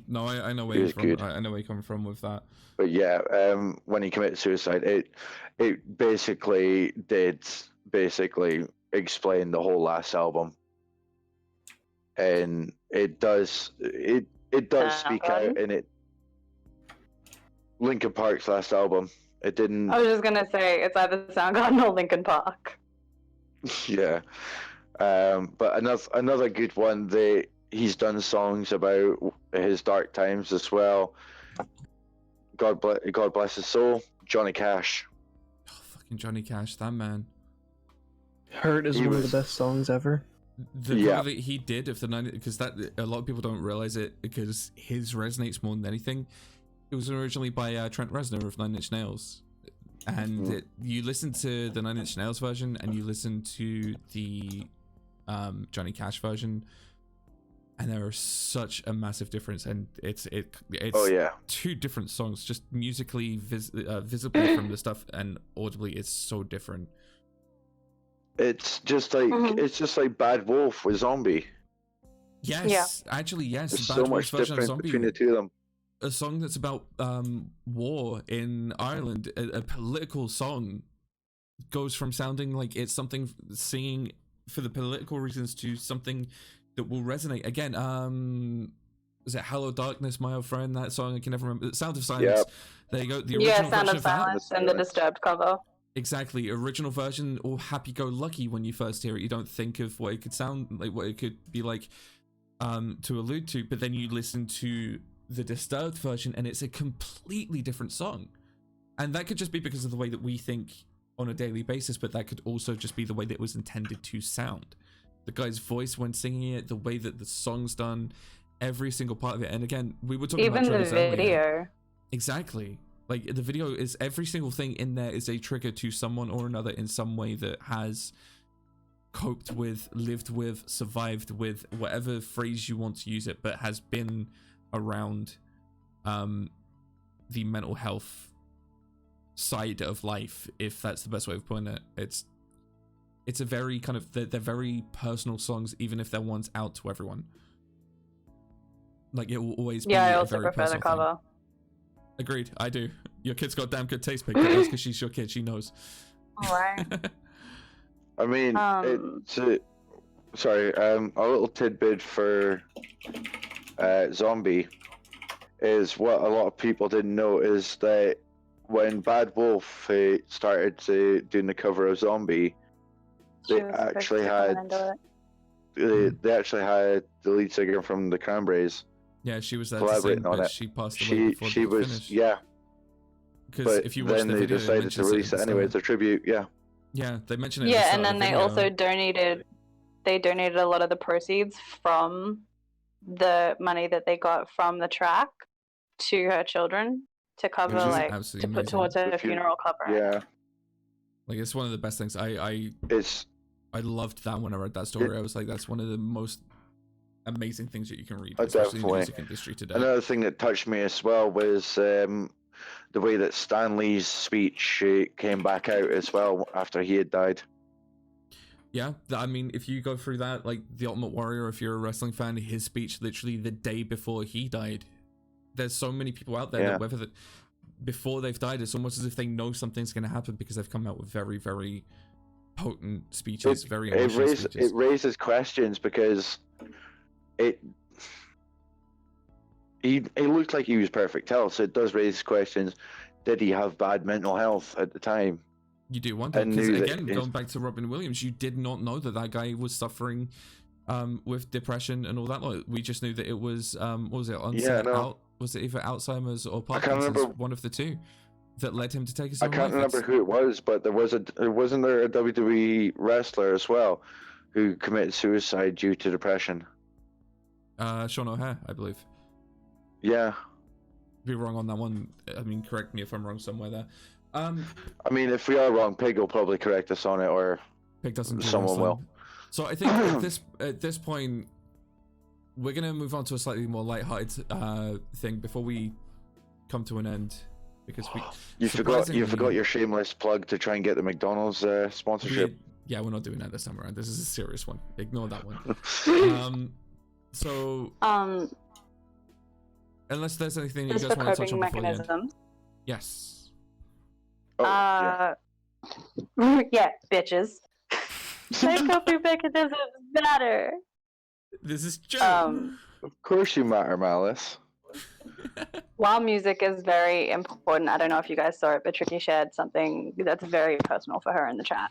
No, I know where He you're was from. good. I know where you're coming from with that. But yeah, when he committed suicide, it basically explain the whole last album, and it does speak out in it. Linkin Park's last album, it didn't. I was just gonna say it's either Soundgarden or Linkin Park. Yeah, but another good one. He's done songs about his dark times as well. God bless his soul, Johnny Cash. Oh, fucking Johnny Cash, that man. Hurt is one of the best songs ever. The cover that he did of the 90s, because that a lot of people don't realize it because his resonates more than anything. It was originally by Trent Reznor of Nine Inch Nails, and you listen to the Nine Inch Nails version and you listen to the Johnny Cash version, and there is such a massive difference, and it's two different songs, just musically visibly from the stuff, and audibly it's so different. It's just like Bad Wolf with Zombie. Yes, actually, yes. There's Bad so Wolf's much version of difference Zombie, between the two of them. a song that's about war in Ireland, a political song, goes from sounding like it's something singing for the political reasons to something that will resonate. Again, is it Hello Darkness, My Old Friend? That song, I can never remember. Sound of Silence. Yep. There you go. The original Sound version of Silence and the Disturbed cover. Exactly, original version, or Happy Go Lucky. When you first hear it, you don't think of what it could sound like, what it could be like, to allude to. But then you listen to the Disturbed version, and it's a completely different song. And that could just be because of the way that we think on a daily basis, but that could also just be the way that it was intended to sound. The guy's voice when singing it, the way that the song's done, every single part of it. And again, we were talking about even the video. Earlier. Exactly. Like, the video is, every single thing in there is a trigger to someone or another in some way that has coped with, lived with, survived with, whatever phrase you want to use it, but has been around the mental health side of life, if that's the best way of putting it. It's a very kind of, they're very personal songs, even if they're ones out to everyone. Like, it will always be I a also very prefer the personal cover. thing. Agreed, I do. Your kid's got damn good taste, Pig. That's because she's your kid, she knows. Alright. I mean, sorry, a little tidbit for Zombie is what a lot of people didn't know is that when Bad Wolf started doing the cover of Zombie, they actually had the lead singer from the Cranberries. Yeah, she was there collaborating on it. she passed away before she was finished. Yeah. Because if you watch then the they video, decided to release it anyway as a tribute. Yeah. Yeah, they mentioned it. Yeah, and then they also donated. They donated a lot of the proceeds from the money that they got from the track to her children to cover, like, to put towards her funeral cover. Yeah. Like, it's one of the best things. I loved that when I read that story. I was like, that's one of the most amazing things that you can read, especially in the music industry today. Another thing that touched me as well was the way that Stan Lee's speech came back out as well after he had died. Yeah, I mean, if you go through that, like The Ultimate Warrior, if you're a wrestling fan, his speech literally the day before he died. There's so many people out there that whether that before they've died, it's almost as if they know something's going to happen because they've come out with very, very potent speeches, very emotional speeches. It raises questions because he looked like he was perfect health, so it does raise questions. Did he have bad mental health at the time? You do wonder, because again, going back to Robin Williams, you did not know that guy was suffering with depression and all that. Like, we just knew that it was what was it? Was it either Alzheimer's or Parkinson's? One of the two that led him to take his own life. I can't remember who it was, but wasn't there a WWE wrestler as well who committed suicide due to depression? Sean O'Hare, I believe. Yeah. Be wrong on that one. I mean, correct me if I'm wrong somewhere there. I mean, if we are wrong, Pig will probably correct us on it, or Pig doesn't do someone will. So I think at this point, we're gonna move on to a slightly more lighthearted thing before we come to an end, because you forgot your shameless plug to try and get the McDonald's sponsorship. Yeah, we're not doing that this time around. This is a serious one. Ignore that one. So unless there's anything you just guys for want to touch coping on before the end. mechanisms. Yes. Oh, yeah. Yeah, bitches. My coping mechanisms matter. This is true. Of course you matter, Malice. While music is very important, I don't know if you guys saw it, but Tricky shared something that's very personal for her in the chat.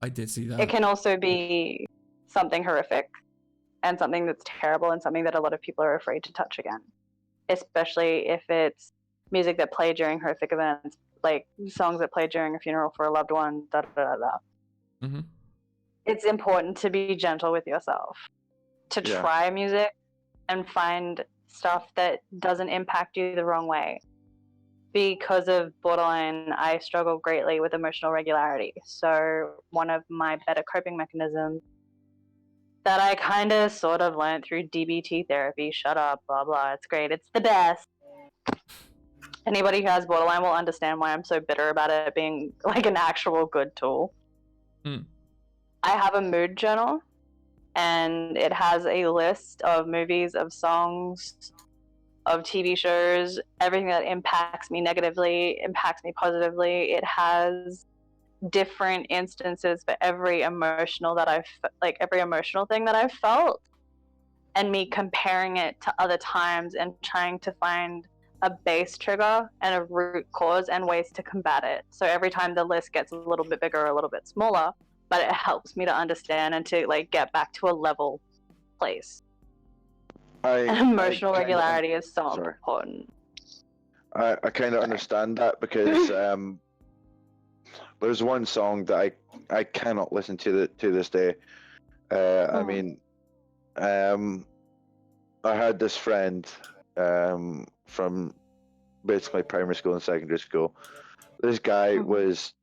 I did see that. It can also be something horrific and something that's terrible and something that a lot of people are afraid to touch again, especially if it's music that played during horrific events, like songs that played during a funeral for a loved one, da da da da. Mm-hmm. It's important to be gentle with yourself, to Yeah. try music and find stuff that doesn't impact you the wrong way. Because of borderline, I struggle greatly with emotional regularity. So one of my better coping mechanisms that I kind of sort of learned through DBT therapy, shut up, blah, blah, it's great, it's the best. Anybody who has borderline will understand why I'm so bitter about it being like an actual good tool. I have a mood journal, and it has a list of movies, of songs, of TV shows, everything that impacts me negatively, impacts me positively. It has different instances for every emotional that every emotional thing that I've felt, and me comparing it to other times and trying to find a base trigger and a root cause and ways to combat it. So every time the list gets a little bit bigger or a little bit smaller, but it helps me to understand and to like get back to a level place. Emotional regularity is so important. I kind of understand that because there's one song that I cannot listen to this day. I mean, I had this friend from basically primary school and secondary school. This guy was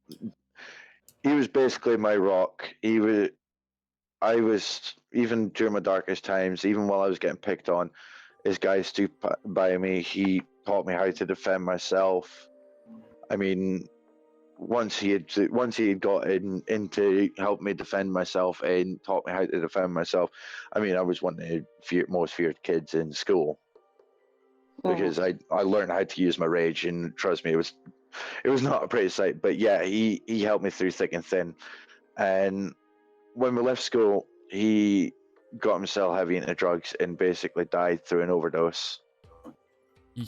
basically my rock. I was, even during my darkest times, even while I was getting picked on, this guy stood by me. He taught me how to defend myself. I mean, once he had got into help me defend myself and taught me how to defend myself, I mean, I was one of the most feared kids in school because I learned how to use my rage, and trust me, it was not a pretty sight. But yeah, he helped me through thick and thin. And when we left school, he got himself heavy into drugs and basically died through an overdose.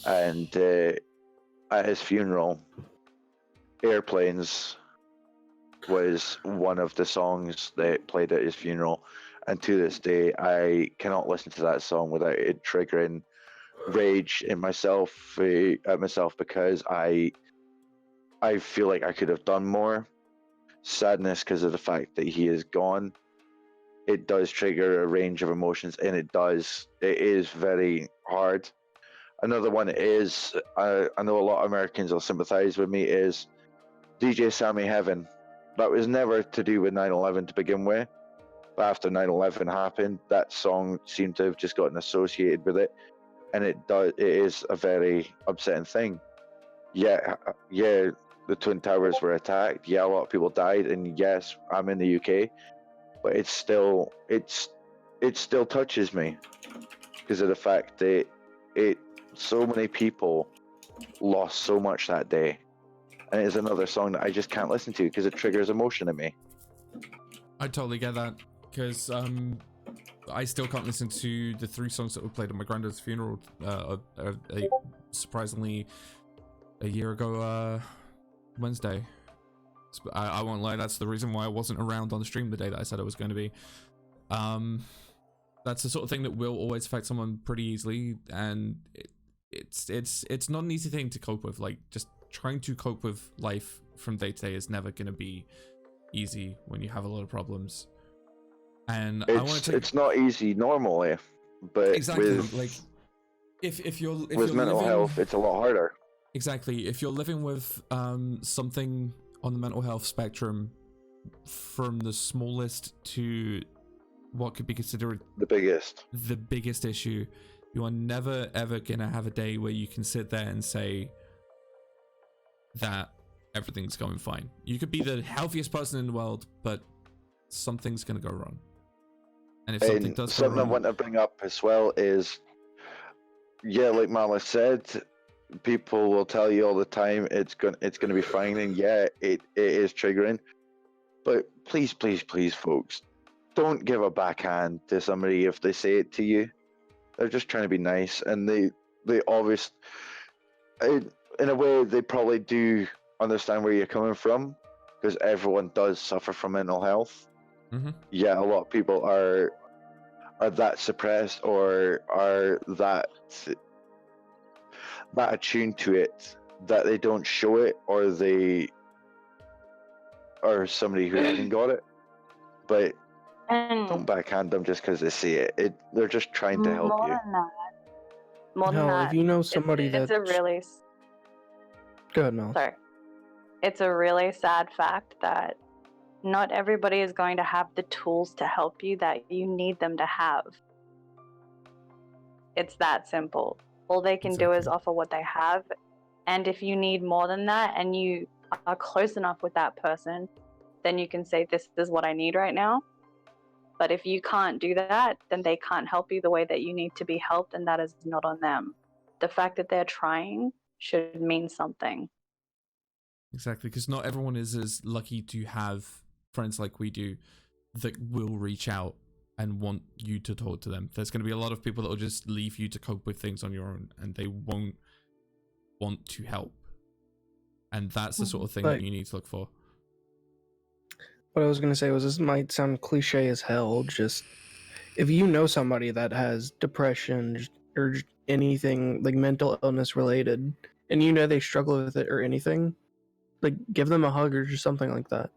And at his funeral, Airplanes was one of the songs that played at his funeral. And to this day, I cannot listen to that song without it triggering rage in myself, at myself, because I feel like I could have done more. Sadness because of the fact that he is gone. It does trigger a range of emotions, and it is very hard. Another one is, I know a lot of Americans will sympathize with me, is DJ Sammy Heaven. That was never to do with 9/11 to begin with, but after 9/11 happened, that song seemed to have just gotten associated with it, and it is a very upsetting thing. Yeah, the Twin Towers were attacked. Yeah, a lot of people died, and yes, I'm in the UK, but it still touches me because of the fact that so many people lost so much that day, and it's another song that I just can't listen to because it triggers emotion in me. I totally get that, because I still can't listen to the 3 songs that were played at my granddad's funeral. Surprisingly, a year ago Wednesday. I won't lie, that's the reason why I wasn't around on the stream the day that I said I was going to be. That's the sort of thing that will always affect someone pretty easily, and it's not an easy thing to cope with. Like, just trying to cope with life from day to day is never going to be easy when you have a lot of problems. And it's not easy normally, but exactly, with, like if you're mental health, it's a lot harder. Exactly, if you're living with something on the mental health spectrum, from the smallest to what could be considered the biggest issue, you are never ever gonna have a day where you can sit there and say that everything's going fine. You could be the healthiest person in the world, but something's gonna go wrong. And if something And does go something I wrong, want to bring up as well is, yeah, like Marla said, people will tell you all the time it's gonna be fine, and yeah, it is triggering. But please, please, please, folks, don't give a backhand to somebody if they say it to you. They're just trying to be nice, and they obviously, in a way, they probably do understand where you're coming from, because everyone does suffer from mental health. Mm-hmm. Yeah, a lot of people are that suppressed or are that attuned to it that they don't show it, or they are somebody who hasn't got it. But don't And backhand them just because they see it. They're just trying to help more you. than that, more than Hell, that, if you know somebody it's a really Go ahead, Mel. sorry. It's a really sad fact that not everybody is going to have the tools to help you that you need them to have. It's that simple. All they can do is Exactly. offer what they have. And if you need more than that and you are close enough with that person, then you can say, this is what I need right now. But if you can't do that, then they can't help you the way that you need to be helped, and that is not on them. The fact that they're trying should mean something. Exactly, because not everyone is as lucky to have friends like we do that will reach out and want you to talk to them. There's going to be a lot of people that will just leave you to cope with things on your own, and they won't want to help. And that's the sort of thing that you need to look for. What I was going to say was, this might sound cliche as hell, just if you know somebody that has depression or anything like mental illness related, and you know they struggle with it or anything, like give them a hug or just something like that.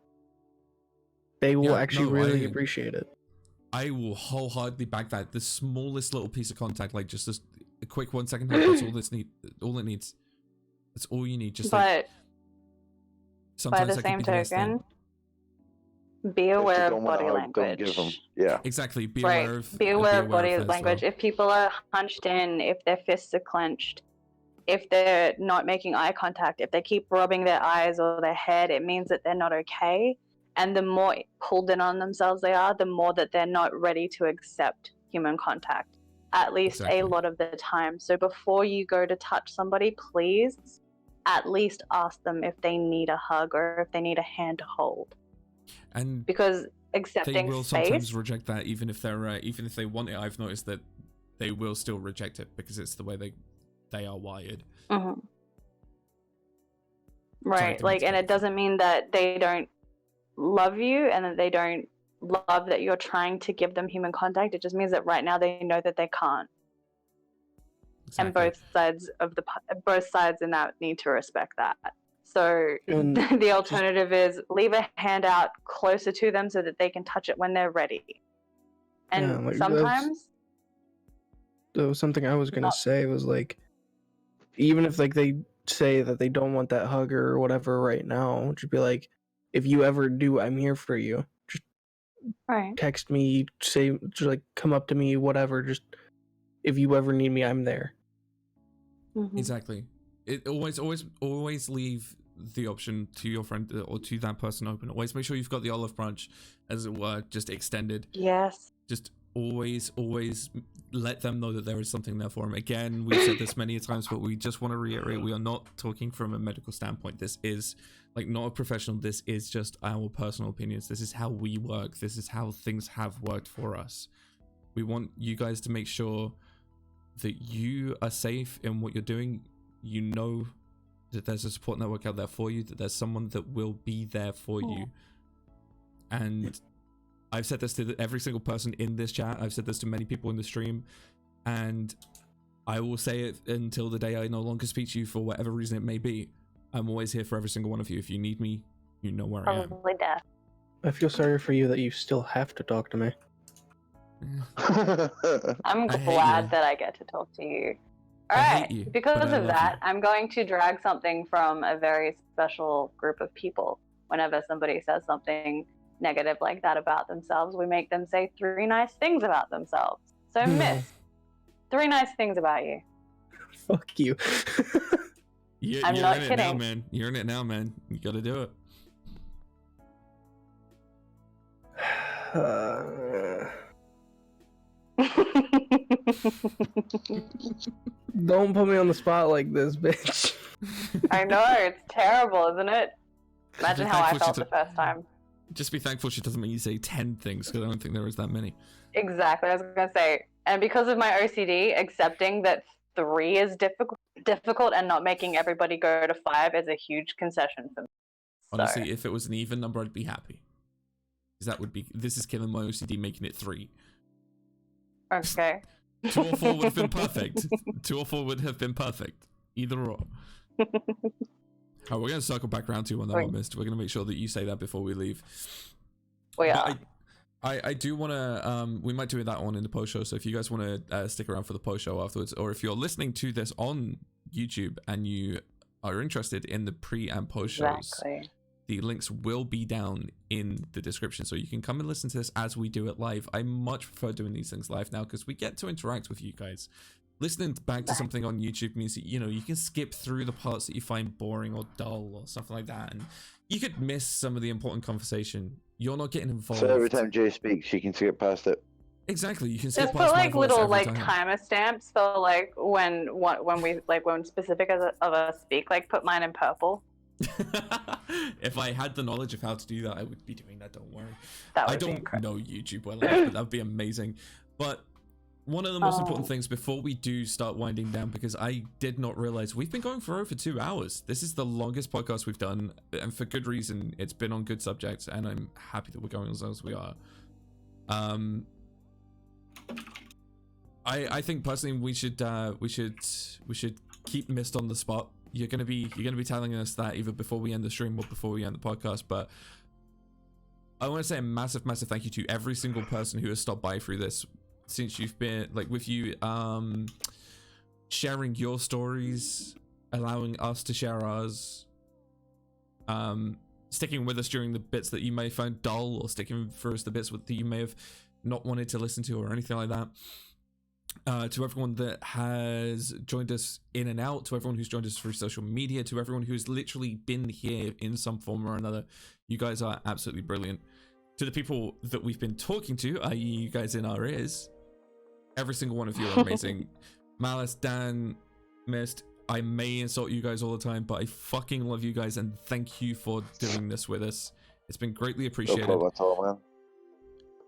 They will actually really appreciate it. I will wholeheartedly back that. The smallest little piece of contact, like just a quick 1 second hug, that's all it needs. That's all you need. Just but sometimes by the same token, be aware of body language. Yeah, exactly. Be right. aware of body language. Well. If people are hunched in, if their fists are clenched, if they're not making eye contact, if they keep rubbing their eyes or their head, it means that they're not okay. And the more pulled in on themselves they are, the more that they're not ready to accept human contact, at least a lot of the time. So before you go to touch somebody, please at least ask them if they need a hug or if they need a hand to hold. And because accepting they will space, sometimes reject that, even if they want it. I've noticed that they will still reject it because it's the way they are wired. Mm-hmm. Right, and it doesn't mean that they don't love you and that they don't love that you're trying to give them human contact. It just means that right now they know that they can't. Exactly. And both sides in that need to respect that. So the alternative is leave a hand out closer to them so that they can touch it when they're ready. And sometimes there was something I was gonna say was even if they say that they don't want that hug or whatever right now, just be like, if you ever do, I'm here for you. Just text me, say, just come up to me, whatever. Just if you ever need me, I'm there. Mm-hmm. Exactly. It always leave the option to your friend or to that person open. Always make sure you've got the olive branch, as it were, just extended. Yes. Just always let them know that there is something there for them. Again, we've said this many times, but we just want to reiterate, we are not talking from a medical standpoint. This is not a professional. This is just our personal opinions. This is how we work. This is how things have worked for us. We want you guys to make sure that you are safe in what you're doing. You know that there's a support network out there for you, that there's someone that will be there for you. And I've said this to every single person in this chat. I've said this to many people in the stream, and I will say it until the day I no longer speak to you for whatever reason it may be. I'm always here for every single one of you. If you need me, you know where I am. Probably death. I feel sorry for you that you still have to talk to me. I'm glad that I get to talk to you. Alright, because of that, I'm going to drag something from a very special group of people. Whenever somebody says something negative like that about themselves, we make them say 3 nice things about themselves. So Miss, 3 nice things about you. Fuck you. I'm not kidding. Now, man. You're in it now, man. You gotta do it. Don't put me on the spot like this, bitch. I know, it's terrible, isn't it? Imagine how I thankful she felt the took- first time. Just be thankful she doesn't make you say 10 things, because I don't think there is that many. Exactly, I was gonna say. And because of my OCD, accepting that 3 is difficult and not making everybody go to 5 is a huge concession for me. Honestly, if it was an even number, I'd be happy. Because this is killing my OCD, making it 3. Okay. 2 or 4 would have been perfect. 2 or 4 would have been perfect. Either or. Oh, we're going to circle back around to one that I missed. We're going to make sure that you say that before we leave. We are. I do want to, we might do that one in the post show, so if you guys want to stick around for the post show afterwards, or if you're listening to this on YouTube and you are interested in the pre and post shows, the links will be down in the description, so you can come and listen to this as we do it live. I much prefer doing these things live now, because we get to interact with you guys. Listening back to something on YouTube means that, you know, you can skip through the parts that you find boring or dull or something like that, and you could miss some of the important conversation. You're not getting involved. So every time Jay speaks, you can skip past it. Exactly, you can skip Just past put my like voice little every like time. timer stamps for like when specific of us speak, like put mine in purple. If I had the knowledge of how to do that, I would be doing that, don't worry. That would I don't be incredible. know YouTube well enough, but that would be amazing. But one of the most important things before we do start winding down, because I did not realize we've been going for over 2 hours. This is the longest podcast we've done, and for good reason. It's been on good subjects, and I'm happy that we're going as long as we are. I think personally we should keep Mist on the spot. You're gonna be telling us that either before we end the stream or before we end the podcast, but I want to say a massive thank you to every single person who has stopped by through this since you've been, like, with you sharing your stories, allowing us to share ours, sticking with us during the bits that you may find dull, or sticking for us the bits that you may have not wanted to listen to or anything like that. To everyone that has joined us in and out, to everyone who's joined us through social media, to everyone who's literally been here in some form or another, you guys are absolutely brilliant. To the people that we've been talking to, i.e. you guys in our ears, every single one of you are amazing. Malice, Dan, Mist, I may insult you guys all the time, but I fucking love you guys, and thank you for doing this with us. It's been greatly appreciated. No problem at all, man.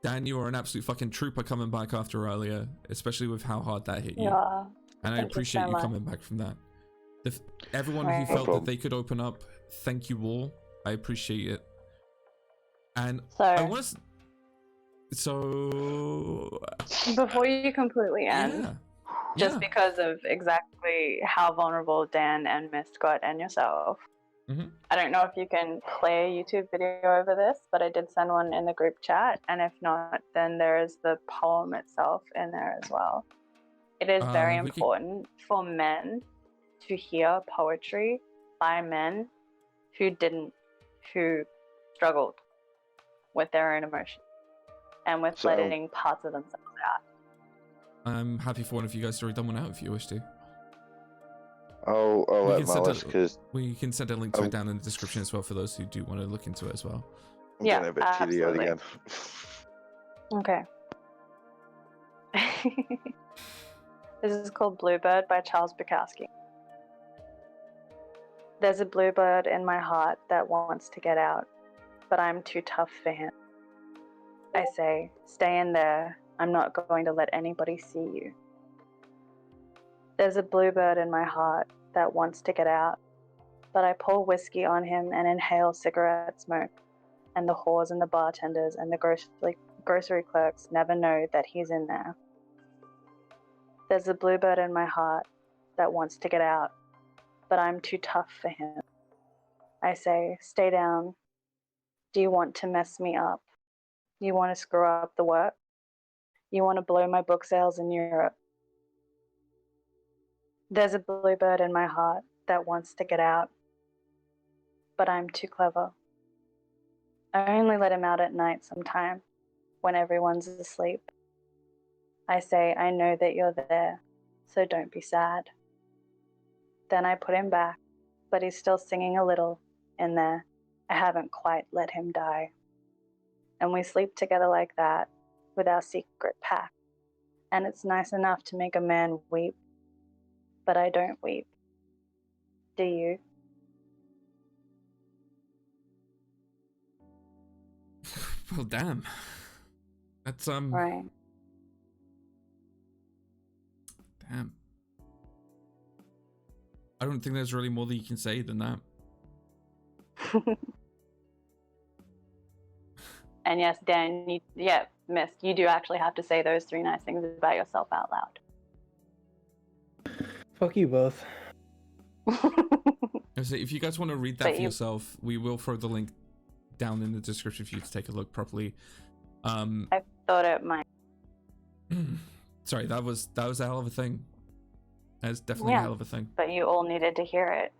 Dan, you are an absolute fucking trooper coming back after earlier, especially with how hard that hit you. Yeah. And I appreciate you coming back from that. Everyone who felt that they could open up, thank you all. I appreciate it. And I want to... So... Before you completely end, just because of exactly how vulnerable Dan and Mist got and yourself, I don't know if you can play a YouTube video over this, but I did send one in the group chat, and if not, then there is the poem itself in there as well. It is very important for men to hear poetry by men who struggled with their own emotions and with letting parts of themselves out. I'm happy for one of you guys to read that one out if you wish to. I'll let Malice, because we can send a link to it down in the description as well for those who do want to look into it as well. I'm getting a bit teary out again. Okay. This is called Bluebird by Charles Bukowski. There's a bluebird in my heart that wants to get out, but I'm too tough for him. I say, stay in there. I'm not going to let anybody see you. There's a bluebird in my heart that wants to get out, but I pour whiskey on him and inhale cigarette smoke, and the whores and the bartenders and the grocery clerks never know that he's in there. There's a bluebird in my heart that wants to get out, but I'm too tough for him. I say, stay down. Do you want to mess me up? You want to screw up the work? You want to blow my book sales in Europe? There's a bluebird in my heart that wants to get out, but I'm too clever. I only let him out at night sometime, when everyone's asleep. I say, I know that you're there, so don't be sad. Then I put him back, but he's still singing a little in there. I haven't quite let him die. And we sleep together like that with our secret pact. And it's nice enough to make a man weep. But I don't weep. Do you? Well, damn. That's Right. Damn. I don't think there's really more that you can say than that. And yes, Dan, Miss, you do actually have to say those 3 nice things about yourself out loud. Fuck you both. So if you guys want to read that for yourself, we will throw the link down in the description for you to take a look properly. I thought it might. Sorry, that was a hell of a thing. That's definitely a hell of a thing. But you all needed to hear it.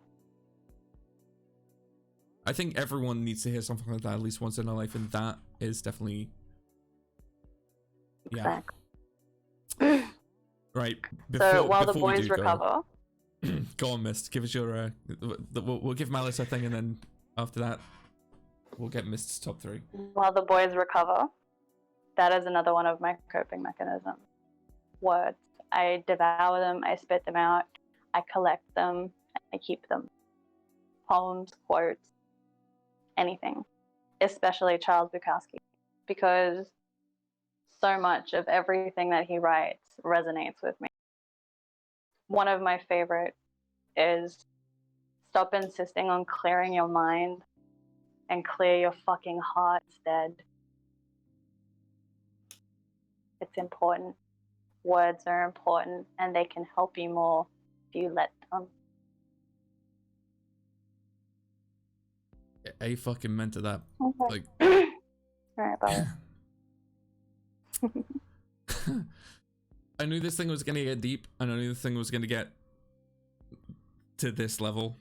I think everyone needs to hear something like that at least once in their life, and that is definitely Exactly. Right. So while the boys recover, go on, Mist. Give us your. We'll give Malice a thing, and then after that, we'll get Mist's top 3. while the boys recover, that is another one of my coping mechanisms. Words. I devour them. I spit them out. I collect them. I keep them. Poems, quotes, anything, especially Charles Bukowski, because so much of everything that he writes resonates with me. One of my favorite is stop insisting on clearing your mind and clear your fucking heart instead. It's important. Words are important, and they can help you more if you let them. I fucking meant to that. Okay. Like. Alright, bye. I knew this thing was gonna get deep, and I knew this thing was gonna get to this level,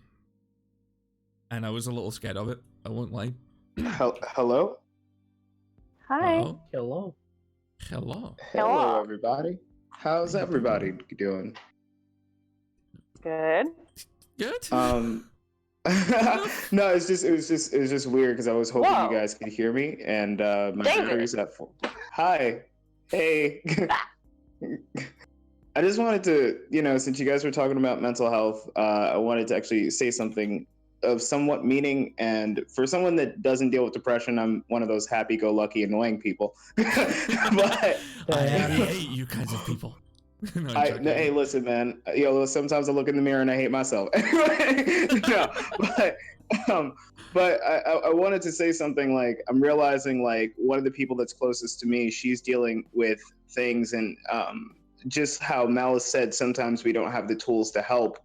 and I was a little scared of it. I won't lie. Hello? Hi. Hello. Hello. Hello. Hello, everybody. How's everybody doing? Good. Good. No, it was just weird because I was hoping Whoa. you guys could hear me, and my David. battery's at full. Hi. Hey. I just wanted to, since you guys were talking about mental health, I wanted to actually say something of somewhat meaning. And for someone that doesn't deal with depression, I'm one of those happy-go-lucky, annoying people. But I hate you kinds of people. No, I'm joking. hey, listen, man. Sometimes I look in the mirror and I hate myself. No, but I wanted to say something. Like, I'm realizing, like, one of the people that's closest to me, she's dealing with things, and just how Malice said, sometimes we don't have the tools to help.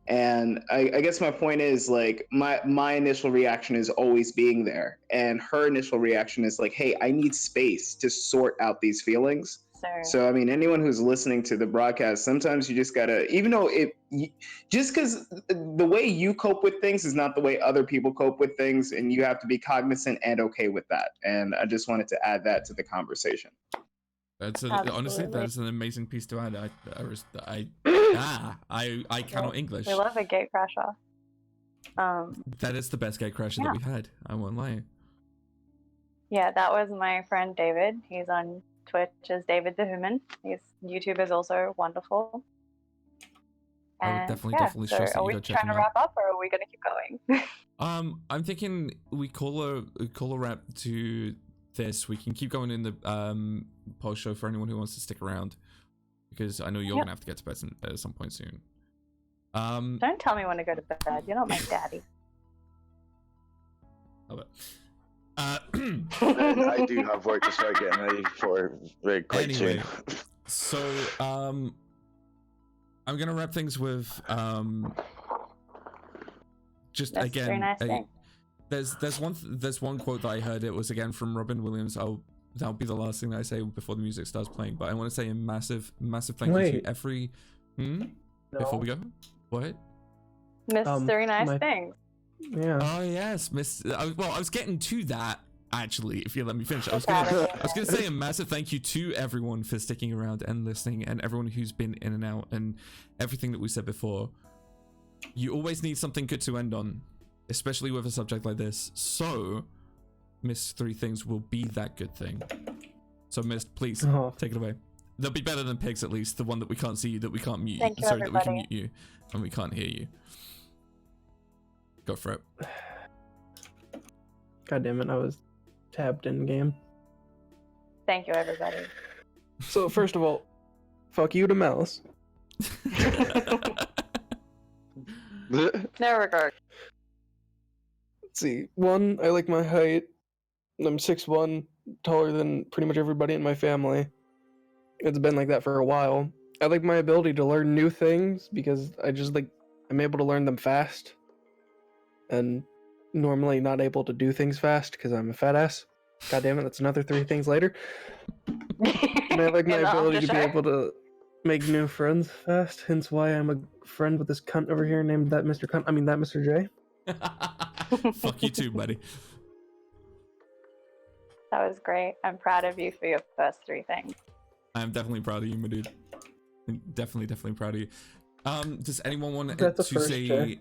And I guess my point is, like, my initial reaction is always being there, and her initial reaction is like, hey, I need space to sort out these feelings. So, I mean, anyone who's listening to the broadcast, sometimes you just gotta, even though just because the way you cope with things is not the way other people cope with things, and you have to be cognizant and okay with that. And I just wanted to add that to the conversation. Honestly, that is an amazing piece to add. I cannot English. We love a gate crasher. That is the best gate crasher that we've had. I won't lie. Yeah, that was my friend David. He's on Twitch as David the Human. His YouTube is also wonderful. I would definitely stress that are you we go check trying him to out. wrap up, or are we gonna keep going? I'm thinking we call a wrap to this. We can keep going in the post show for anyone who wants to stick around, because I know you're gonna have to get to bed at some point soon. Don't tell me when to go to bed. You're not my daddy. Love it. I do have work to start getting ready for quite Anyway, soon. So I'm gonna wrap things with just That's again. very nice thing. There's one quote that I heard. It was again from Robin Williams. That'll be the last thing that I say before the music starts playing. But I want to say a massive thank you to every. Before we go, what? Miss very nice things. Yeah. Oh yes, Miss. I was getting to that actually. If you let me finish, I was gonna say a massive thank you to everyone for sticking around and listening, and everyone who's been in and out, and everything that we said before. You always need something good to end on, especially with a subject like this. So, Mist 3 things will be that good thing. So Mist, please Oh. take it away. They'll be better than pigs, at least. The one that we can't see you, that we can't mute Thank you, sorry, that we can everybody. mute you and we can't hear you. Go for it. God damn it, I was tabbed in game. Thank you, everybody. So first of all, fuck you to Malice. No regard. Let's see. One, I like my height. I'm 6'1", taller than pretty much everybody in my family. It's been like that for a while. I like my ability to learn new things because I'm able to learn them fast. And normally not able to do things fast because I'm a fat ass. God damn it, that's another 3 things later. And I like my In the ability to be aftershock. able to make new friends fast, hence why I'm a friend with this cunt over here named that Mr. Cunt. I mean that Mr. J. Fuck you too, buddy. That was great. I'm proud of you for your first 3 things. I'm definitely proud of you, my dude. I'm definitely proud of you. Does anyone want That's to a first, say... Jay.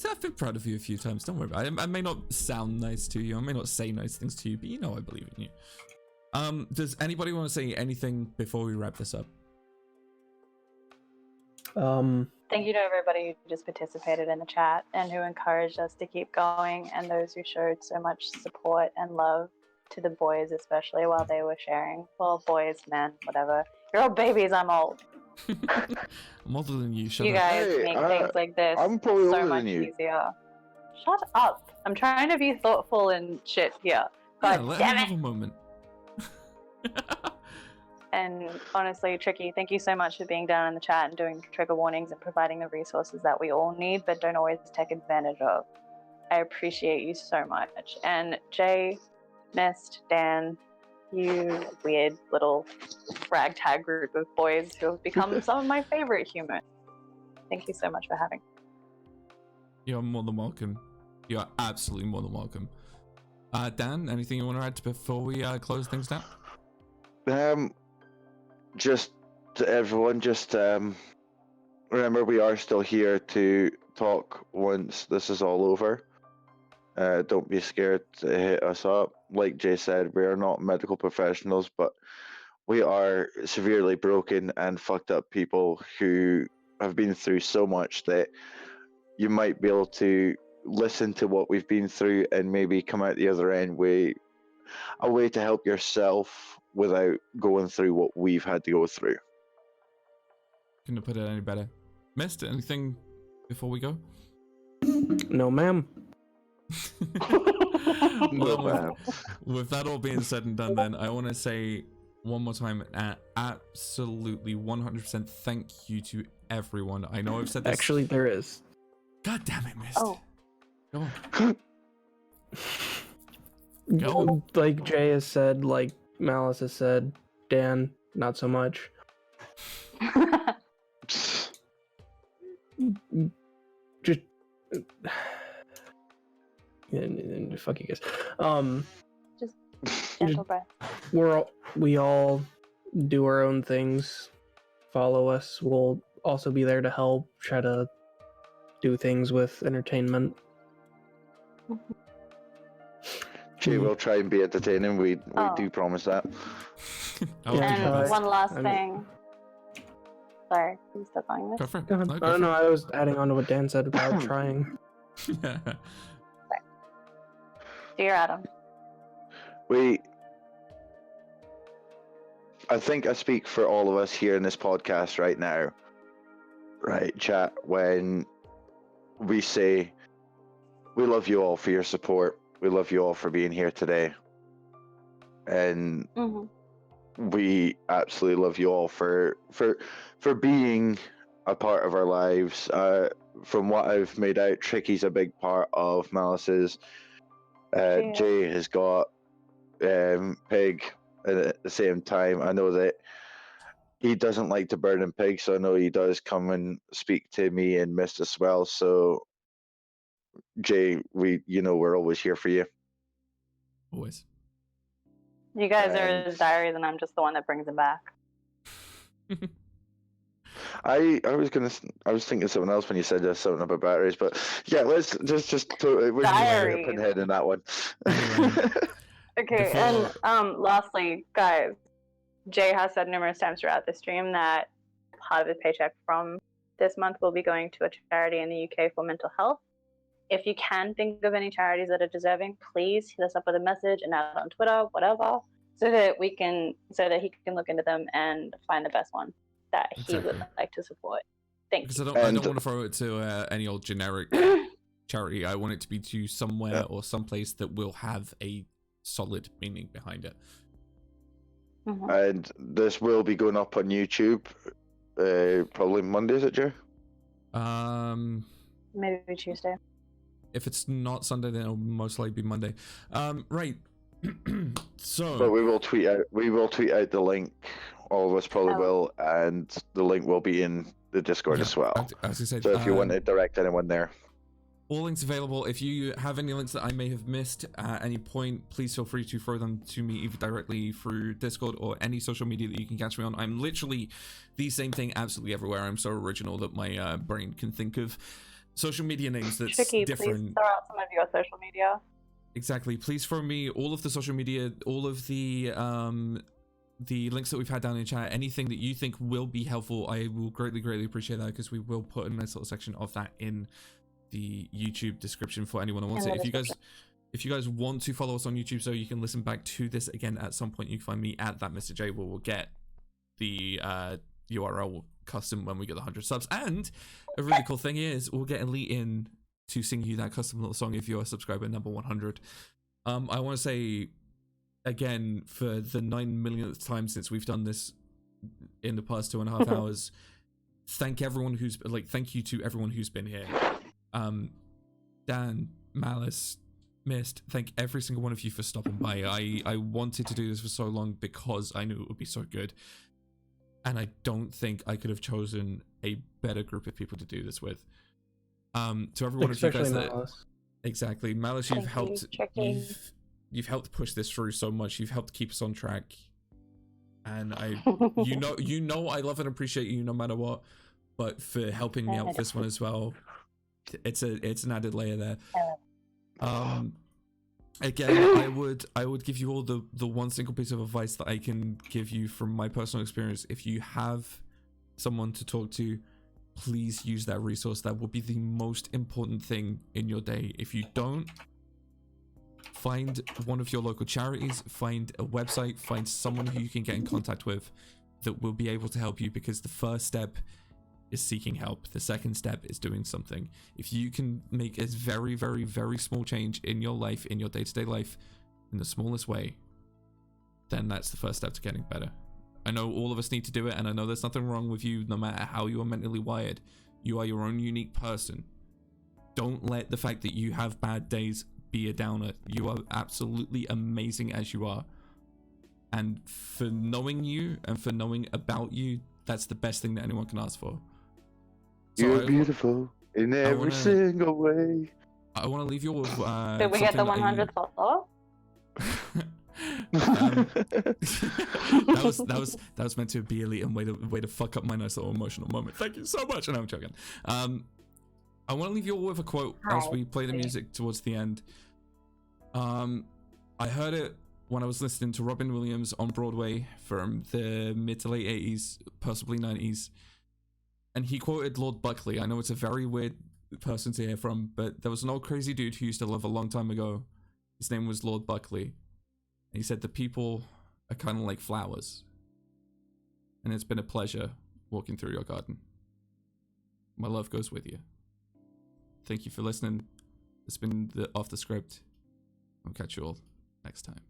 I've been proud of you a few times, don't worry about it. I may not sound nice to you, I may not say nice things to you, but you know I believe in you. Does anybody want to say anything before we wrap this up? Thank you to everybody who just participated in the chat and who encouraged us to keep going, and those who showed so much support and love to the boys, especially while they were sharing. Well, boys, men, whatever. You're all babies, I'm old. I'm older than you, shut You up. guys Hey, make things like this I'm probably so older much than you. easier. Shut up. I'm trying to be thoughtful and shit here. Yeah, God let damn him it. have a moment. And honestly, Tricky, thank you so much for being down in the chat and doing trigger warnings and providing the resources that we all need but don't always take advantage of. I appreciate you so much. And Jay, Mist, Dan, you weird little ragtag group of boys who have become some of my favorite humans. Thank you so much for having me. You're more than welcome. You are absolutely more than welcome. Dan, anything you want to add before we close things down? Just to everyone, remember we are still here to talk once this is all over. Don't be scared to hit us up. Like Jay said, we are not medical professionals, but we are severely broken and fucked up people who have been through so much that you might be able to listen to what we've been through and maybe come out the other end with a way to help yourself without going through what we've had to go through. Couldn't have put it any better. Mist, anything before we go? No, ma'am. Well, man. with that all being said and done, then I want to say one more time, absolutely 100% thank you to everyone. I know I've said this. Actually, there is. God damn it, Mist. Oh. Go on. Go. Like Jay has said, like Malice has said, Dan, not so much. Just fuck you guys. Gentle breath. We all do our own things. Follow us. We'll also be there to help. Try to do things with entertainment. Jay will try and be entertaining. We Oh. do promise that. I'll do my And best. one last I mean- thing. Sorry, can you stop calling Go this? for it. Go ahead. No, I go don't for know. I was adding on to what Dan said about trying. it. Dear Adam. I think I speak for all of us here in this podcast right now, right, chat, when we say we love you all for your support. We love you all for being here today. And we absolutely love you all for being a part of our lives. From what I've made out, Tricky's a big part of Malice's. Yeah. Jay has got Pig, and at the same time, I know that he doesn't like to burn in pigs, so I know he does come and speak to me and Mist as well. So, Jay, we're always here for you. Always. You guys are And- his diaries, and I'm just the one that brings him back. I was thinking something else when you said something about batteries, but yeah, let's just we're gonna Diary. put a pinhead in that one. Okay, Before- and lastly, guys, Jay has said numerous times throughout the stream that part of his paycheck from this month will be going to a charity in the UK for mental health. If you can think of any charities that are deserving, please hit us up with a message and out on Twitter, whatever, so that he can look into them and find the best one that he Exactly. would like to support. Thank Because you. I don't want to throw it to any old generic charity. I want it to be to somewhere or someplace that will have a solid meaning behind it. Mhm. And this will be going up on YouTube, probably Monday, is it, Joe? Maybe Tuesday. If it's not Sunday, then it'll most likely be Monday. Right. So. But we will tweet out the link. All of us probably Oh. will, and the link will be in the Discord Yeah, as well. as I said, So if you want to direct anyone there. all links available. If you have any links that I may have missed at any point, please feel free to throw them to me either directly through Discord or any social media that you can catch me on. I'm literally the same thing absolutely everywhere. I'm so original that my brain can think of social media names that's Tricky, different. please throw out some of your social media. Exactly. Please throw me all of the social media, all of the links that we've had down in chat, anything that you think will be helpful. I will greatly appreciate that, because we will put a nice little section of that in the YouTube description for anyone who wants it. If you guys want to follow us on YouTube so you can listen back to this again at some point, you can find me at that Mr. J, where we'll get the URL custom when we get the 100 subs. And a really cool thing is we'll get Elite in to sing you that custom little song if you're a subscriber number 100. I want to say again, for the 9 millionth time since we've done this in the past 2.5 hours, thank you to everyone who's been here. Dan, Malice, Mist, thank every single one of you for stopping by. I wanted to do this for so long because I knew it would be so good, and I don't think I could have chosen a better group of people to do this with. To everyone of you guys exactly, Malice, you've helped you've helped push this through so much. You've helped keep us on track, and you know I love and appreciate you no matter what. But for helping me out with this one as well, it's an added layer there. Again, I would give you all the one single piece of advice that I can give you from my personal experience. If you have someone to talk to, please use that resource. That will be the most important thing in your day. If you don't, find one of your local charities, find a website, find someone who you can get in contact with that will be able to help you, because the first step is seeking help. The second step is doing something. If you can make a very, very, very small change in your life, in your day-to-day life, in the smallest way, then that's the first step to getting better. I know all of us need to do it, and I know there's nothing wrong with you no matter how you are mentally wired. You are your own unique person. Don't let the fact that you have bad days be a downer. You are absolutely amazing as you are. And for knowing you and for knowing about you, that's the best thing that anyone can ask for. So You're beautiful in every single way. I want to leave you with Did we get the 100th follow? that was meant to be elite and way to fuck up my nice little emotional moment. Thank you so much. And I'm joking. I want to leave you all with a quote as we play the music towards the end. I heard it when I was listening to Robin Williams on Broadway from the mid to late 80s, possibly 90s. And he quoted Lord Buckley. I know it's a very weird person to hear from, but there was an old crazy dude who used to live a long time ago. His name was Lord Buckley. And he said the people are kind of like flowers. And it's been a pleasure walking through your garden. My love goes with you. Thank you for listening. It's been the Off the Script. I'll catch you all next time.